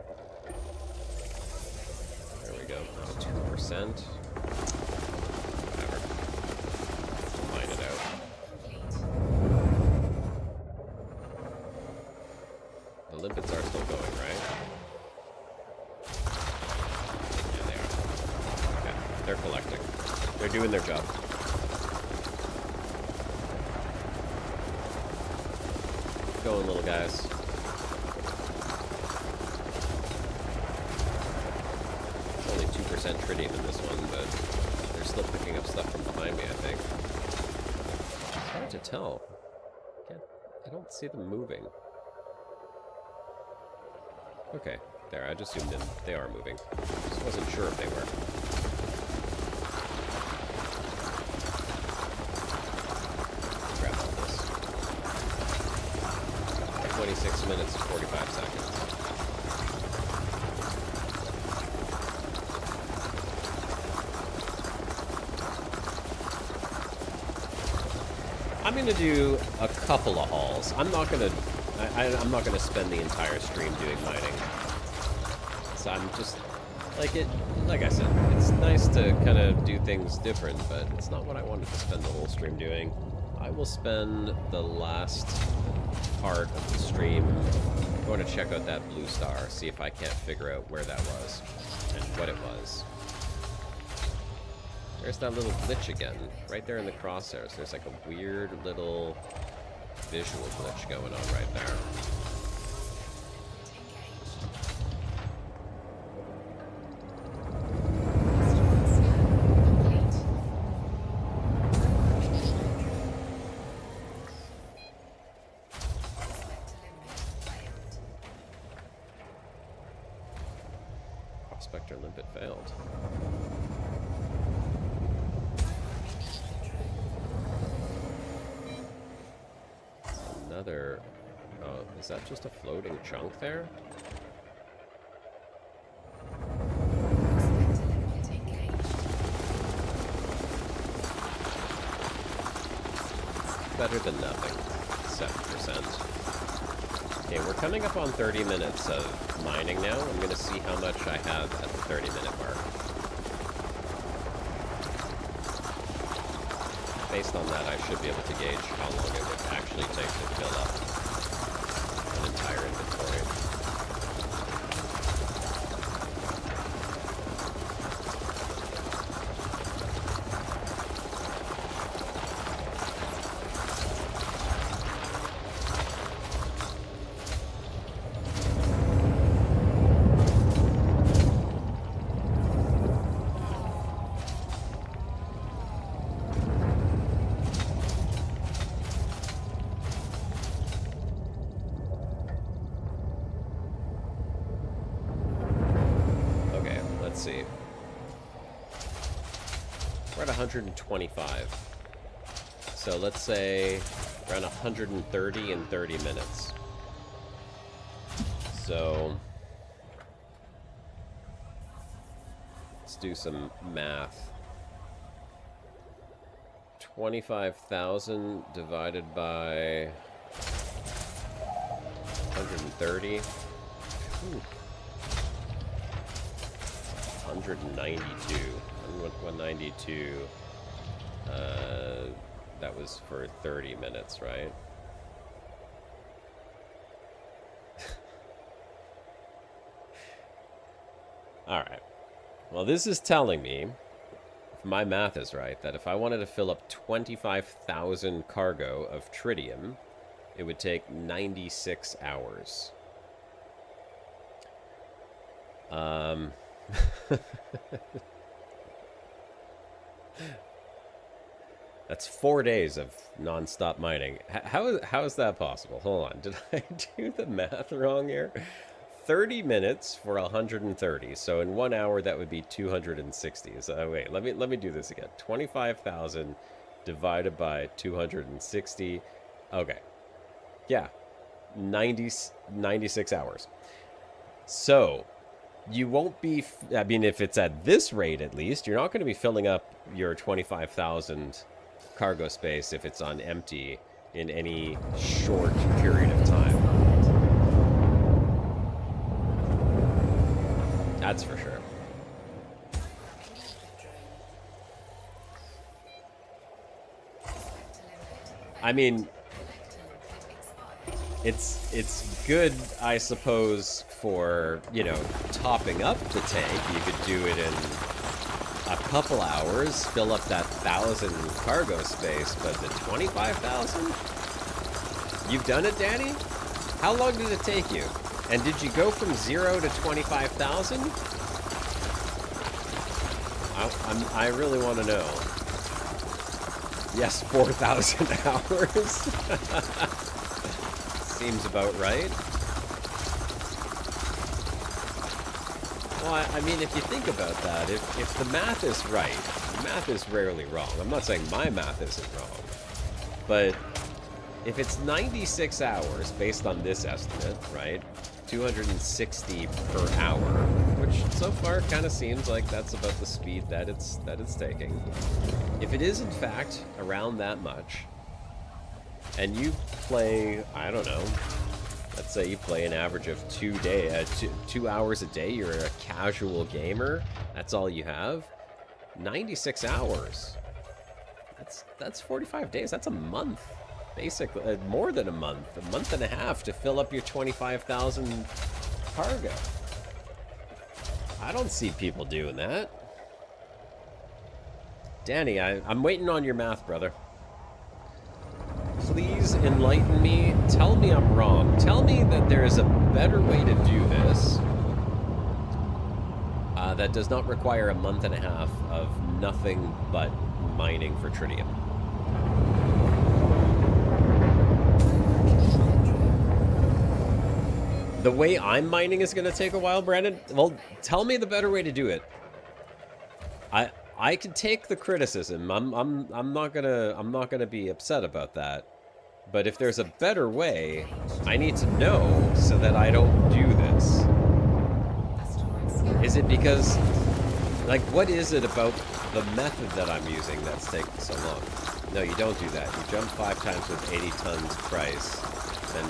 There we go. 2%. Whatever. Mine it out. The limpets are still going, right? Yeah, they are. Okay. They're collecting. They're doing their job. Keep going, little guys. Only 2% tritium in this one, but they're still picking up stuff from behind me, I think. It's hard to tell. I don't see them moving. Okay, there, I just zoomed in. They are moving. Just wasn't sure if they were. Grab all this. 26 minutes, 45 seconds. I'm gonna do a couple of hauls. I'm not gonna spend the entire stream doing mining. So I'm just like I said, it's nice to kind of do things different, but it's not what I wanted to spend the whole stream doing. I will spend the last part of the stream going to check out that blue star, see if I can't figure out where that was and what it was. There's that little glitch again, right there in the crosshairs. There's like a weird little visual glitch going on right there. Asteroid scan complete. Prospector limit failed. Prospector limpet failed. Another... Oh, is that just a floating chunk there? Prospector limit engaged. Better than nothing. 7%. Okay, we're coming up on 30 minutes of mining now. I'm going to see how much I have at the 30-minute mark. Based on that, I should be able to gauge how long it would actually take to fill up an entire inventory. Let's see. We're at 125. So let's say around 130 in 30 minutes. So let's do some math. 25,000 divided by 130. Ooh. 192. 192. That was for 30 minutes, right? Alright. Well, this is telling me, if my math is right, that if I wanted to fill up 25,000 cargo of tritium, it would take 96 hours. That's 4 days of non-stop mining. How is that possible? Hold on. Did I do the math wrong here? 30 minutes for 130. So in 1 hour, that would be 260. So wait, let me do this again. 25,000 divided by 260. Okay. Yeah. 96 hours. So you won't be, I mean, if it's at this rate at least, you're not going to be filling up your 25,000 cargo space if it's on empty in any short period of time. That's for sure. I mean, it's good, I suppose, for, you know, topping up the tank. You could do it in a couple hours, fill up that 1,000 cargo space, but the 25,000? You've done it, Danny? How long did it take you? And did you go from 0 to 25,000? I really want to know. Yes, 4,000 hours. Seems about right. Well, I mean, if you think about that, if the math is right, math is rarely wrong. I'm not saying my math isn't wrong, but if it's 96 hours based on this estimate, right? 260 per hour, which so far kind of seems like that's about the speed that it's taking. If it is in fact around that much, and you play, I don't know, let's say you play an average of 2 hours a day, you're a casual gamer, that's all you have, 96 hours, that's 45 days, that's a month. Basically, more than a month and a half to fill up your 25,000 cargo. I don't see people doing that. Danny, I'm waiting on your math, brother. Please enlighten me. Tell me I'm wrong. Tell me that there is a better way to do this that does not require a month and a half of nothing but mining for tritium. The way I'm mining is going to take a while, Brandon. Well, tell me the better way to do it. I can take the criticism. I'm not gonna be upset about that. But if there's a better way, I need to know so that I don't do this. Is it because, like, what is it about the method that I'm using that's taking so long? No, you don't do that. You jump 5 times with 80 tons price, and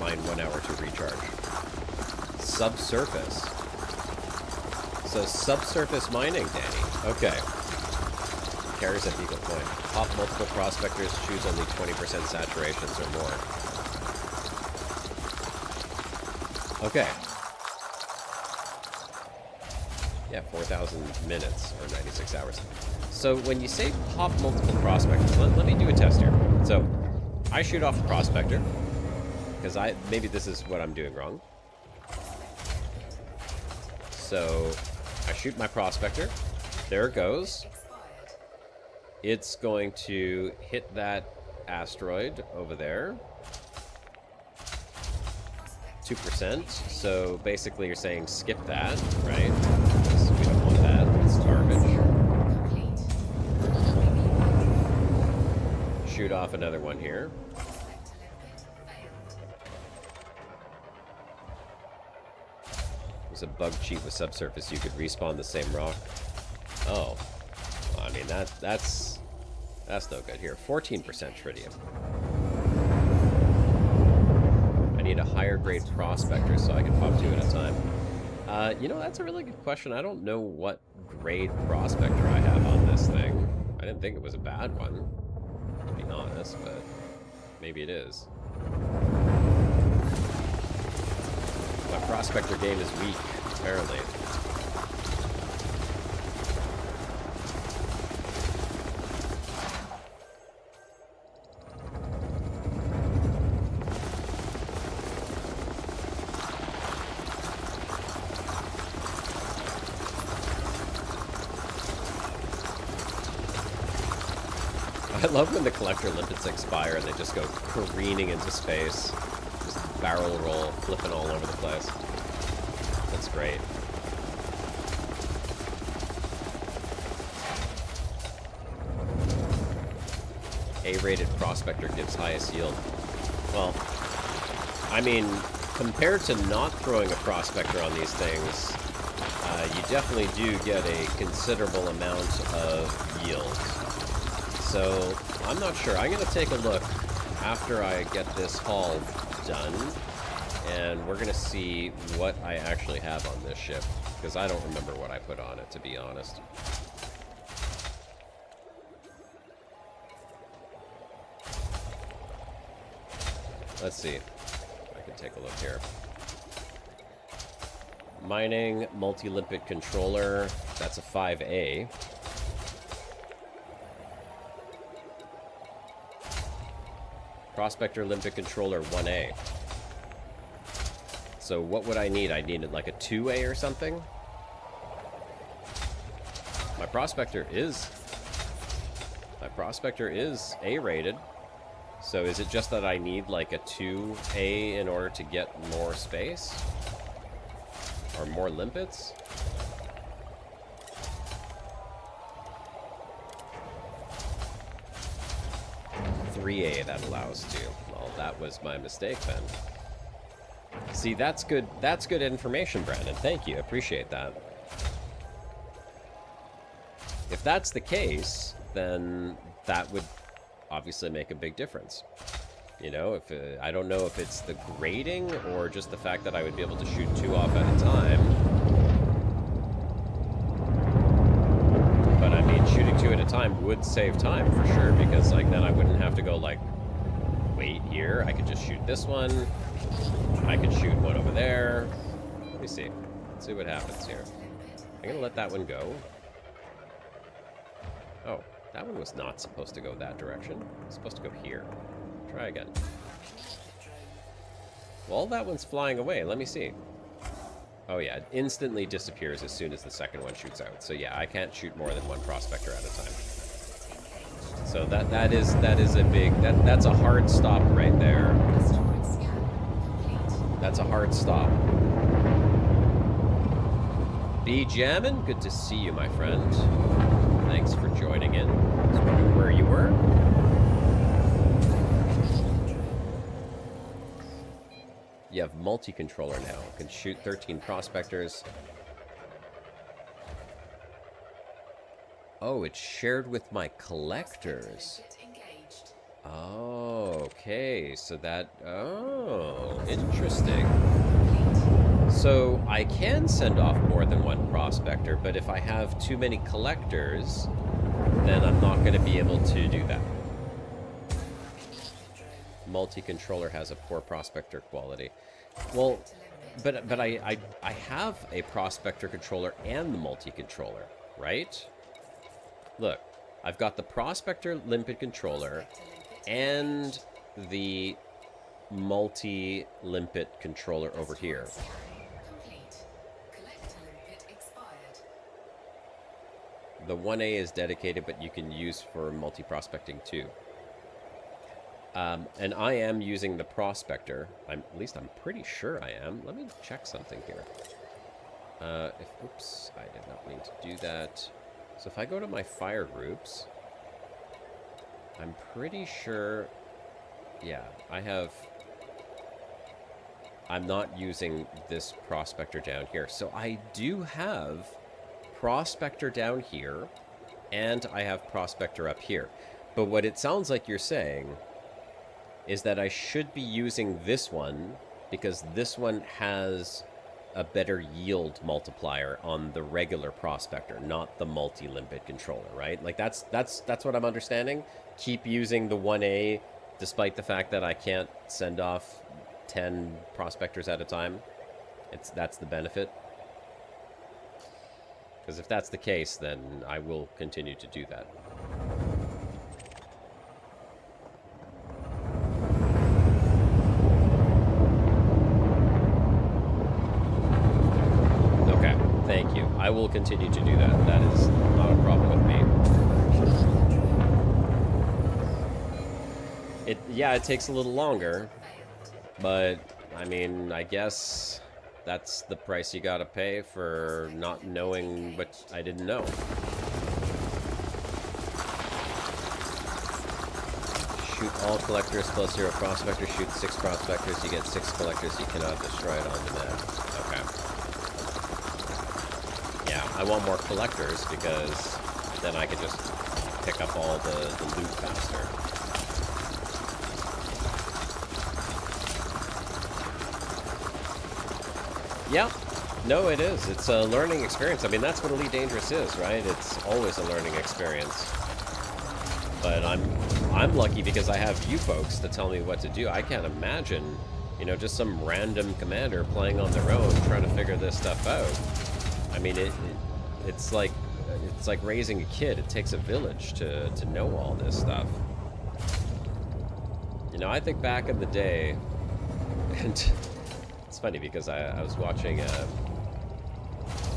mine 1 hour to recharge. Subsurface. So subsurface mining, Danny. Okay. Carries a beagle point. Pop multiple prospectors, choose only 20% saturations or more. Okay. Yeah, 4,000 minutes or 96 hours. So when you say pop multiple prospectors, let me do a test here. So I shoot off a prospector because maybe this is what I'm doing wrong. So I shoot my prospector. There it goes. It's going to hit that asteroid over there. 2%. So basically you're saying skip that, right? Because we don't want that. It's garbage. Shoot off another one here. There's a bug cheat with subsurface. You could respawn the same rock. Oh. Well, I mean, that's no good here. 14% tritium. I need a higher grade prospector so I can pop 2 at a time. You know, that's a really good question. I don't know what grade prospector I have on this thing. I didn't think it was a bad one, to be honest, but maybe it is. My prospector game is weak, apparently. I love when the collector limpets expire and they just go careening into space. Just barrel roll, flipping all over the place. That's great. A-rated prospector gives highest yield. Well, I mean, compared to not throwing a prospector on these things, you definitely do get a considerable amount of yield. So, I'm not sure. I'm going to take a look after I get this haul done, and we're going to see what I actually have on this ship, because I don't remember what I put on it, to be honest. Let's see. I can take a look here. Mining, multi-limpet controller, that's a 5A. Prospector limpet controller 1A. So what would I need? I need like a 2A or something? My prospector is A-rated. So is it just that I need like a 2A in order to get more space? Or more limpets? .3A that allows to. Well, that was my mistake then. See, that's good. That's good information, Brandon. Thank you. Appreciate that. If that's the case, then that would obviously make a big difference. You know, if I don't know if it's the grading or just the fact that I would be able to shoot 2 off at a time. But I mean, shooting 2 at a time would save time for sure, because like then I wouldn't have to go like wait here. I could just shoot this one. I could shoot one over there. Let me see. Let's see what happens here. I'm gonna let that one go. Oh, that one was not supposed to go that direction. It's supposed to go here. Try again. Well, that one's flying away. Let me see. Oh yeah, it instantly disappears as soon as the second one shoots out. So yeah, I can't shoot more than 1 prospector at a time. So that is a big that's a hard stop right there. That's a hard stop. B Jammin', good to see you, my friend. Thanks for joining in. I was wondering where you were. You have multi-controller now. Can shoot 13 prospectors. Oh, it's shared with my collectors. Oh, Okay, so that... Oh, interesting. So I can send off more than one prospector, but if I have too many collectors, then I'm not going to be able to do that. Multi-controller has a poor prospector quality. Well, but I have a prospector controller and the multi-controller, right? Look, I've got the prospector limpet controller and the multi-limpet controller over here. The 1A is dedicated, but you can use for multi-prospecting too. And I am using the prospector. At least I'm pretty sure I am. Let me check something here. Oops, I did not mean to do that. So if I go to my fire groups, I'm pretty sure, yeah, I'm not using this prospector down here. So I do have prospector down here, and I have prospector up here. But what it sounds like you're saying is that I should be using this one because this one has a better yield multiplier on the regular prospector, not the multi-limpet controller, right? Like that's what I'm understanding. Keep using the 1A despite the fact that I can't send off 10 prospectors at a time. That's the benefit. Because if that's the case, then I will continue to do that. Okay, thank you. I will continue to do that. That is not a problem with me. Yeah, it takes a little longer, but I mean, I guess that's the price you gotta pay for not knowing what I didn't know. Shoot all collectors plus 0 prospectors. Shoot 6 prospectors. You get 6 collectors. You cannot destroy it on demand. Okay. Yeah, I want more collectors because then I can just pick up all the loot faster. Yeah, no, it is. It's a learning experience. I mean, that's what Elite Dangerous is, right? It's always a learning experience. But I'm lucky because I have you folks to tell me what to do. I can't imagine, you know, just some random commander playing on their own trying to figure this stuff out. I mean, it's like raising a kid. It takes a village to know all this stuff. You know, I think back in the day, and it's funny because I was watching a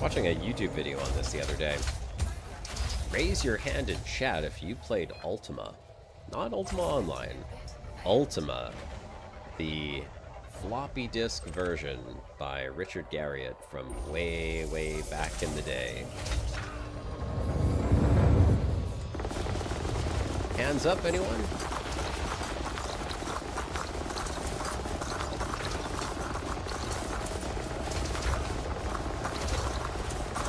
YouTube video on this the other day. Raise your hand in chat if you played Ultima. Not Ultima Online. Ultima. The floppy disk version by Richard Garriott from way, way back in the day. Hands up, anyone?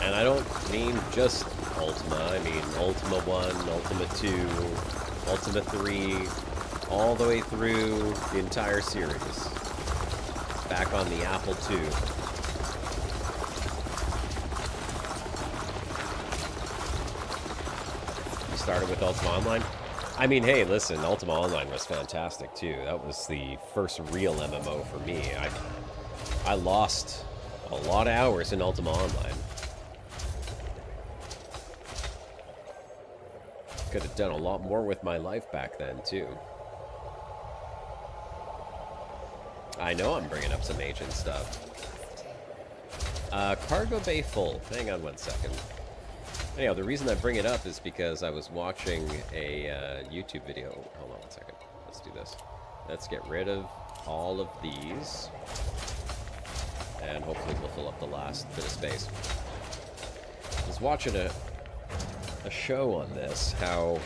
And I don't mean just Ultima, I mean Ultima 1, Ultima 2, Ultima 3, all the way through the entire series. Back on the Apple II. You started with Ultima Online? I mean, hey, listen, Ultima Online was fantastic too. That was the first real MMO for me. I lost a lot of hours in Ultima Online. Could have done a lot more with my life back then, too. I know I'm bringing up some ancient stuff. Cargo bay full. Hang on one second. Anyhow, the reason I bring it up is because I was watching a YouTube video. Hold on one second. Let's do this. Let's get rid of all of these. And hopefully we'll fill up the last bit of space. I was watching a show on this, how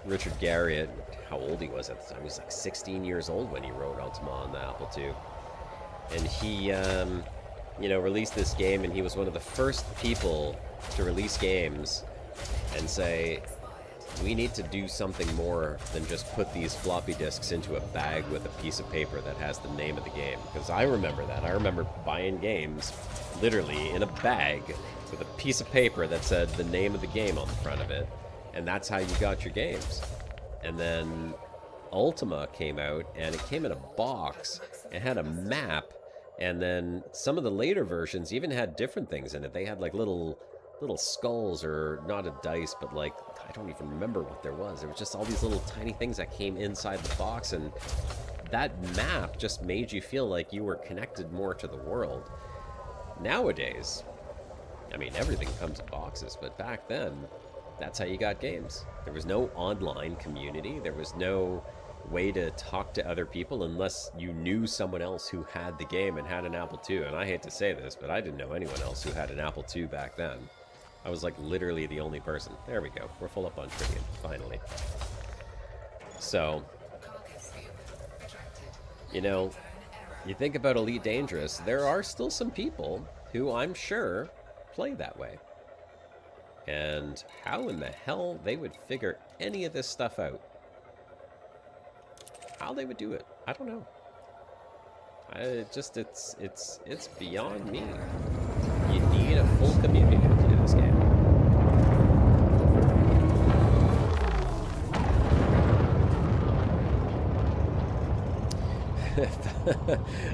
Richard Garriott, how old he was at the time. He was like 16 years old when he wrote Ultima on the Apple II. And he, you know, released this game, and he was one of the first people to release games and say, we need to do something more than just put these floppy disks into a bag with a piece of paper that has the name of the game. Because I remember that. I remember buying games literally in a bag with a piece of paper that said the name of the game on the front of it. And that's how you got your games. And then Ultima came out, and it came in a box. It had a map. And then some of the later versions even had different things in it. They had like little skulls, or not a dice, but like, I don't even remember what there was. There was just all these little tiny things that came inside the box, and that map just made you feel like you were connected more to the world. Nowadays, I mean, everything comes in boxes, but back then, that's how you got games. There was no online community. There was no way to talk to other people unless you knew someone else who had the game and had an Apple II. And I hate to say this, but I didn't know anyone else who had an Apple II back then. I was like literally the only person. There we go. We're full up on Tritium, finally. So, you know, you think about Elite Dangerous, there are still some people who I'm sure play that way. And how in the hell they would figure any of this stuff out? How they would do it, I don't know. It's beyond me. You need a full community to play this game.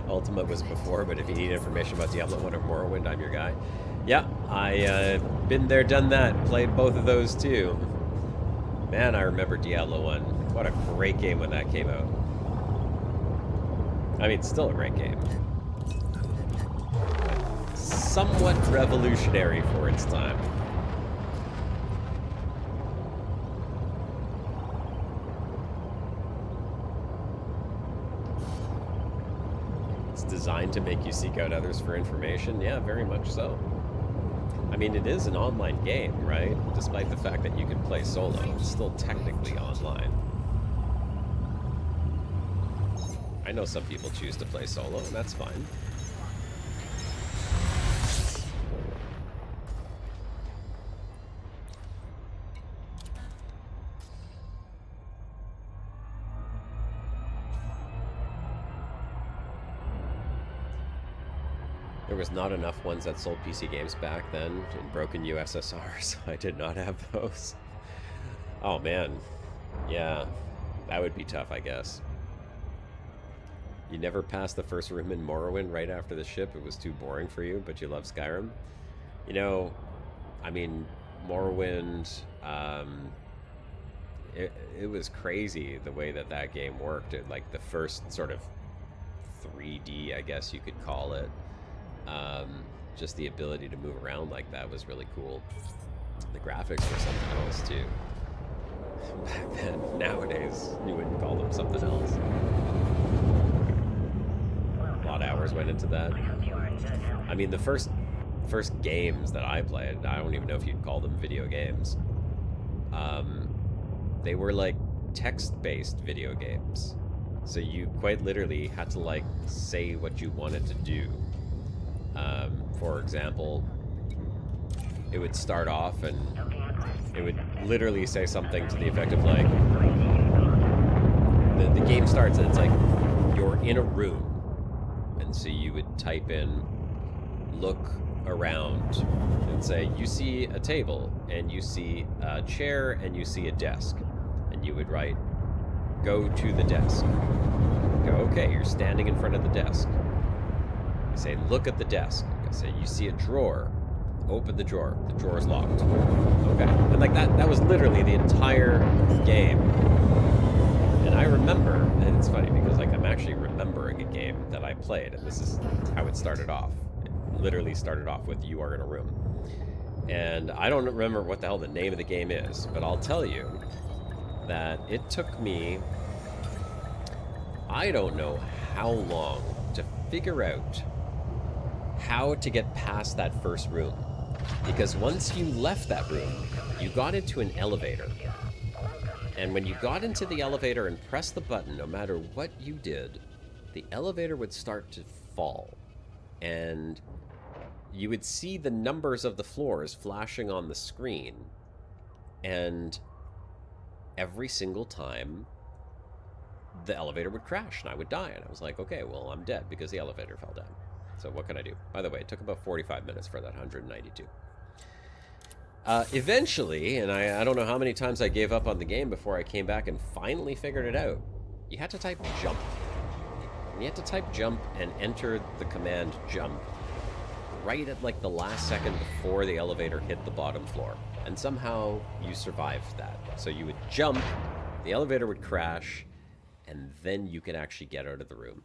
Ultimate was before, but if you need information about Diablo 1 or Morrowind, I'm your guy. Yeah, I been there, done that. Played both of those too. Man, I remember Diablo 1. What a great game when that came out. I mean, still a great game. Somewhat revolutionary for its time. It's designed to make you seek out others for information. Yeah, very much so. I mean, it is an online game, right? Despite the fact that you can play solo, it's still technically online. I know some people choose to play solo, and that's fine. There was not enough ones that sold PC games back then in broken USSR, so I did not have those. Oh man, yeah, that would be tough, I guess. You never passed the first room in Morrowind right after the ship. It was too boring for you, but you love Skyrim. You know, I mean, Morrowind, it was crazy the way that that game worked. It, like the first sort of 3D, I guess you could call it. Just the ability to move around like that was really cool. The graphics were something else too. Back then, nowadays, you wouldn't call them something else. A lot of hours went into that. I mean, the first games that I played, I don't even know if you'd call them video games. They were like text-based video games. So you quite literally had to like say what you wanted to do. For example, it would start off and it would literally say something to the effect of like, the game starts and it's like, you're in a room. And so you would type in, look around, and say, you see a table, and you see a chair, and you see a desk. And you would write, go to the desk. Go, okay, you're standing in front of the desk. You say, look at the desk. You say, you see a drawer. Open the drawer. The drawer's locked. Okay. And like that was literally the entire game. And I remember, and it's funny because like I'm actually remembering a game that I played, and this is how it started off. It literally started off with you are in a room. And I don't remember what the hell the name of the game is, but I'll tell you that it took me, I don't know how long to figure out how to get past that first room. Because once you left that room, you got into an elevator. And when you got into the elevator and pressed the button, no matter what you did, the elevator would start to fall. And you would see the numbers of the floors flashing on the screen. And every single time the elevator would crash and I would die. And I was like, okay, well, I'm dead because the elevator fell down. So what can I do? By the way, it took about 45 minutes for that 192. Eventually, and I don't know how many times I gave up on the game before I came back and finally figured it out, you had to type jump. And you had to type jump and enter the command jump right at like the last second before the elevator hit the bottom floor. And somehow you survived that. So you would jump, the elevator would crash, and then you could actually get out of the room.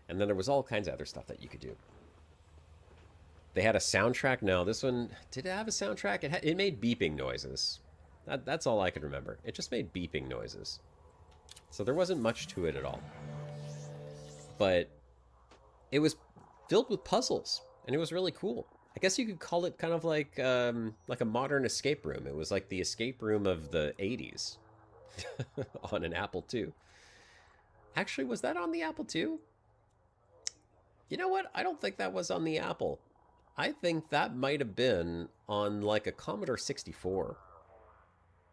And then there was all kinds of other stuff that you could do. They had a soundtrack. No, this one, did it have a soundtrack? It made beeping noises. That's all I could remember. It just made beeping noises. So there wasn't much to it at all. But it was filled with puzzles, and it was really cool. I guess you could call it kind of like a modern escape room. It was like the escape room of the 80s on an Apple II. Actually, was that on the Apple II? You know what? I don't think that was on the Apple. I think that might have been on like a Commodore 64.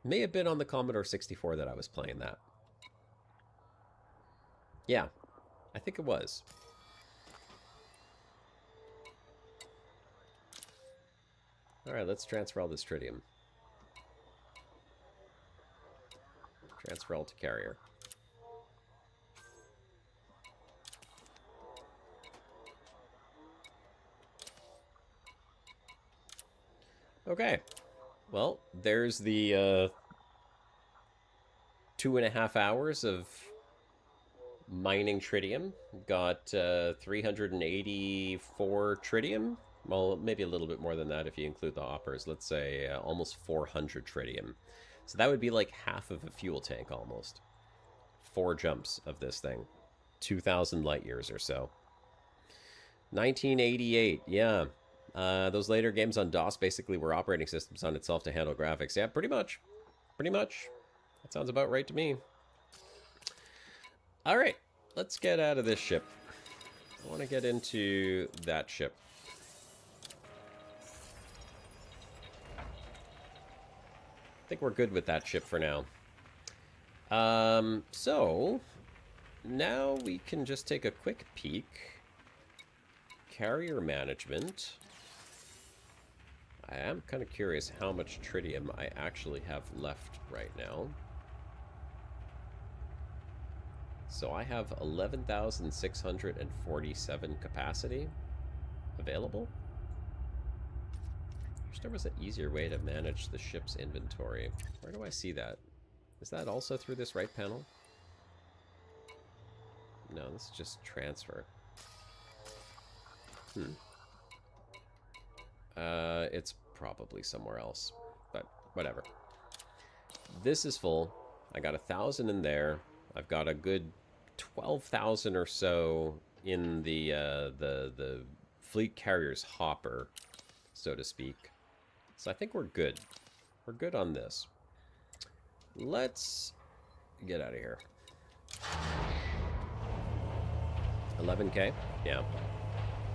May have been on the Commodore 64 that I was playing that. Yeah, I think it was. Alright, let's transfer all this tritium. Transfer all to carrier. Okay, well, there's the 2.5 hours of mining tritium. Got 384 tritium. Well, maybe a little bit more than that if you include the hoppers. Let's say almost 400 tritium. So that would be like half of a fuel tank almost. 4 jumps of this thing. 2,000 light years or so. 1988, yeah. Those later games on DOS basically were operating systems on itself to handle graphics. Yeah, pretty much. Pretty much. That sounds about right to me. Alright, let's get out of this ship. I want to get into that ship. I think we're good with that ship for now. So, now we can just take a quick peek. Carrier management. I am kind of curious how much tritium I actually have left right now. So I have 11,647 capacity available. I wish there was an easier way to manage the ship's inventory. Where do I see that? Is that also through this right panel? No, this is just transfer. It's probably somewhere else, but whatever. This is full. I got 1,000 in there. I've got a good 12,000 or so in the fleet carrier's hopper, so to speak. So I think we're good. We're good on this. Let's get out of here. 11K? Yeah.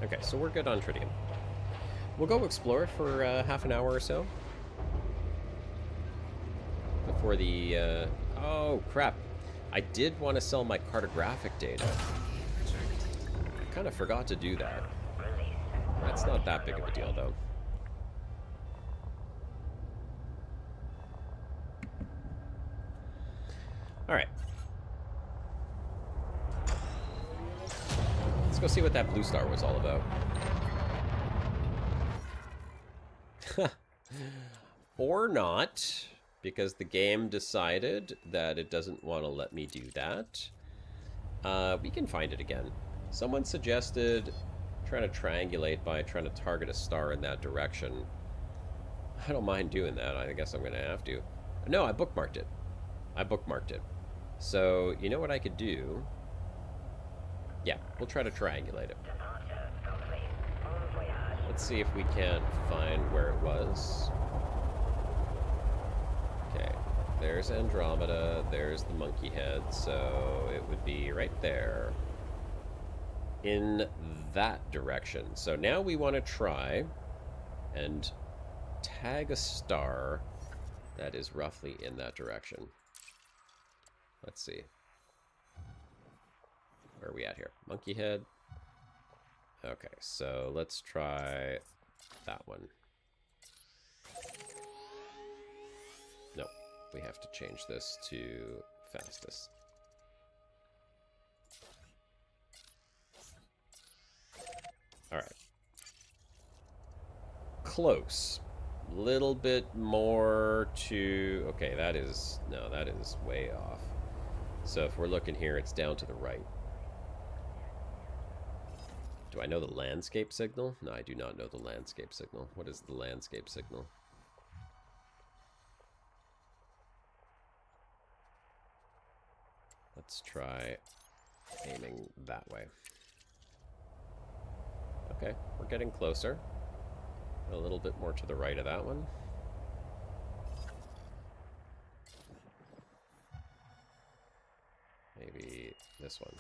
Okay, so we're good on tritium. We'll go explore for half an hour or so. Before the... oh, crap. I did want to sell my cartographic data. I kind of forgot to do that. That's not that big of a deal, though. Alright. Let's go see what that blue star was all about. Or not, because the game decided that it doesn't want to let me do that. We can find it again. Someone suggested trying to triangulate by trying to target a star in that direction. I don't mind doing that. I guess I'm going to have to. No, I bookmarked it. I bookmarked it. So, you know what I could do? Yeah, we'll try to triangulate it. Let's see if we can't find where it was. Okay, there's Andromeda, there's the Monkey Head, so it would be right there. In that direction. So now we want to try and tag a star that is roughly in that direction. Let's see. Where are we at here? Monkey Head. Okay, so let's try that one. Nope, we have to change this to fastest. Alright. Close. Little bit more to... Okay, that is... No, that is way off. So if we're looking here, it's down to the right. Do I know the landscape signal? No, I do not know the landscape signal. What is the landscape signal? Let's try aiming that way. Okay, we're getting closer. A little bit more to the right of that one. Maybe this one.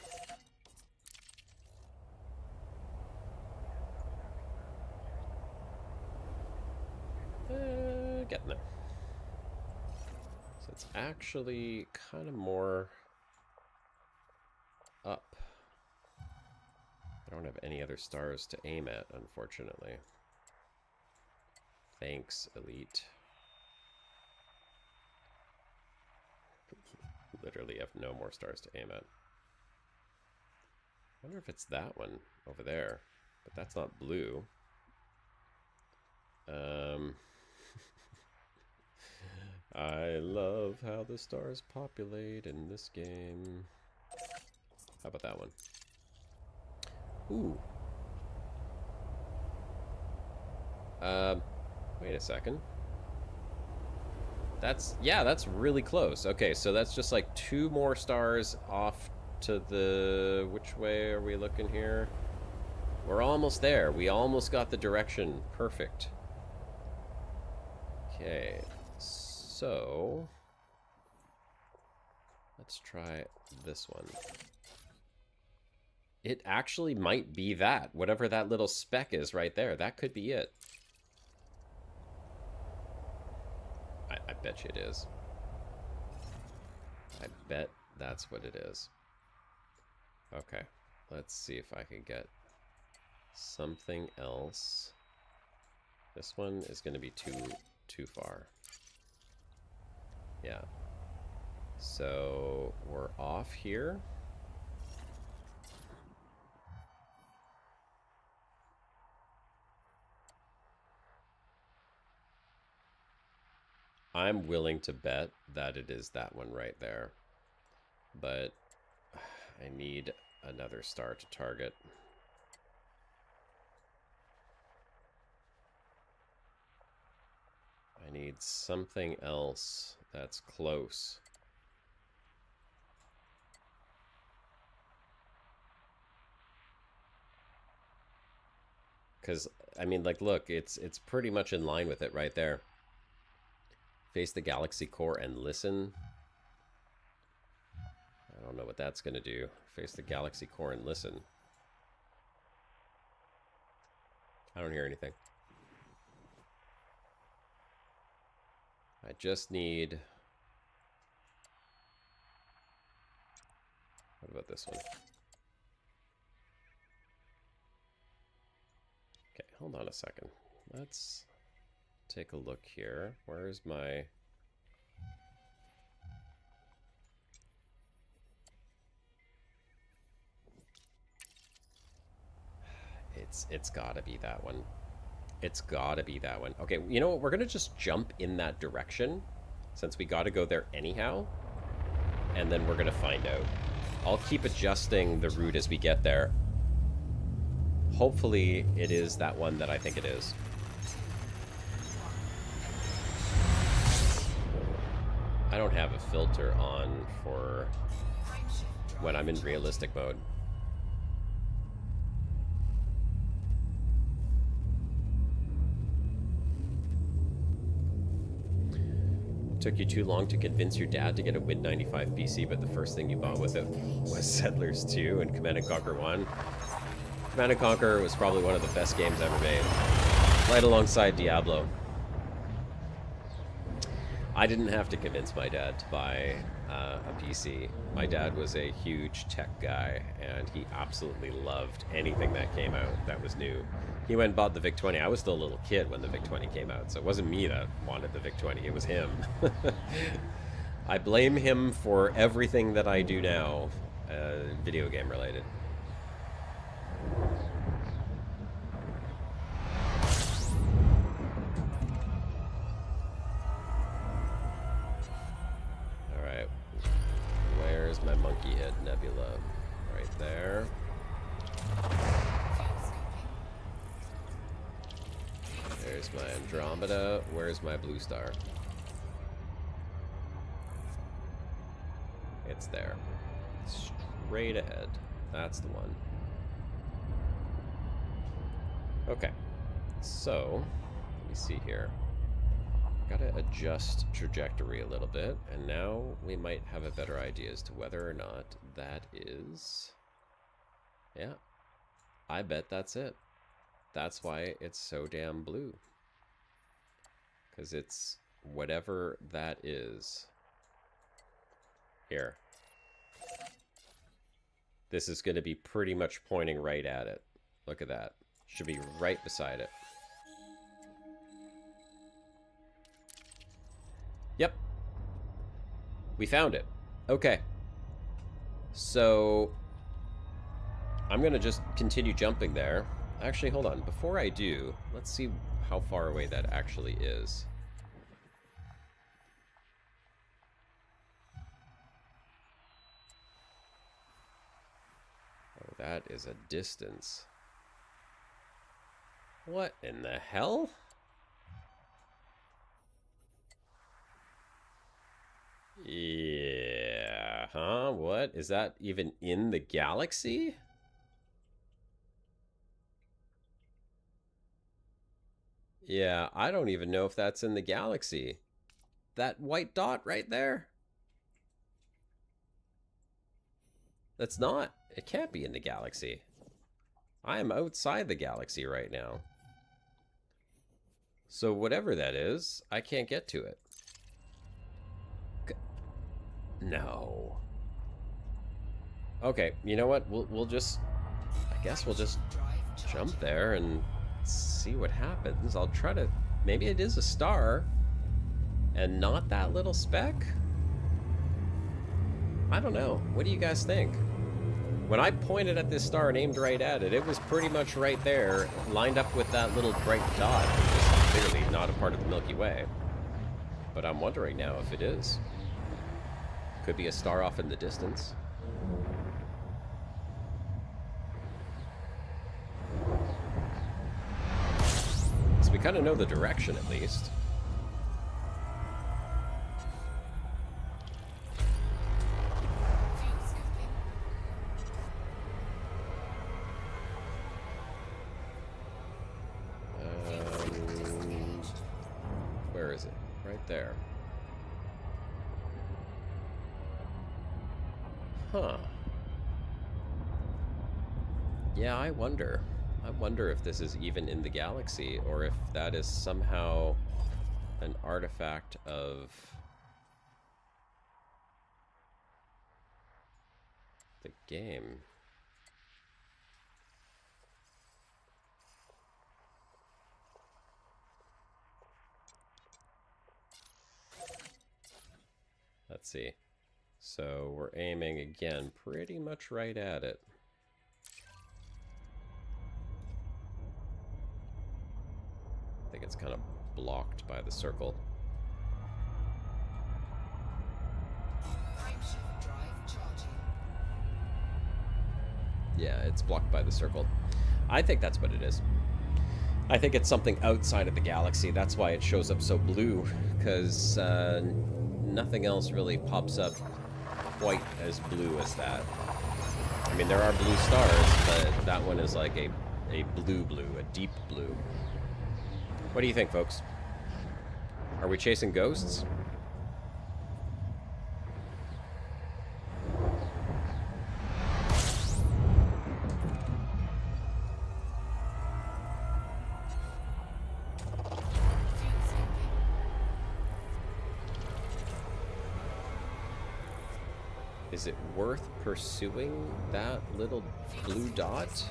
Getting there. So it's actually kind of more up. I don't have any other stars to aim at, unfortunately. Thanks, Elite. Literally have no more stars to aim at. I wonder if it's that one over there, but that's not blue. I love how the stars populate in this game. How about that one? Ooh. Wait a second. That's really close. Okay, so that's just like 2 more stars off to the... Which way are we looking here? We're almost there. We almost got the direction perfect. Okay, so... Let's try this one. It actually might be that. Whatever that little speck is right there. That could be it. I bet you it is. I bet that's what it is. Okay, let's see if I can get something else. This one is going to be too far. Yeah. So we're off here. I'm willing to bet that it is that one right there. But I need another star to target. I need something else that's close. Because, I mean, like, look, it's pretty much in line with it right there. Face the galaxy core and listen. I don't know what that's going to do. Face the galaxy core and listen. I don't hear anything. I just need... What about this one? Okay, hold on a second. Let's take a look here. Where's my... It's gotta be that one. It's gotta be that one. Okay, you know what? We're gonna just jump in that direction, since we gotta go there anyhow, and then we're gonna find out. I'll keep adjusting the route as we get there. Hopefully it is that one that I think it is. I don't have a filter on for when I'm in realistic mode. Took you too long to convince your dad to get a Win95 PC, but the first thing you bought with it was Settlers 2 and Command & Conquer 1. Command & Conquer was probably one of the best games ever made. Right alongside Diablo. I didn't have to convince my dad to buy a PC. My dad was a huge tech guy, and he absolutely loved anything that came out that was new. He went and bought the VIC-20. I was still a little kid when the VIC-20 came out, so it wasn't me that wanted the VIC-20. It was him. I blame him for everything that I do now, video game related. Alright. Where's my Monkey Head Nebula? Right there. There's my Andromeda. Where's my blue star? It's there. Straight ahead. That's the one. Okay. So, let me see here. Gotta adjust trajectory a little bit, and now we might have a better idea as to whether or not that is... Yeah. I bet that's it. That's why it's so damn blue. Because it's whatever that is. Here. This is going to be pretty much pointing right at it. Look at that. Should be right beside it. Yep. We found it. Okay. So I'm going to just continue jumping there. Actually, hold on. Before I do, let's see how far away that actually is. Oh, that is a distance. What in the hell? Yeah, huh? What? Is that even in the galaxy? Yeah, I don't even know if that's in the galaxy. That white dot right there? That's not. It can't be in the galaxy. I am outside the galaxy right now. So whatever that is, I can't get to it. No. Okay, you know what? We'll just... I guess we'll just jump there and see what happens. I'll try to... Maybe it is a star and not that little speck? I don't know. What do you guys think? When I pointed at this star and aimed right at it, it was pretty much right there, lined up with that little bright dot, which is clearly not a part of the Milky Way. But I'm wondering now if it is. Could be a star off in the distance. So we kind of know the direction at least. Where is it? Right there. Huh. Yeah, I wonder. I wonder if this is even in the galaxy, or if that is somehow an artifact of the game. Let's see. So we're aiming again pretty much right at it. I think it's kind of blocked by the circle. Yeah, it's blocked by the circle. I think that's what it is. I think it's something outside of the galaxy. That's why it shows up so blue, because nothing else really pops up quite as blue as that. I mean, there are blue stars, but that one is like a blue, a deep blue. What do you think, folks? Are we chasing ghosts? is it worth pursuing that little blue dot?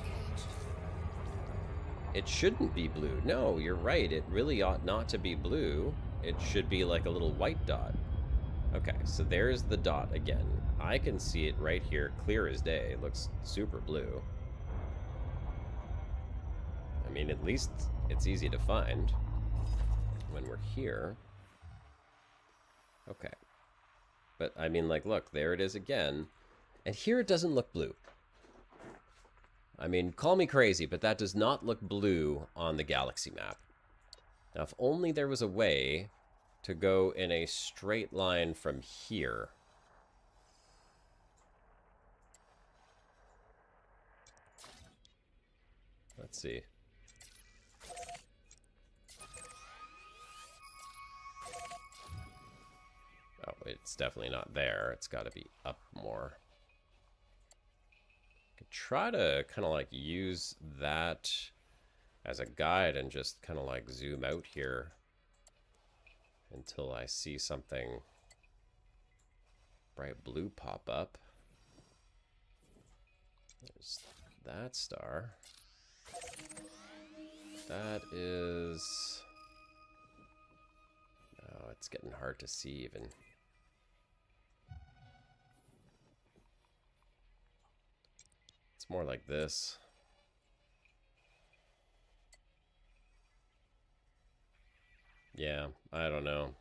It shouldn't be blue. No, you're right. It really ought not to be blue. It should be like a little white dot. Okay, so there's the dot again. I can see it right here, clear as day. It looks super blue. I mean, at least it's easy to find when we're here. Okay. But, I mean, like, look, there it is again. And here it doesn't look blue. I mean, call me crazy, but that does not look blue on the galaxy map. Now, if only there was a way to go in a straight line from here. Let's see. Oh, it's definitely not there. It's got to be up more. Could try to kind of like use that as a guide and just kind of like zoom out here until I see something bright blue pop up. There's that star. That is... Oh, it's getting hard to see even. It's more like this. Yeah, I don't know.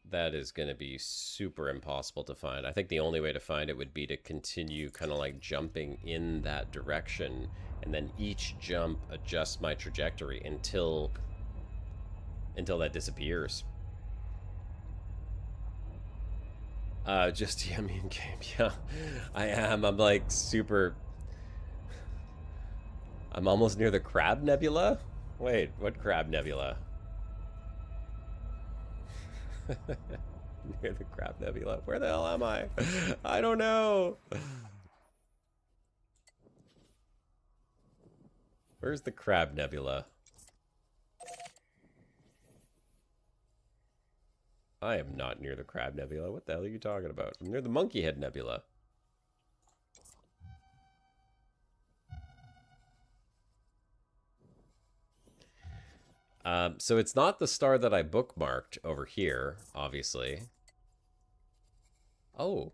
That is going to be super impossible to find. I think the only way to find it would be to continue kind of like jumping in that direction, and then each jump adjusts my trajectory until that disappears. Just, yeah, me in game. Yeah, I am. I'm like super... I'm almost near the Crab Nebula? Wait, what Crab Nebula? Near the Crab Nebula. Where the hell am I? I don't know. Where's the Crab Nebula? I am not near the Crab Nebula. What the hell are you talking about? I'm near the Monkey Head Nebula. So it's not the star that I bookmarked over here, obviously. Oh.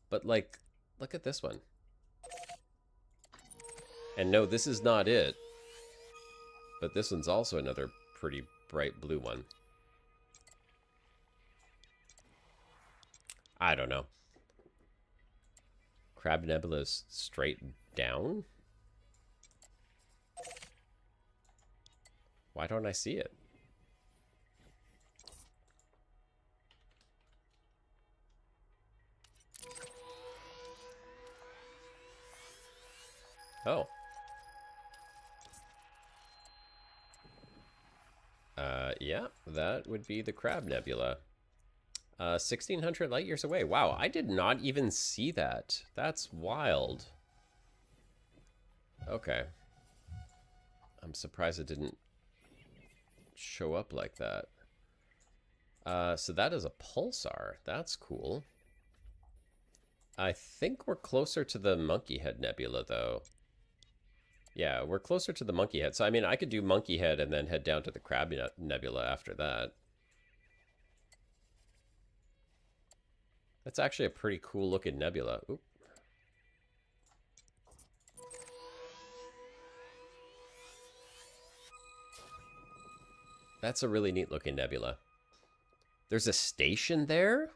But, like, look at this one. And no, this is not it. But this one's also another pretty bright blue one. I don't know. Crab Nebula is straight down? Why don't I see it? Oh. Yeah, that would be the Crab Nebula. 1,600 light years away. Wow, I did not even see that. That's wild. Okay. I'm surprised it didn't show up like that. So that is a pulsar. That's cool. I think we're closer to the Monkey Head Nebula, though. Yeah, we're closer to the Monkey Head. So, I mean, I could do Monkey Head and then head down to the Crab Nebula after that. That's actually a pretty cool looking nebula. Oop. That's a really neat looking nebula. There's a station there?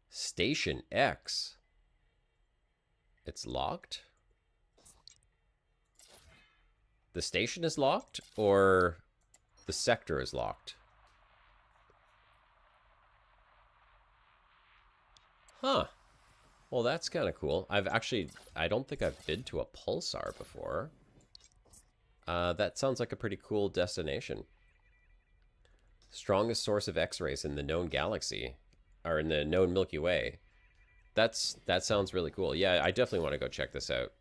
Station X. It's locked? The station is locked, or the sector is locked? Huh. Well, that's kind of cool. I don't think I've been to a pulsar before. That sounds like a pretty cool destination. Strongest source of X-rays in the known galaxy, or in the known Milky Way. That sounds really cool. Yeah, I definitely want to go check this out.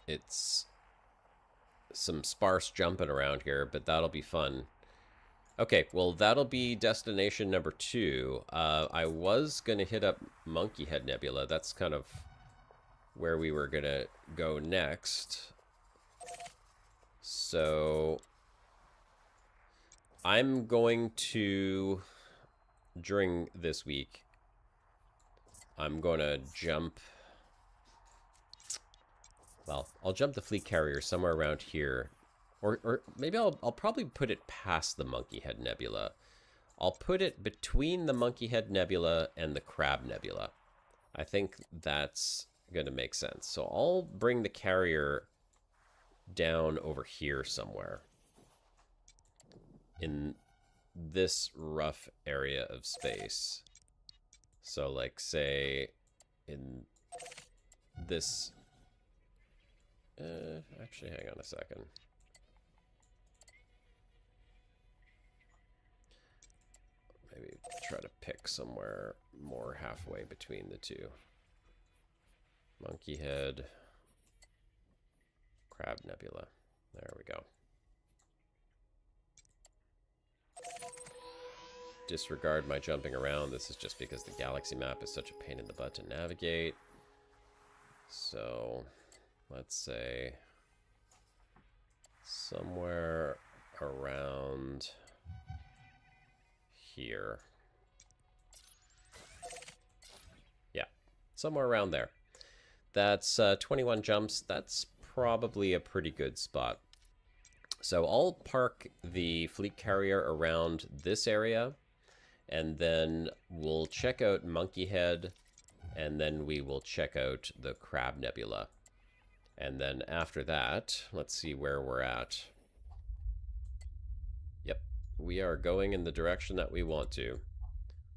It's some sparse jumping around here, but that'll be fun. Okay, well, that'll be destination number 2. I was going to hit up Monkey Head Nebula. That's kind of where we were going to go next. So I'm going to, during this week, I'm going to jump... Well, I'll jump the fleet carrier somewhere around here. Or maybe I'll probably put it past the Monkey Head Nebula. I'll put it between the Monkey Head Nebula and the Crab Nebula. I think that's going to make sense. So I'll bring the carrier down over here somewhere. In this rough area of space. So like, say, in this... actually, hang on a second. Maybe try to pick somewhere more halfway between the two. Monkey Head, Crab Nebula. There we go. Disregard my jumping around. This is just because the galaxy map is such a pain in the butt to navigate. So, let's say somewhere around here. Yeah, somewhere around there. That's 21 jumps. That's probably a pretty good spot. So I'll park the fleet carrier around this area, and then we'll check out Monkey Head, and then we will check out the Crab Nebula. And then after that, let's see where we're at. Yep, we are going in the direction that we want to.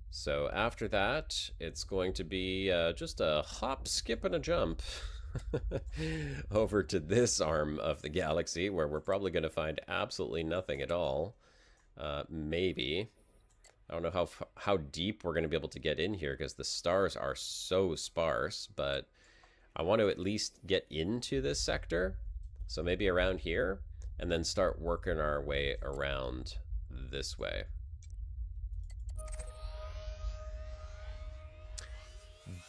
So after that, it's going to be just a hop, skip, and a jump over to this arm of the galaxy, where we're probably going to find absolutely nothing at all. Maybe. I don't know how deep we're going to be able to get in here, because the stars are so sparse, but I want to at least get into this sector, so maybe around here, and then start working our way around this way.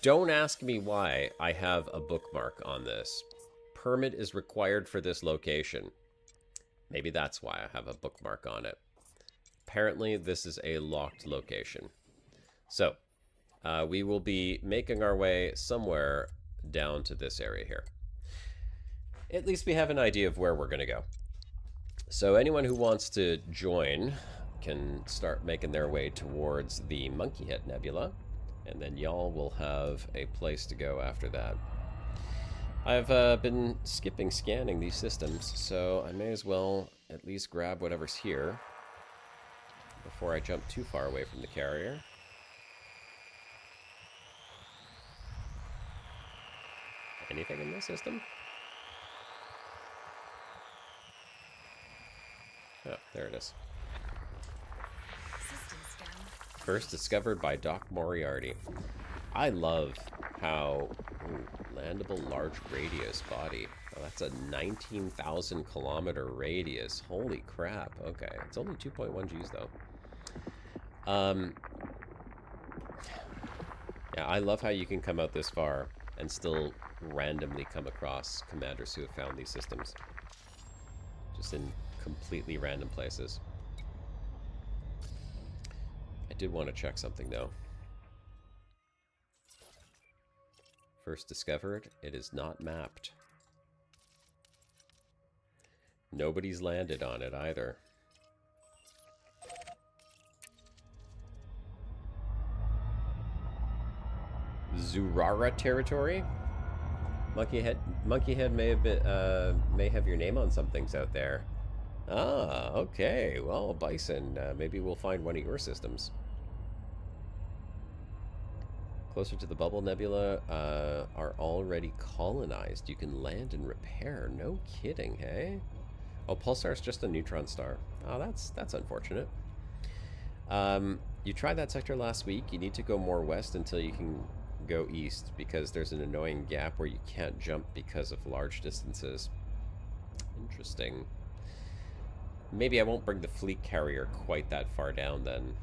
Don't ask me why I have a bookmark on this. Permit is required for this location. Maybe that's why I have a bookmark on it. Apparently, this is a locked location. So, we will be making our way somewhere down to this area here. At least we have an idea of where we're going to go. So anyone who wants to join can start making their way towards the Monkey Head Nebula, and then y'all will have a place to go after that. I've been scanning these systems, so I may as well at least grab whatever's here before I jump too far away from the carrier. Anything in this system? Oh, there it is. System scan. First discovered by Doc Moriarty. I love how... Ooh, landable large radius body. Oh, that's a 19,000 kilometer radius. Holy crap. Okay, it's only 2.1 Gs though. Yeah, I love how you can come out this far and still randomly come across commanders who have found these systems. Just in completely random places. I did want to check something though. First discovered, it is not mapped. Nobody's landed on it either. Zurara territory? Monkey Head may have your name on some things out there. Ah, okay. Well, Bison, maybe we'll find one of your systems. Closer to the Bubble Nebula are already colonized. You can land and repair. No kidding, hey? Oh, Pulsar's just a neutron star. Oh, that's unfortunate. You tried that sector last week. You need to go more west until you can go east, because there's an annoying gap where you can't jump because of large distances. Interesting. Maybe I won't bring the fleet carrier quite that far down then.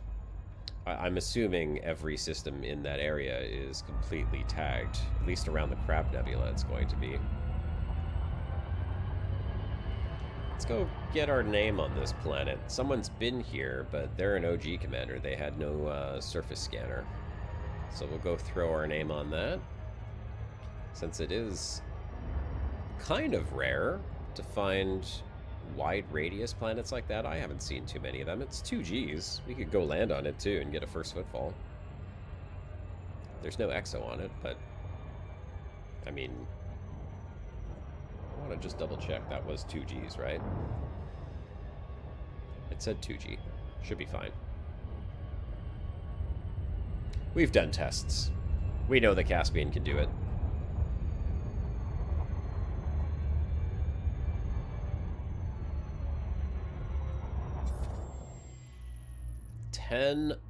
I'm assuming every system in that area is completely tagged. At least around the Crab Nebula it's going to be. Let's go get our name on this planet. Someone's been here, but they're an OG commander. They had no surface scanner. So we'll go throw our name on that. Since it is kind of rare to find wide radius planets like that. I haven't seen too many of them. It's 2 Gs. We could go land on it too and get a first footfall. There's no exo on it, but I mean, I want to just double check. That was 2 Gs, right? It said 2G. Should be fine. We've done tests. We know the Caspian can do it.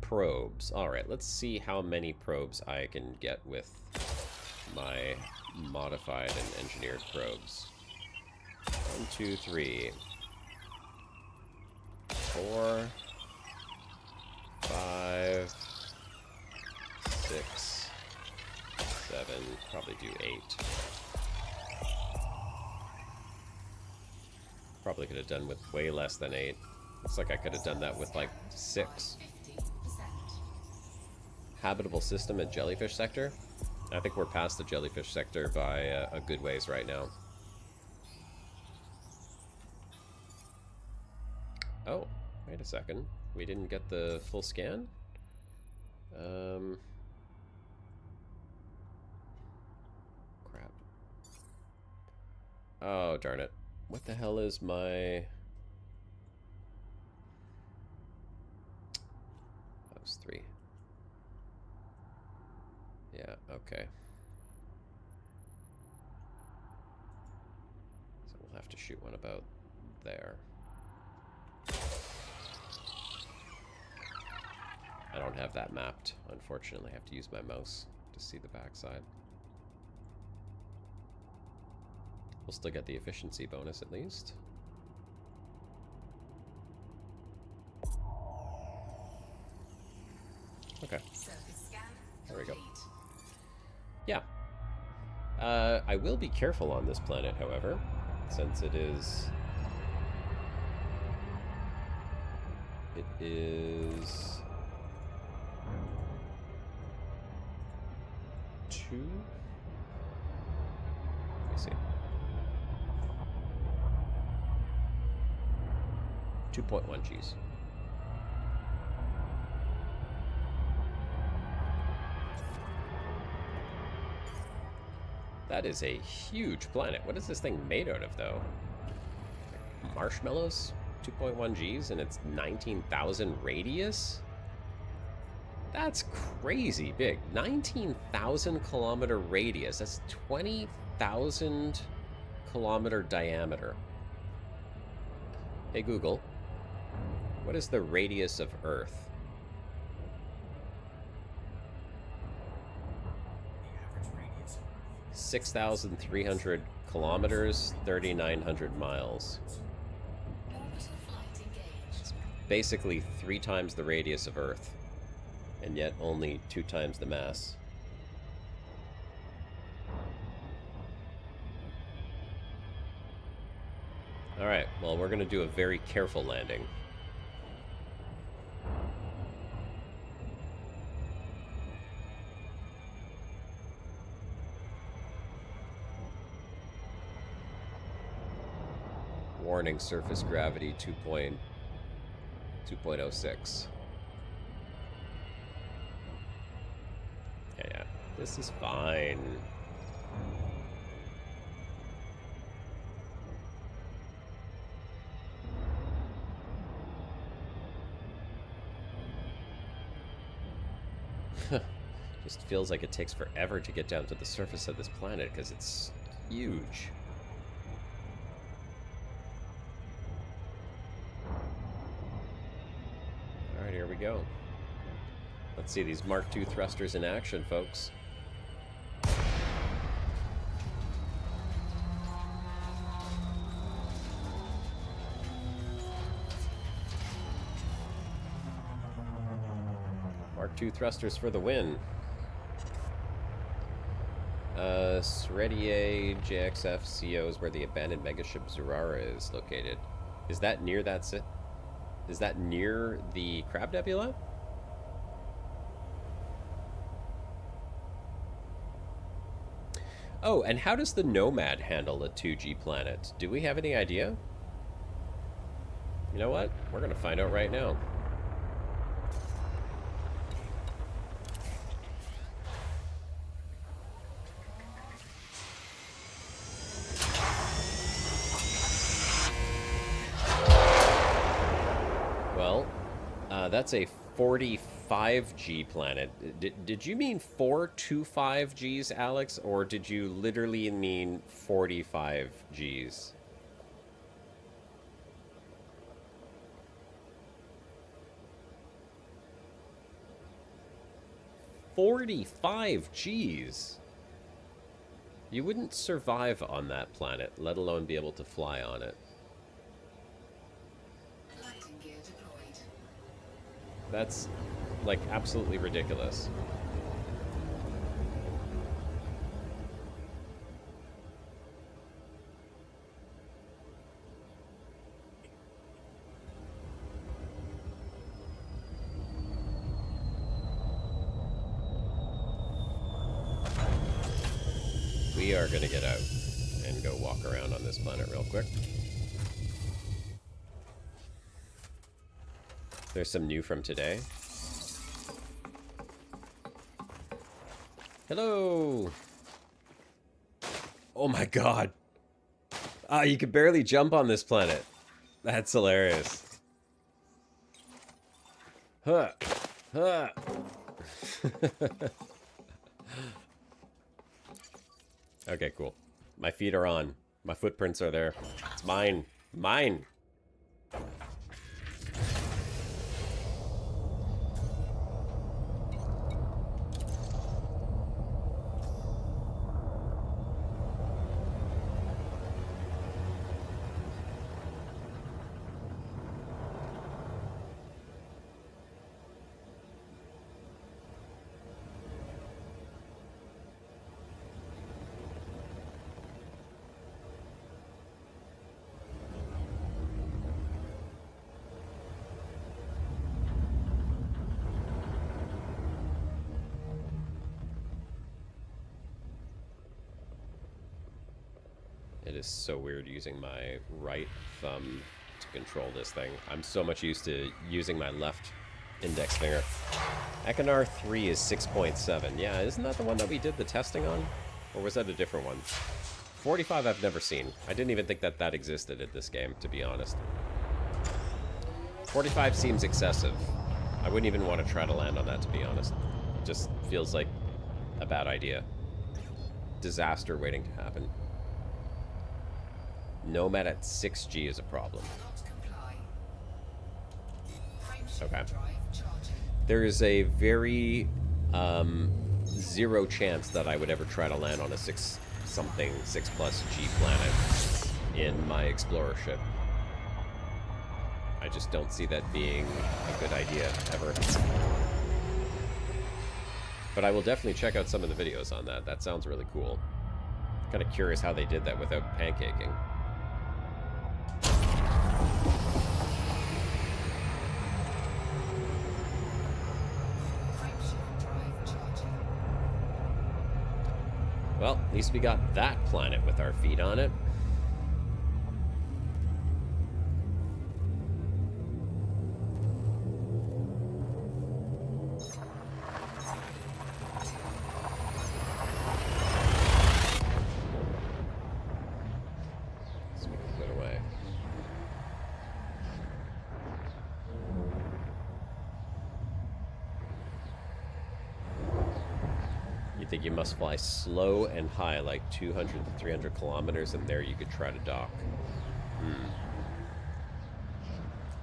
Probes. Alright, let's see how many probes I can get with my modified and engineered probes. 1, 2, 3, 4, 5, 6, 7, probably do 8. Probably could have done with way less than 8. Looks like I could have done that with like 6. Habitable system at Jellyfish Sector. I think we're past the Jellyfish Sector by a good ways right now. Oh, wait a second. We didn't get the full scan? Crap. Oh, darn it. What the hell is my... That was 3. Yeah, okay. So we'll have to shoot one about there. I don't have that mapped, unfortunately. I have to use my mouse to see the backside. We'll still get the efficiency bonus at least. Okay. There we go. Yeah. I will be careful on this planet, however, since it is... It is... 2? Let me see. 2.1 Gs. That is a huge planet. What is this thing made out of, though? Marshmallows? 2.1 Gs and it's 19,000 radius? That's crazy big. 19,000 kilometer radius. That's 20,000 kilometer diameter. Hey Google, what is the radius of Earth? 6,300 kilometers, 3,900 miles. It's basically 3 times the radius of Earth, and yet only 2 times the mass. Alright, well, we're going to do a very careful landing. Warning, surface gravity 2.06. Yeah, this is fine. Just feels like it takes forever to get down to the surface of this planet because it's huge. Alright, here we go. Let's see these Mark II thrusters in action, folks. 2 thrusters for the win. Seredier JXF CO is where the abandoned megaship Zurara is located. Is that near is that near the Crab Nebula? Oh, and how does the Nomad handle a 2G planet? Do we have any idea? You know what? We're gonna find out right now. Well, that's a 45G planet. Did you mean 425Gs, Alex, or did you literally mean 45Gs? $45Gs. You wouldn't survive on that planet, let alone be able to fly on it. Landing gear deployed. That's, like, absolutely ridiculous. We are going to get out and go walk around on this planet real quick. There's some new from today. Hello! Oh my god! Ah, you could barely jump on this planet. That's hilarious. Huh. Huh. Okay, cool. My feet are on. My footprints are there. It's mine. Mine! It is so weird using my right thumb to control this thing. I'm so much used to using my left index finger. Ekinar 3 is 6.7. Yeah, isn't that the one that we did the testing on? Or was that a different one? 45 I've never seen. I didn't even think that that existed in this game, to be honest. 45 seems excessive. I wouldn't even want to try to land on that, to be honest. It just feels like a bad idea. Disaster waiting to happen. Nomad at 6G is a problem. Okay. There is a very 0 chance that I would ever try to land on a 6+ G planet in my explorer ship. I just don't see that being a good idea ever. But I will definitely check out some of the videos on that. That sounds really cool. Kind of curious how they did that without pancaking. Well, at least we got that planet with our feet on it. So we can put away. You think you must fly slow and high, like 200 to 300 kilometers, and there you could try to dock.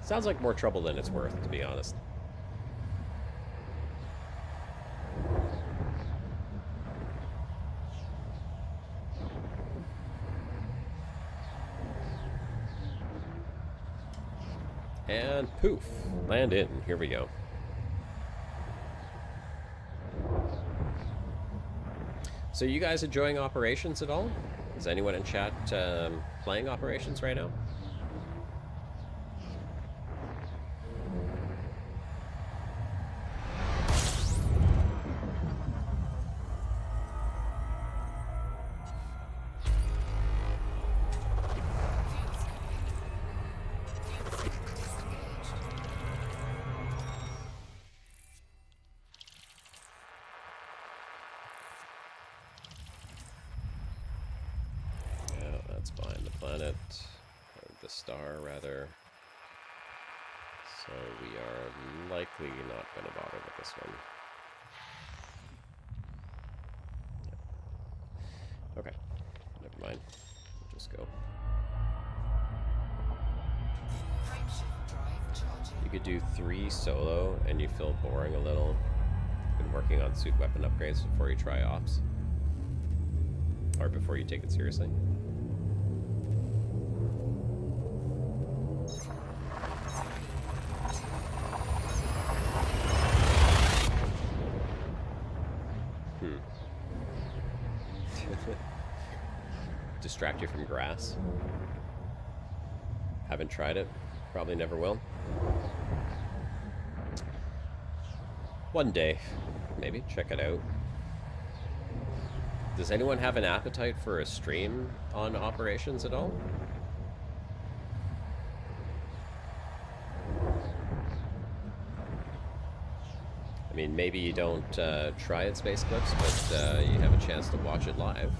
Sounds like more trouble than it's worth, to be honest. And poof, land in. Here we go. So you guys enjoying Operations at all? Is anyone in chat playing Operations right now? The star, rather. So we are likely not going to bother with this one. Okay, never mind. We'll just go. You could do 3 solo and you feel boring a little. Been working on suit weapon upgrades before you try ops. Or before you take it seriously. Distract you from grass. Haven't tried it. Probably never will. One day, maybe. Check it out. Does anyone have an appetite for a stream on Operations at all? I mean, maybe you don't try it, Space Clips, but you have a chance to watch it live.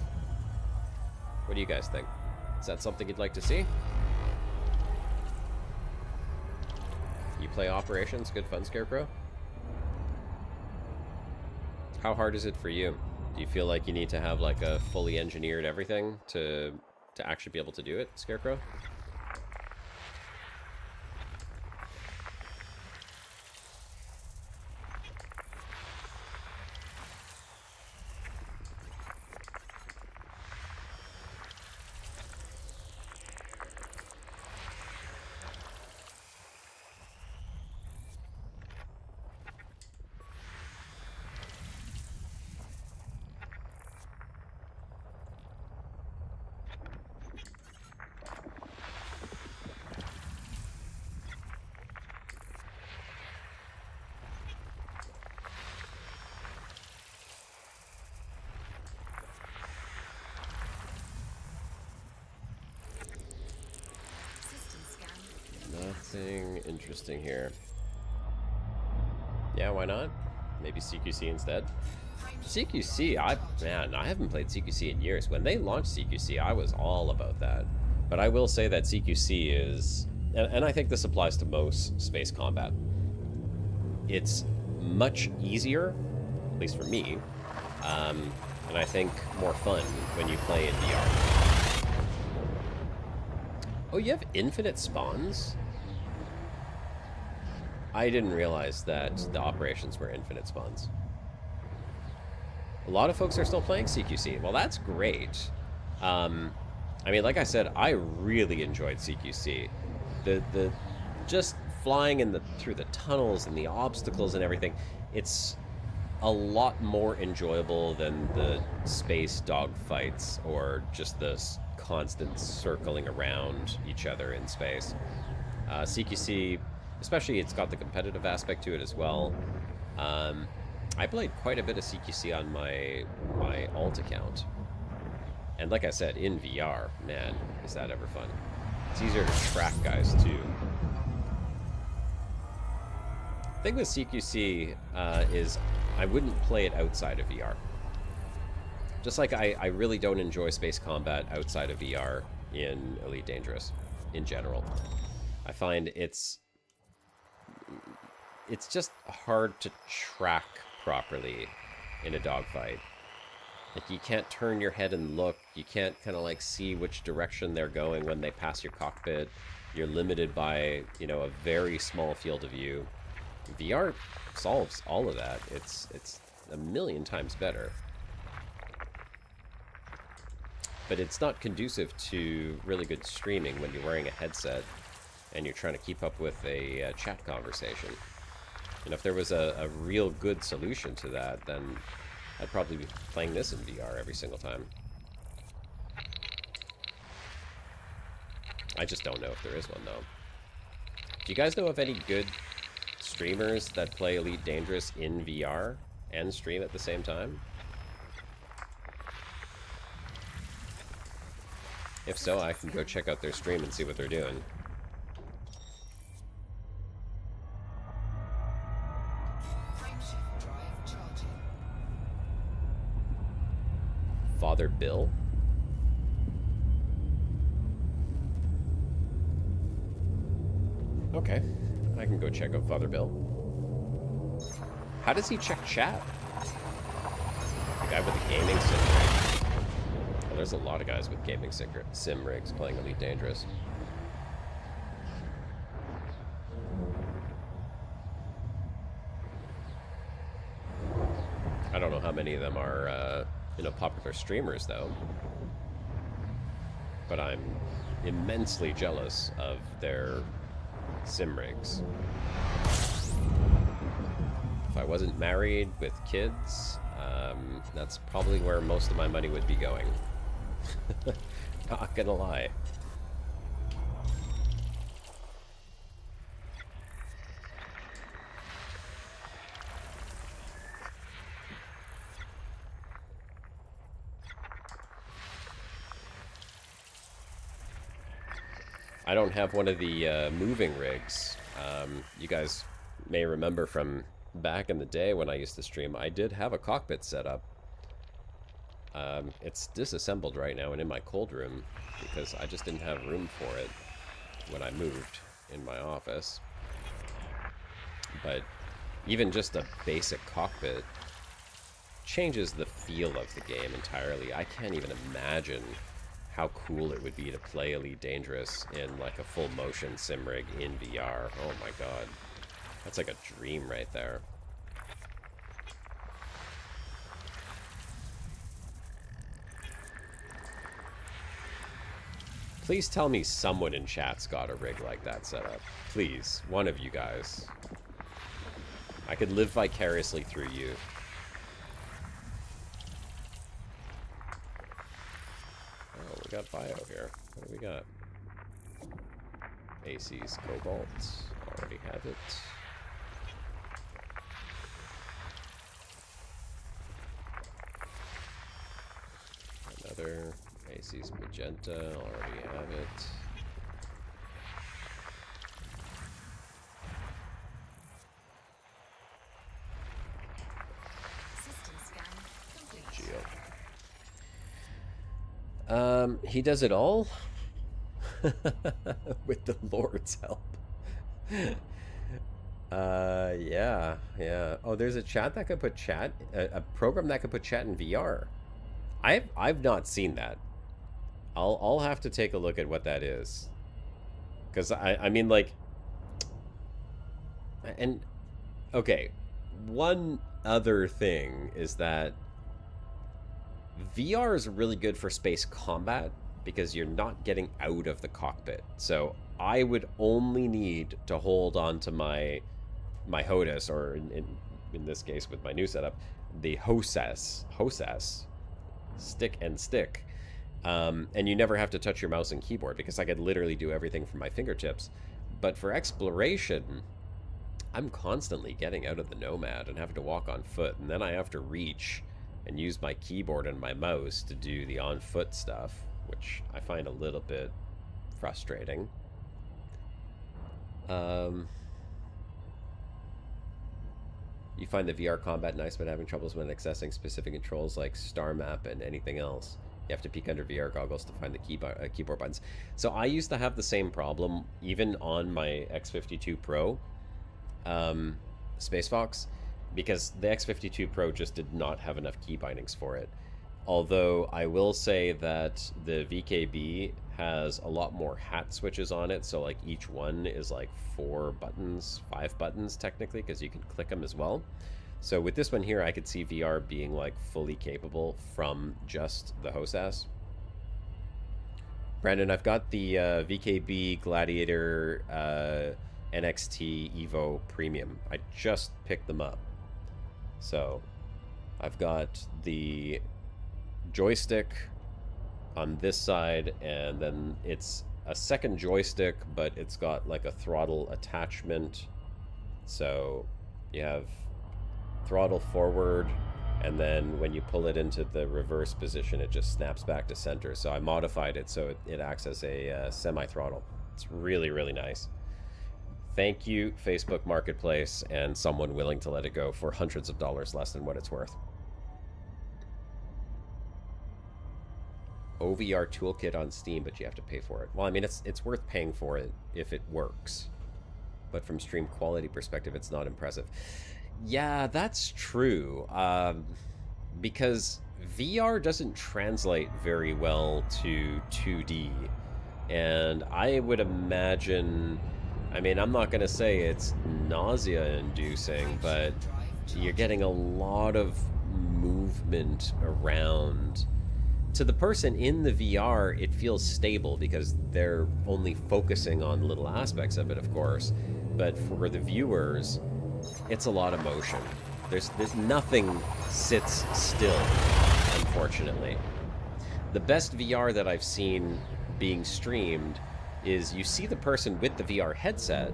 What do you guys think? Is that something you'd like to see? You play Operations? Good fun, Scarecrow? How hard is it for you? Do you feel like you need to have like a fully engineered everything to actually be able to do it, Scarecrow? Nothing interesting here. Yeah, why not? Maybe CQC instead. CQC, I haven't played CQC in years. When they launched CQC, I was all about that. But I will say that CQC is, and I think this applies to most space combat, it's much easier, at least for me, and I think more fun when you play in VR. Oh, you have infinite spawns? I didn't realize that the Operations were infinite spawns. A lot of folks are still playing CQC. Well, that's great. I mean, like I said, I really enjoyed CQC. The just flying through the tunnels and the obstacles and everything, it's a lot more enjoyable than the space dogfights or just the constant circling around each other in space. CQC, especially, it's got the competitive aspect to it as well. I played quite a bit of CQC on my alt account. And like I said, in VR, man, is that ever fun. It's easier to track guys, too. The thing with CQC is I wouldn't play it outside of VR. Just like I really don't enjoy space combat outside of VR in Elite Dangerous, in general. I find it's just hard to track properly in a dogfight. Like, you can't turn your head and look. You can't kind of like see which direction they're going when they pass your cockpit. You're limited by, you know, a very small field of view. VR solves all of that. It's a million times better. But it's not conducive to really good streaming when you're wearing a headset and you're trying to keep up with a chat conversation. And if there was a real good solution to that, then I'd probably be playing this in VR every single time. I just don't know if there is one, though. Do you guys know of any good streamers that play Elite Dangerous in VR and stream at the same time? If so, I can go check out their stream and see what they're doing. Frameshift drive charging. Father Bill? Okay, I can go check out Father Bill. How does he check chat? The guy with the gaming sim rig. Well, there's a lot of guys with gaming sim rigs playing Elite Dangerous. I don't know how many of them are, you know, popular streamers, though. But I'm immensely jealous of their sim rigs. If I wasn't married with kids, that's probably where most of my money would be going. Not gonna lie. I don't have one of the moving rigs. You guys may remember from back in the day when I used to stream, I did have a cockpit set up. It's disassembled right now and in my cold room because I just didn't have room for it when I moved in my office. But even just a basic cockpit changes the feel of the game entirely. I can't even imagine how cool it would be to play Elite Dangerous in like a full motion sim rig in VR. Oh my god. That's like a dream right there. Please tell me someone in chat's got a rig like that set up. Please, one of you guys. I could live vicariously through you. Oh, we got bio here. What do we got? AC's Cobalt. Already have it. Another AC's Magenta. Already have it. System scan complete. Geo. He does it all? With the Lord's help. Yeah. Oh, there's a chat that could put chat, a program that could put chat in VR. I've not seen that. I'll have to take a look at what that is. Because I mean, like, and okay, one other thing is that VR is really good for space combat because you're not getting out of the cockpit. So I would only need to hold on to my HOTAS, or in this case with my new setup, the HOSAS, stick and stick. And you never have to touch your mouse and keyboard because I could literally do everything from my fingertips. But for exploration, I'm constantly getting out of the Nomad and having to walk on foot, and then I have to reach and use my keyboard and my mouse to do the on-foot stuff, which I find a little bit frustrating. You find the VR combat nice, but having troubles when accessing specific controls like star map and anything else. You have to peek under VR goggles to find the keyboard buttons. So I used to have the same problem even on my X52 Pro Space Fox, because the X52 Pro just did not have enough key bindings for it. Although I will say that the VKB has a lot more hat switches on it, so like each one is like 5 buttons technically, because you can click them as well. So with this one here, I could see VR being like fully capable from just the HOSAS. Brandon, I've got the VKB Gladiator NXT Evo Premium. I just picked them up. So I've got the joystick on this side, and then it's a second joystick, but it's got like a throttle attachment. So you have throttle forward, and then when you pull it into the reverse position, it just snaps back to center. So I modified it so it acts as a semi-throttle. It's really, really nice. Thank you, Facebook Marketplace, and someone willing to let it go for hundreds of dollars less than what it's worth. OVR toolkit on Steam, but you have to pay for it. Well, I mean, it's worth paying for it if it works. But from stream quality perspective, it's not impressive. Yeah, that's true. Because VR doesn't translate very well to 2D. And I would imagine... I mean, I'm not going to say it's nausea-inducing, but you're getting a lot of movement around. To the person in the VR, it feels stable because they're only focusing on little aspects of it, of course. But for the viewers, it's a lot of motion. There's nothing sits still, unfortunately. The best VR that I've seen being streamed is you see the person with the VR headset,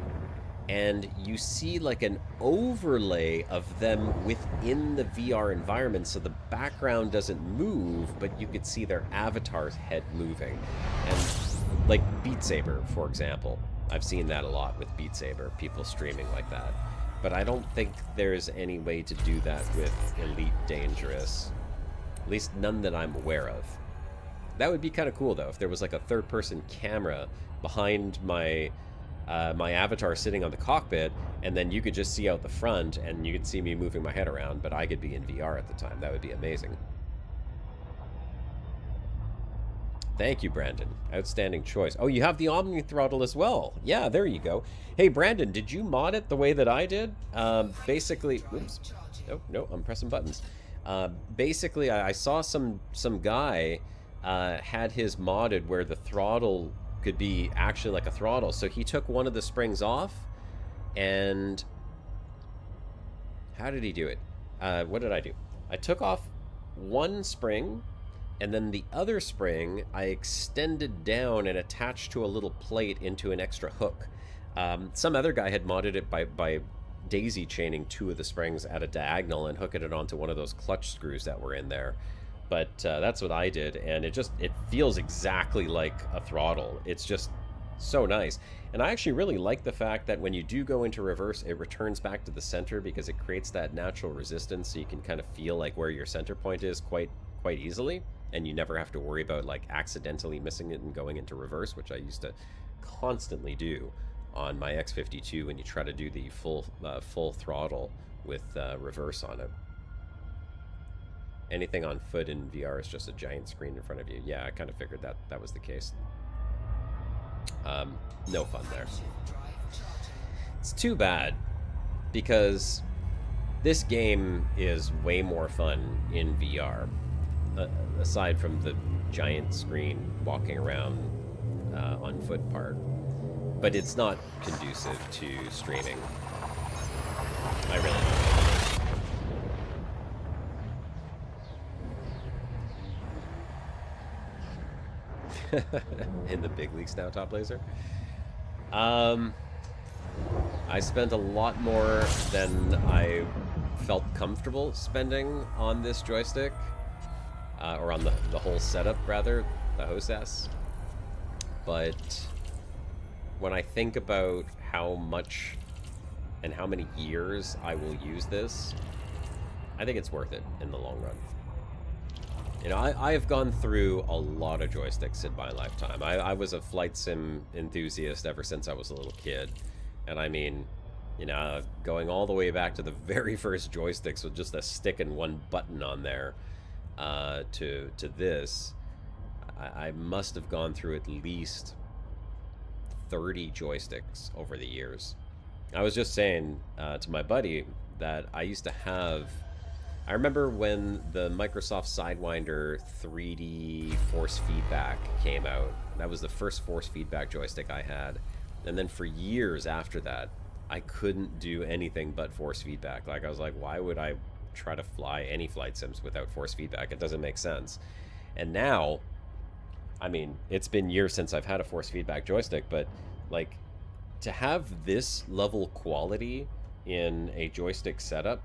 and you see like an overlay of them within the VR environment, so the background doesn't move, but you could see their avatar's head moving. And like Beat Saber, for example. I've seen that a lot with Beat Saber, people streaming like that. But I don't think there's any way to do that with Elite Dangerous. At least none that I'm aware of. That would be kind of cool, though, if there was like a third-person camera behind my my avatar sitting on the cockpit, and then you could just see out the front, and you could see me moving my head around, but I could be in VR at the time. That would be amazing. Thank you, Brandon. Outstanding choice. Oh, you have the Omni throttle as well. Yeah, there you go. Hey, Brandon, did you mod it the way that I did? Basically, oops. No, I'm pressing buttons. Basically, I saw some guy had his modded where the throttle could be actually like a throttle. So he took one of the springs off, and how did he do it? What did I do? I took off one spring, and then the other spring I extended down and attached to a little plate into an extra hook. Some other guy had modded it by daisy chaining two of the springs at a diagonal and hooking it onto one of those clutch screws that were in there. But that's what I did, and it feels exactly like a throttle. It's just so nice. And I actually really like the fact that when you do go into reverse, it returns back to the center because it creates that natural resistance, so you can kind of feel like where your center point is quite easily, and you never have to worry about like accidentally missing it and going into reverse, which I used to constantly do on my X52 when you try to do the full throttle with reverse on it. Anything on foot in VR is just a giant screen in front of you. Yeah, I kind of figured that was the case. No fun there. It's too bad, because this game is way more fun in VR, aside from the giant screen walking around on foot part. But it's not conducive to streaming. I really don't. In the big leagues now, Top Laser. I spent a lot more than I felt comfortable spending on this joystick, or on the whole setup, rather, the hostess. But when I think about how much and how many years I will use this, I think it's worth it in the long run. You know, I've gone through a lot of joysticks in my lifetime. I was a flight sim enthusiast ever since I was a little kid. And I mean, you know, going all the way back to the very first joysticks with just a stick and one button on there to this, I must have gone through at least 30 joysticks over the years. I was just saying to my buddy that I used to have... I remember when the Microsoft Sidewinder 3D force feedback came out. That was the first force feedback joystick I had. And then for years after that, I couldn't do anything but force feedback. Like, I was like, why would I try to fly any flight sims without force feedback. It doesn't make sense. And now, I mean, it's been years since I've had a force feedback joystick, but like to have this level quality in a joystick setup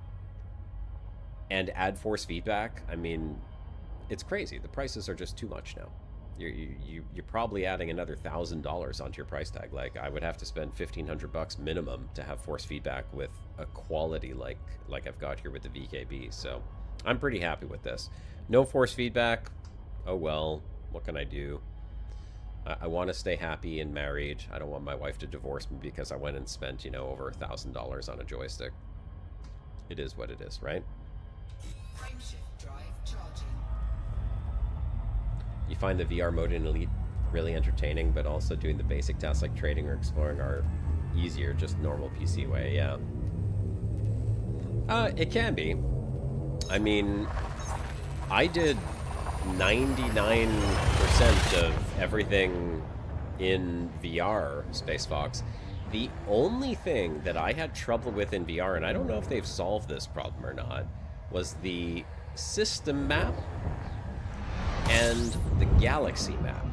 and add force feedback, I mean, it's crazy. The prices are just too much now. You're probably adding another $1,000 onto your price tag. Like I would have to spend $1,500 minimum to have force feedback with a quality like I've got here with the VKB. So I'm pretty happy with this. No force feedback. Oh well, what can I do? I want to stay happy and married. I don't want my wife to divorce me because I went and spent, you know, over $1,000 on a joystick. It is what it is, right? Frameshift drive charging. You find the VR mode in Elite really entertaining, but also doing the basic tasks like trading or exploring are easier, just normal PC way, yeah. It can be. I mean, I did 99% of everything in VR, Space Fox. The only thing that I had trouble with in VR, and I don't know if they've solved this problem or not, was the system map and the galaxy map.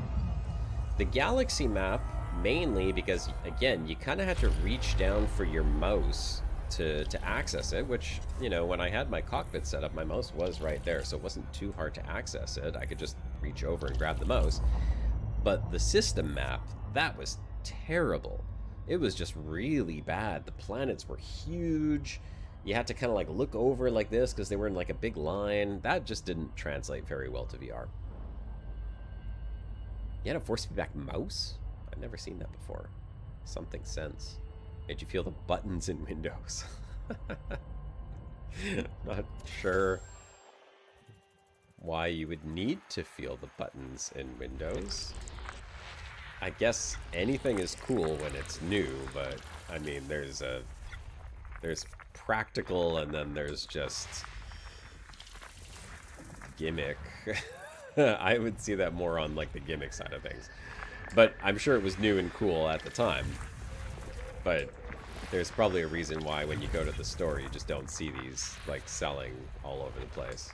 The galaxy map, mainly because, again, you kind of had to reach down for your mouse to access it, which, you know, when I had my cockpit set up, my mouse was right there, so it wasn't too hard to access it. I could just reach over and grab the mouse. But the system map, that was terrible. It was just really bad. The planets were huge. You had to kind of like look over like this because they were in like a big line. That just didn't translate very well to VR. You had a force feedback mouse? I've never seen that before. Something sense. Made you feel the buttons in Windows. Not sure why you would need to feel the buttons in Windows. I guess anything is cool when it's new, but I mean, there's practical and then there's just gimmick. I would see that more on like the gimmick side of things. But I'm sure it was new and cool at the time. But there's probably a reason why when you go to the store you just don't see these like selling all over the place.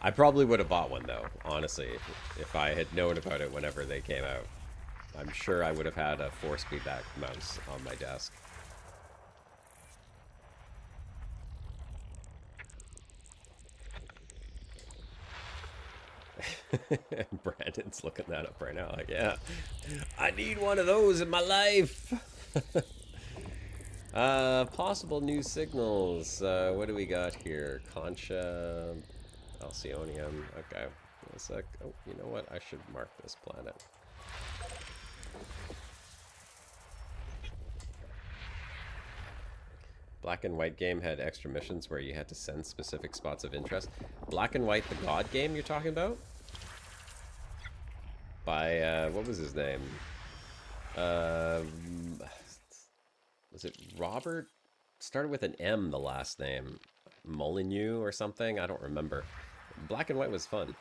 I probably would have bought one though, honestly, if I had known about it whenever they came out. I'm sure I would have had a force feedback mouse on my desk. Brandon's looking that up right now. Like, yeah, I need one of those in my life. Possible new signals. What do we got here? Concha, Alcyonium. Okay, a sec. Oh, you know what? I should mark this planet. Black and White game had extra missions where you had to send specific spots of interest. Black and White, the God game you're talking about? By, what was his name? Was it Robert? Started with an M, the last name. Molyneux or something? I don't remember. Black and White was fun.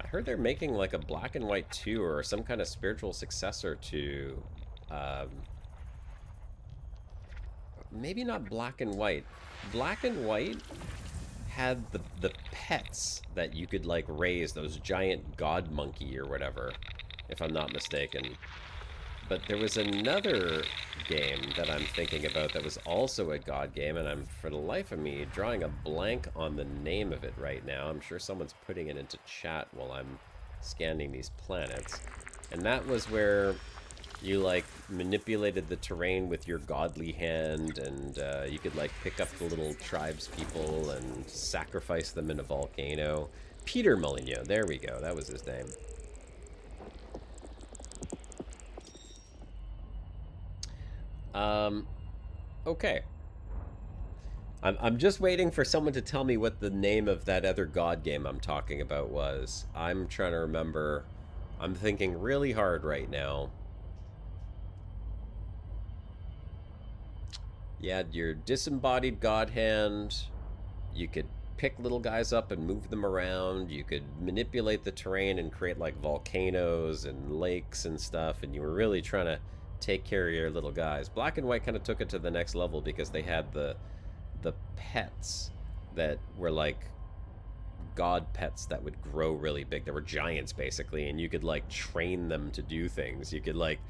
I heard they're making like a Black and White 2 or some kind of spiritual successor to... maybe not Black and White. Black and White had the pets that you could like raise, those giant god monkey or whatever, if I'm not mistaken. But there was another game that I'm thinking about that was also a god game, and I'm, for the life of me, drawing a blank on the name of it right now. I'm sure someone's putting it into chat while I'm scanning these planets. And that was where you like manipulated the terrain with your godly hand, and you could like pick up the little tribes people and sacrifice them in a volcano. Peter Molyneux, there we go, that was his name. Okay. I'm just waiting for someone to tell me what the name of that other god game I'm talking about was. I'm trying to remember. I'm thinking really hard right now. You had your disembodied god hand. You could pick little guys up and move them around. You could manipulate the terrain and create like volcanoes and lakes and stuff, and you were really trying to take care of your little guys. Black and White kind of took it to the next level because they had the pets that were like god pets that would grow really big. They were giants basically, and you could like train them to do things. You could like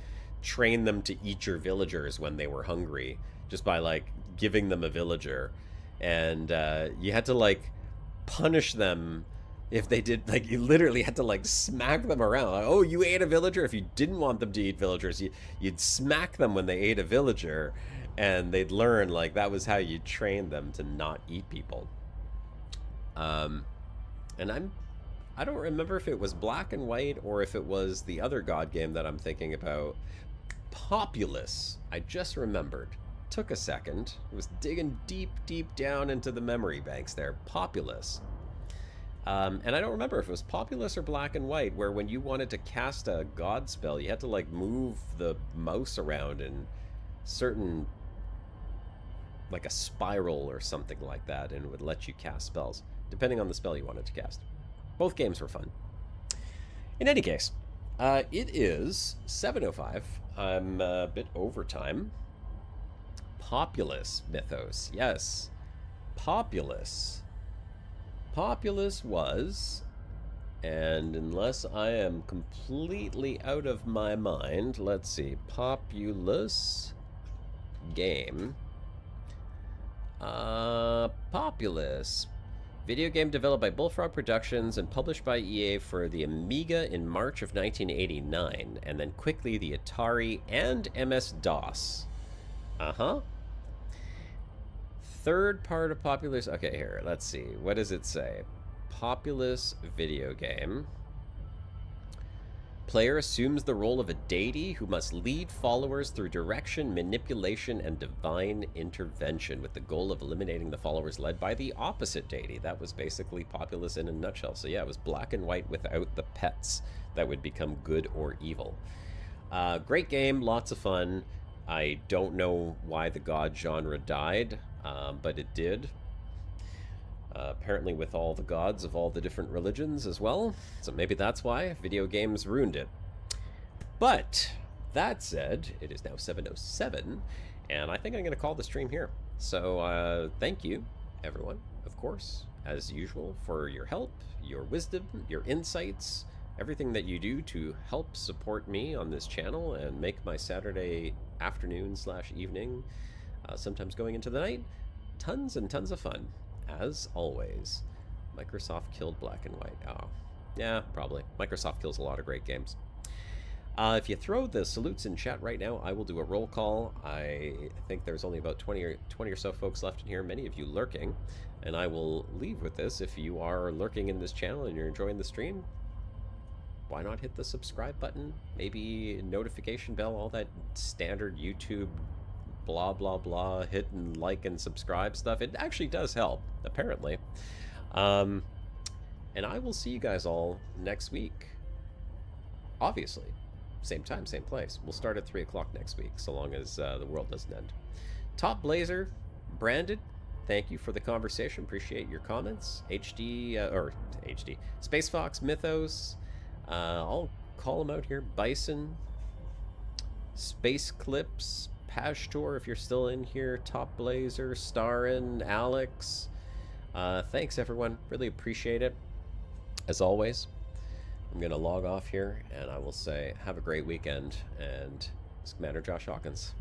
train them to eat your villagers when they were hungry just by like giving them a villager, and you had to like punish them if they did. Like you literally had to like smack them around, like, oh, you ate a villager. If you didn't want them to eat villagers, you'd smack them when they ate a villager, and they'd learn like that was how you train them to not eat people. And I don't remember if it was Black and White or if it was the other god game that I'm thinking about. Populous, I just remembered. Took a second. It was digging deep down into the memory banks there. Populous. And I don't remember if it was Populous or Black and White, where when you wanted to cast a god spell, you had to like move the mouse around in certain, like a spiral or something like that, and it would let you cast spells, depending on the spell you wanted to cast. Both games were fun. In any case, it is 7:05. I'm a bit over time. Populous mythos. Yes. Populous. Populous was, and unless I am completely out of my mind, let's see. Populous game. Populous. Video game developed by Bullfrog Productions and published by EA for the Amiga in March of 1989, and then quickly the Atari and MS-DOS. Third part of Populous. Okay, here, let's see. What does it say? Populous video game. Player assumes the role of a deity who must lead followers through direction, manipulation, and divine intervention with the goal of eliminating the followers led by the opposite deity. That was basically Populous in a nutshell. So yeah, it was Black and White without the pets that would become good or evil. Great game, lots of fun. I don't know why the god genre died, but it did. Apparently with all the gods of all the different religions as well. So maybe that's why video games ruined it. But that said, it is now 7:07, and I think I'm going to call the stream here. So thank you, everyone, of course, as usual, for your help, your wisdom, your insights, everything that you do to help support me on this channel and make my Saturday afternoon / evening, sometimes going into the night, tons and tons of fun. As always. Microsoft killed Black and White. Oh, yeah, probably. Microsoft kills a lot of great games. If you throw the salutes in chat right now, I will do a roll call. I think there's only about 20 or so folks left in here, many of you lurking, and I will leave with this. If you are lurking in this channel and you're enjoying the stream, why not hit the subscribe button, maybe notification bell, all that standard YouTube blah blah blah, hit and like and subscribe stuff. It actually does help, apparently. And I will see you guys all next week, obviously. Same time, same place. We'll start at 3 o'clock next week, so long as the world doesn't end. Top Blazer, Branded, thank you for the conversation. Appreciate your comments. HD, Space Fox, Mythos, I'll call them out here. Bison, Space Clips, Pashtor, if you're still in here, Top Blazer, Starin, Alex. Thanks, everyone. Really appreciate it. As always, I'm going to log off here, and I will say have a great weekend, and it's Commander Josh Hawkins.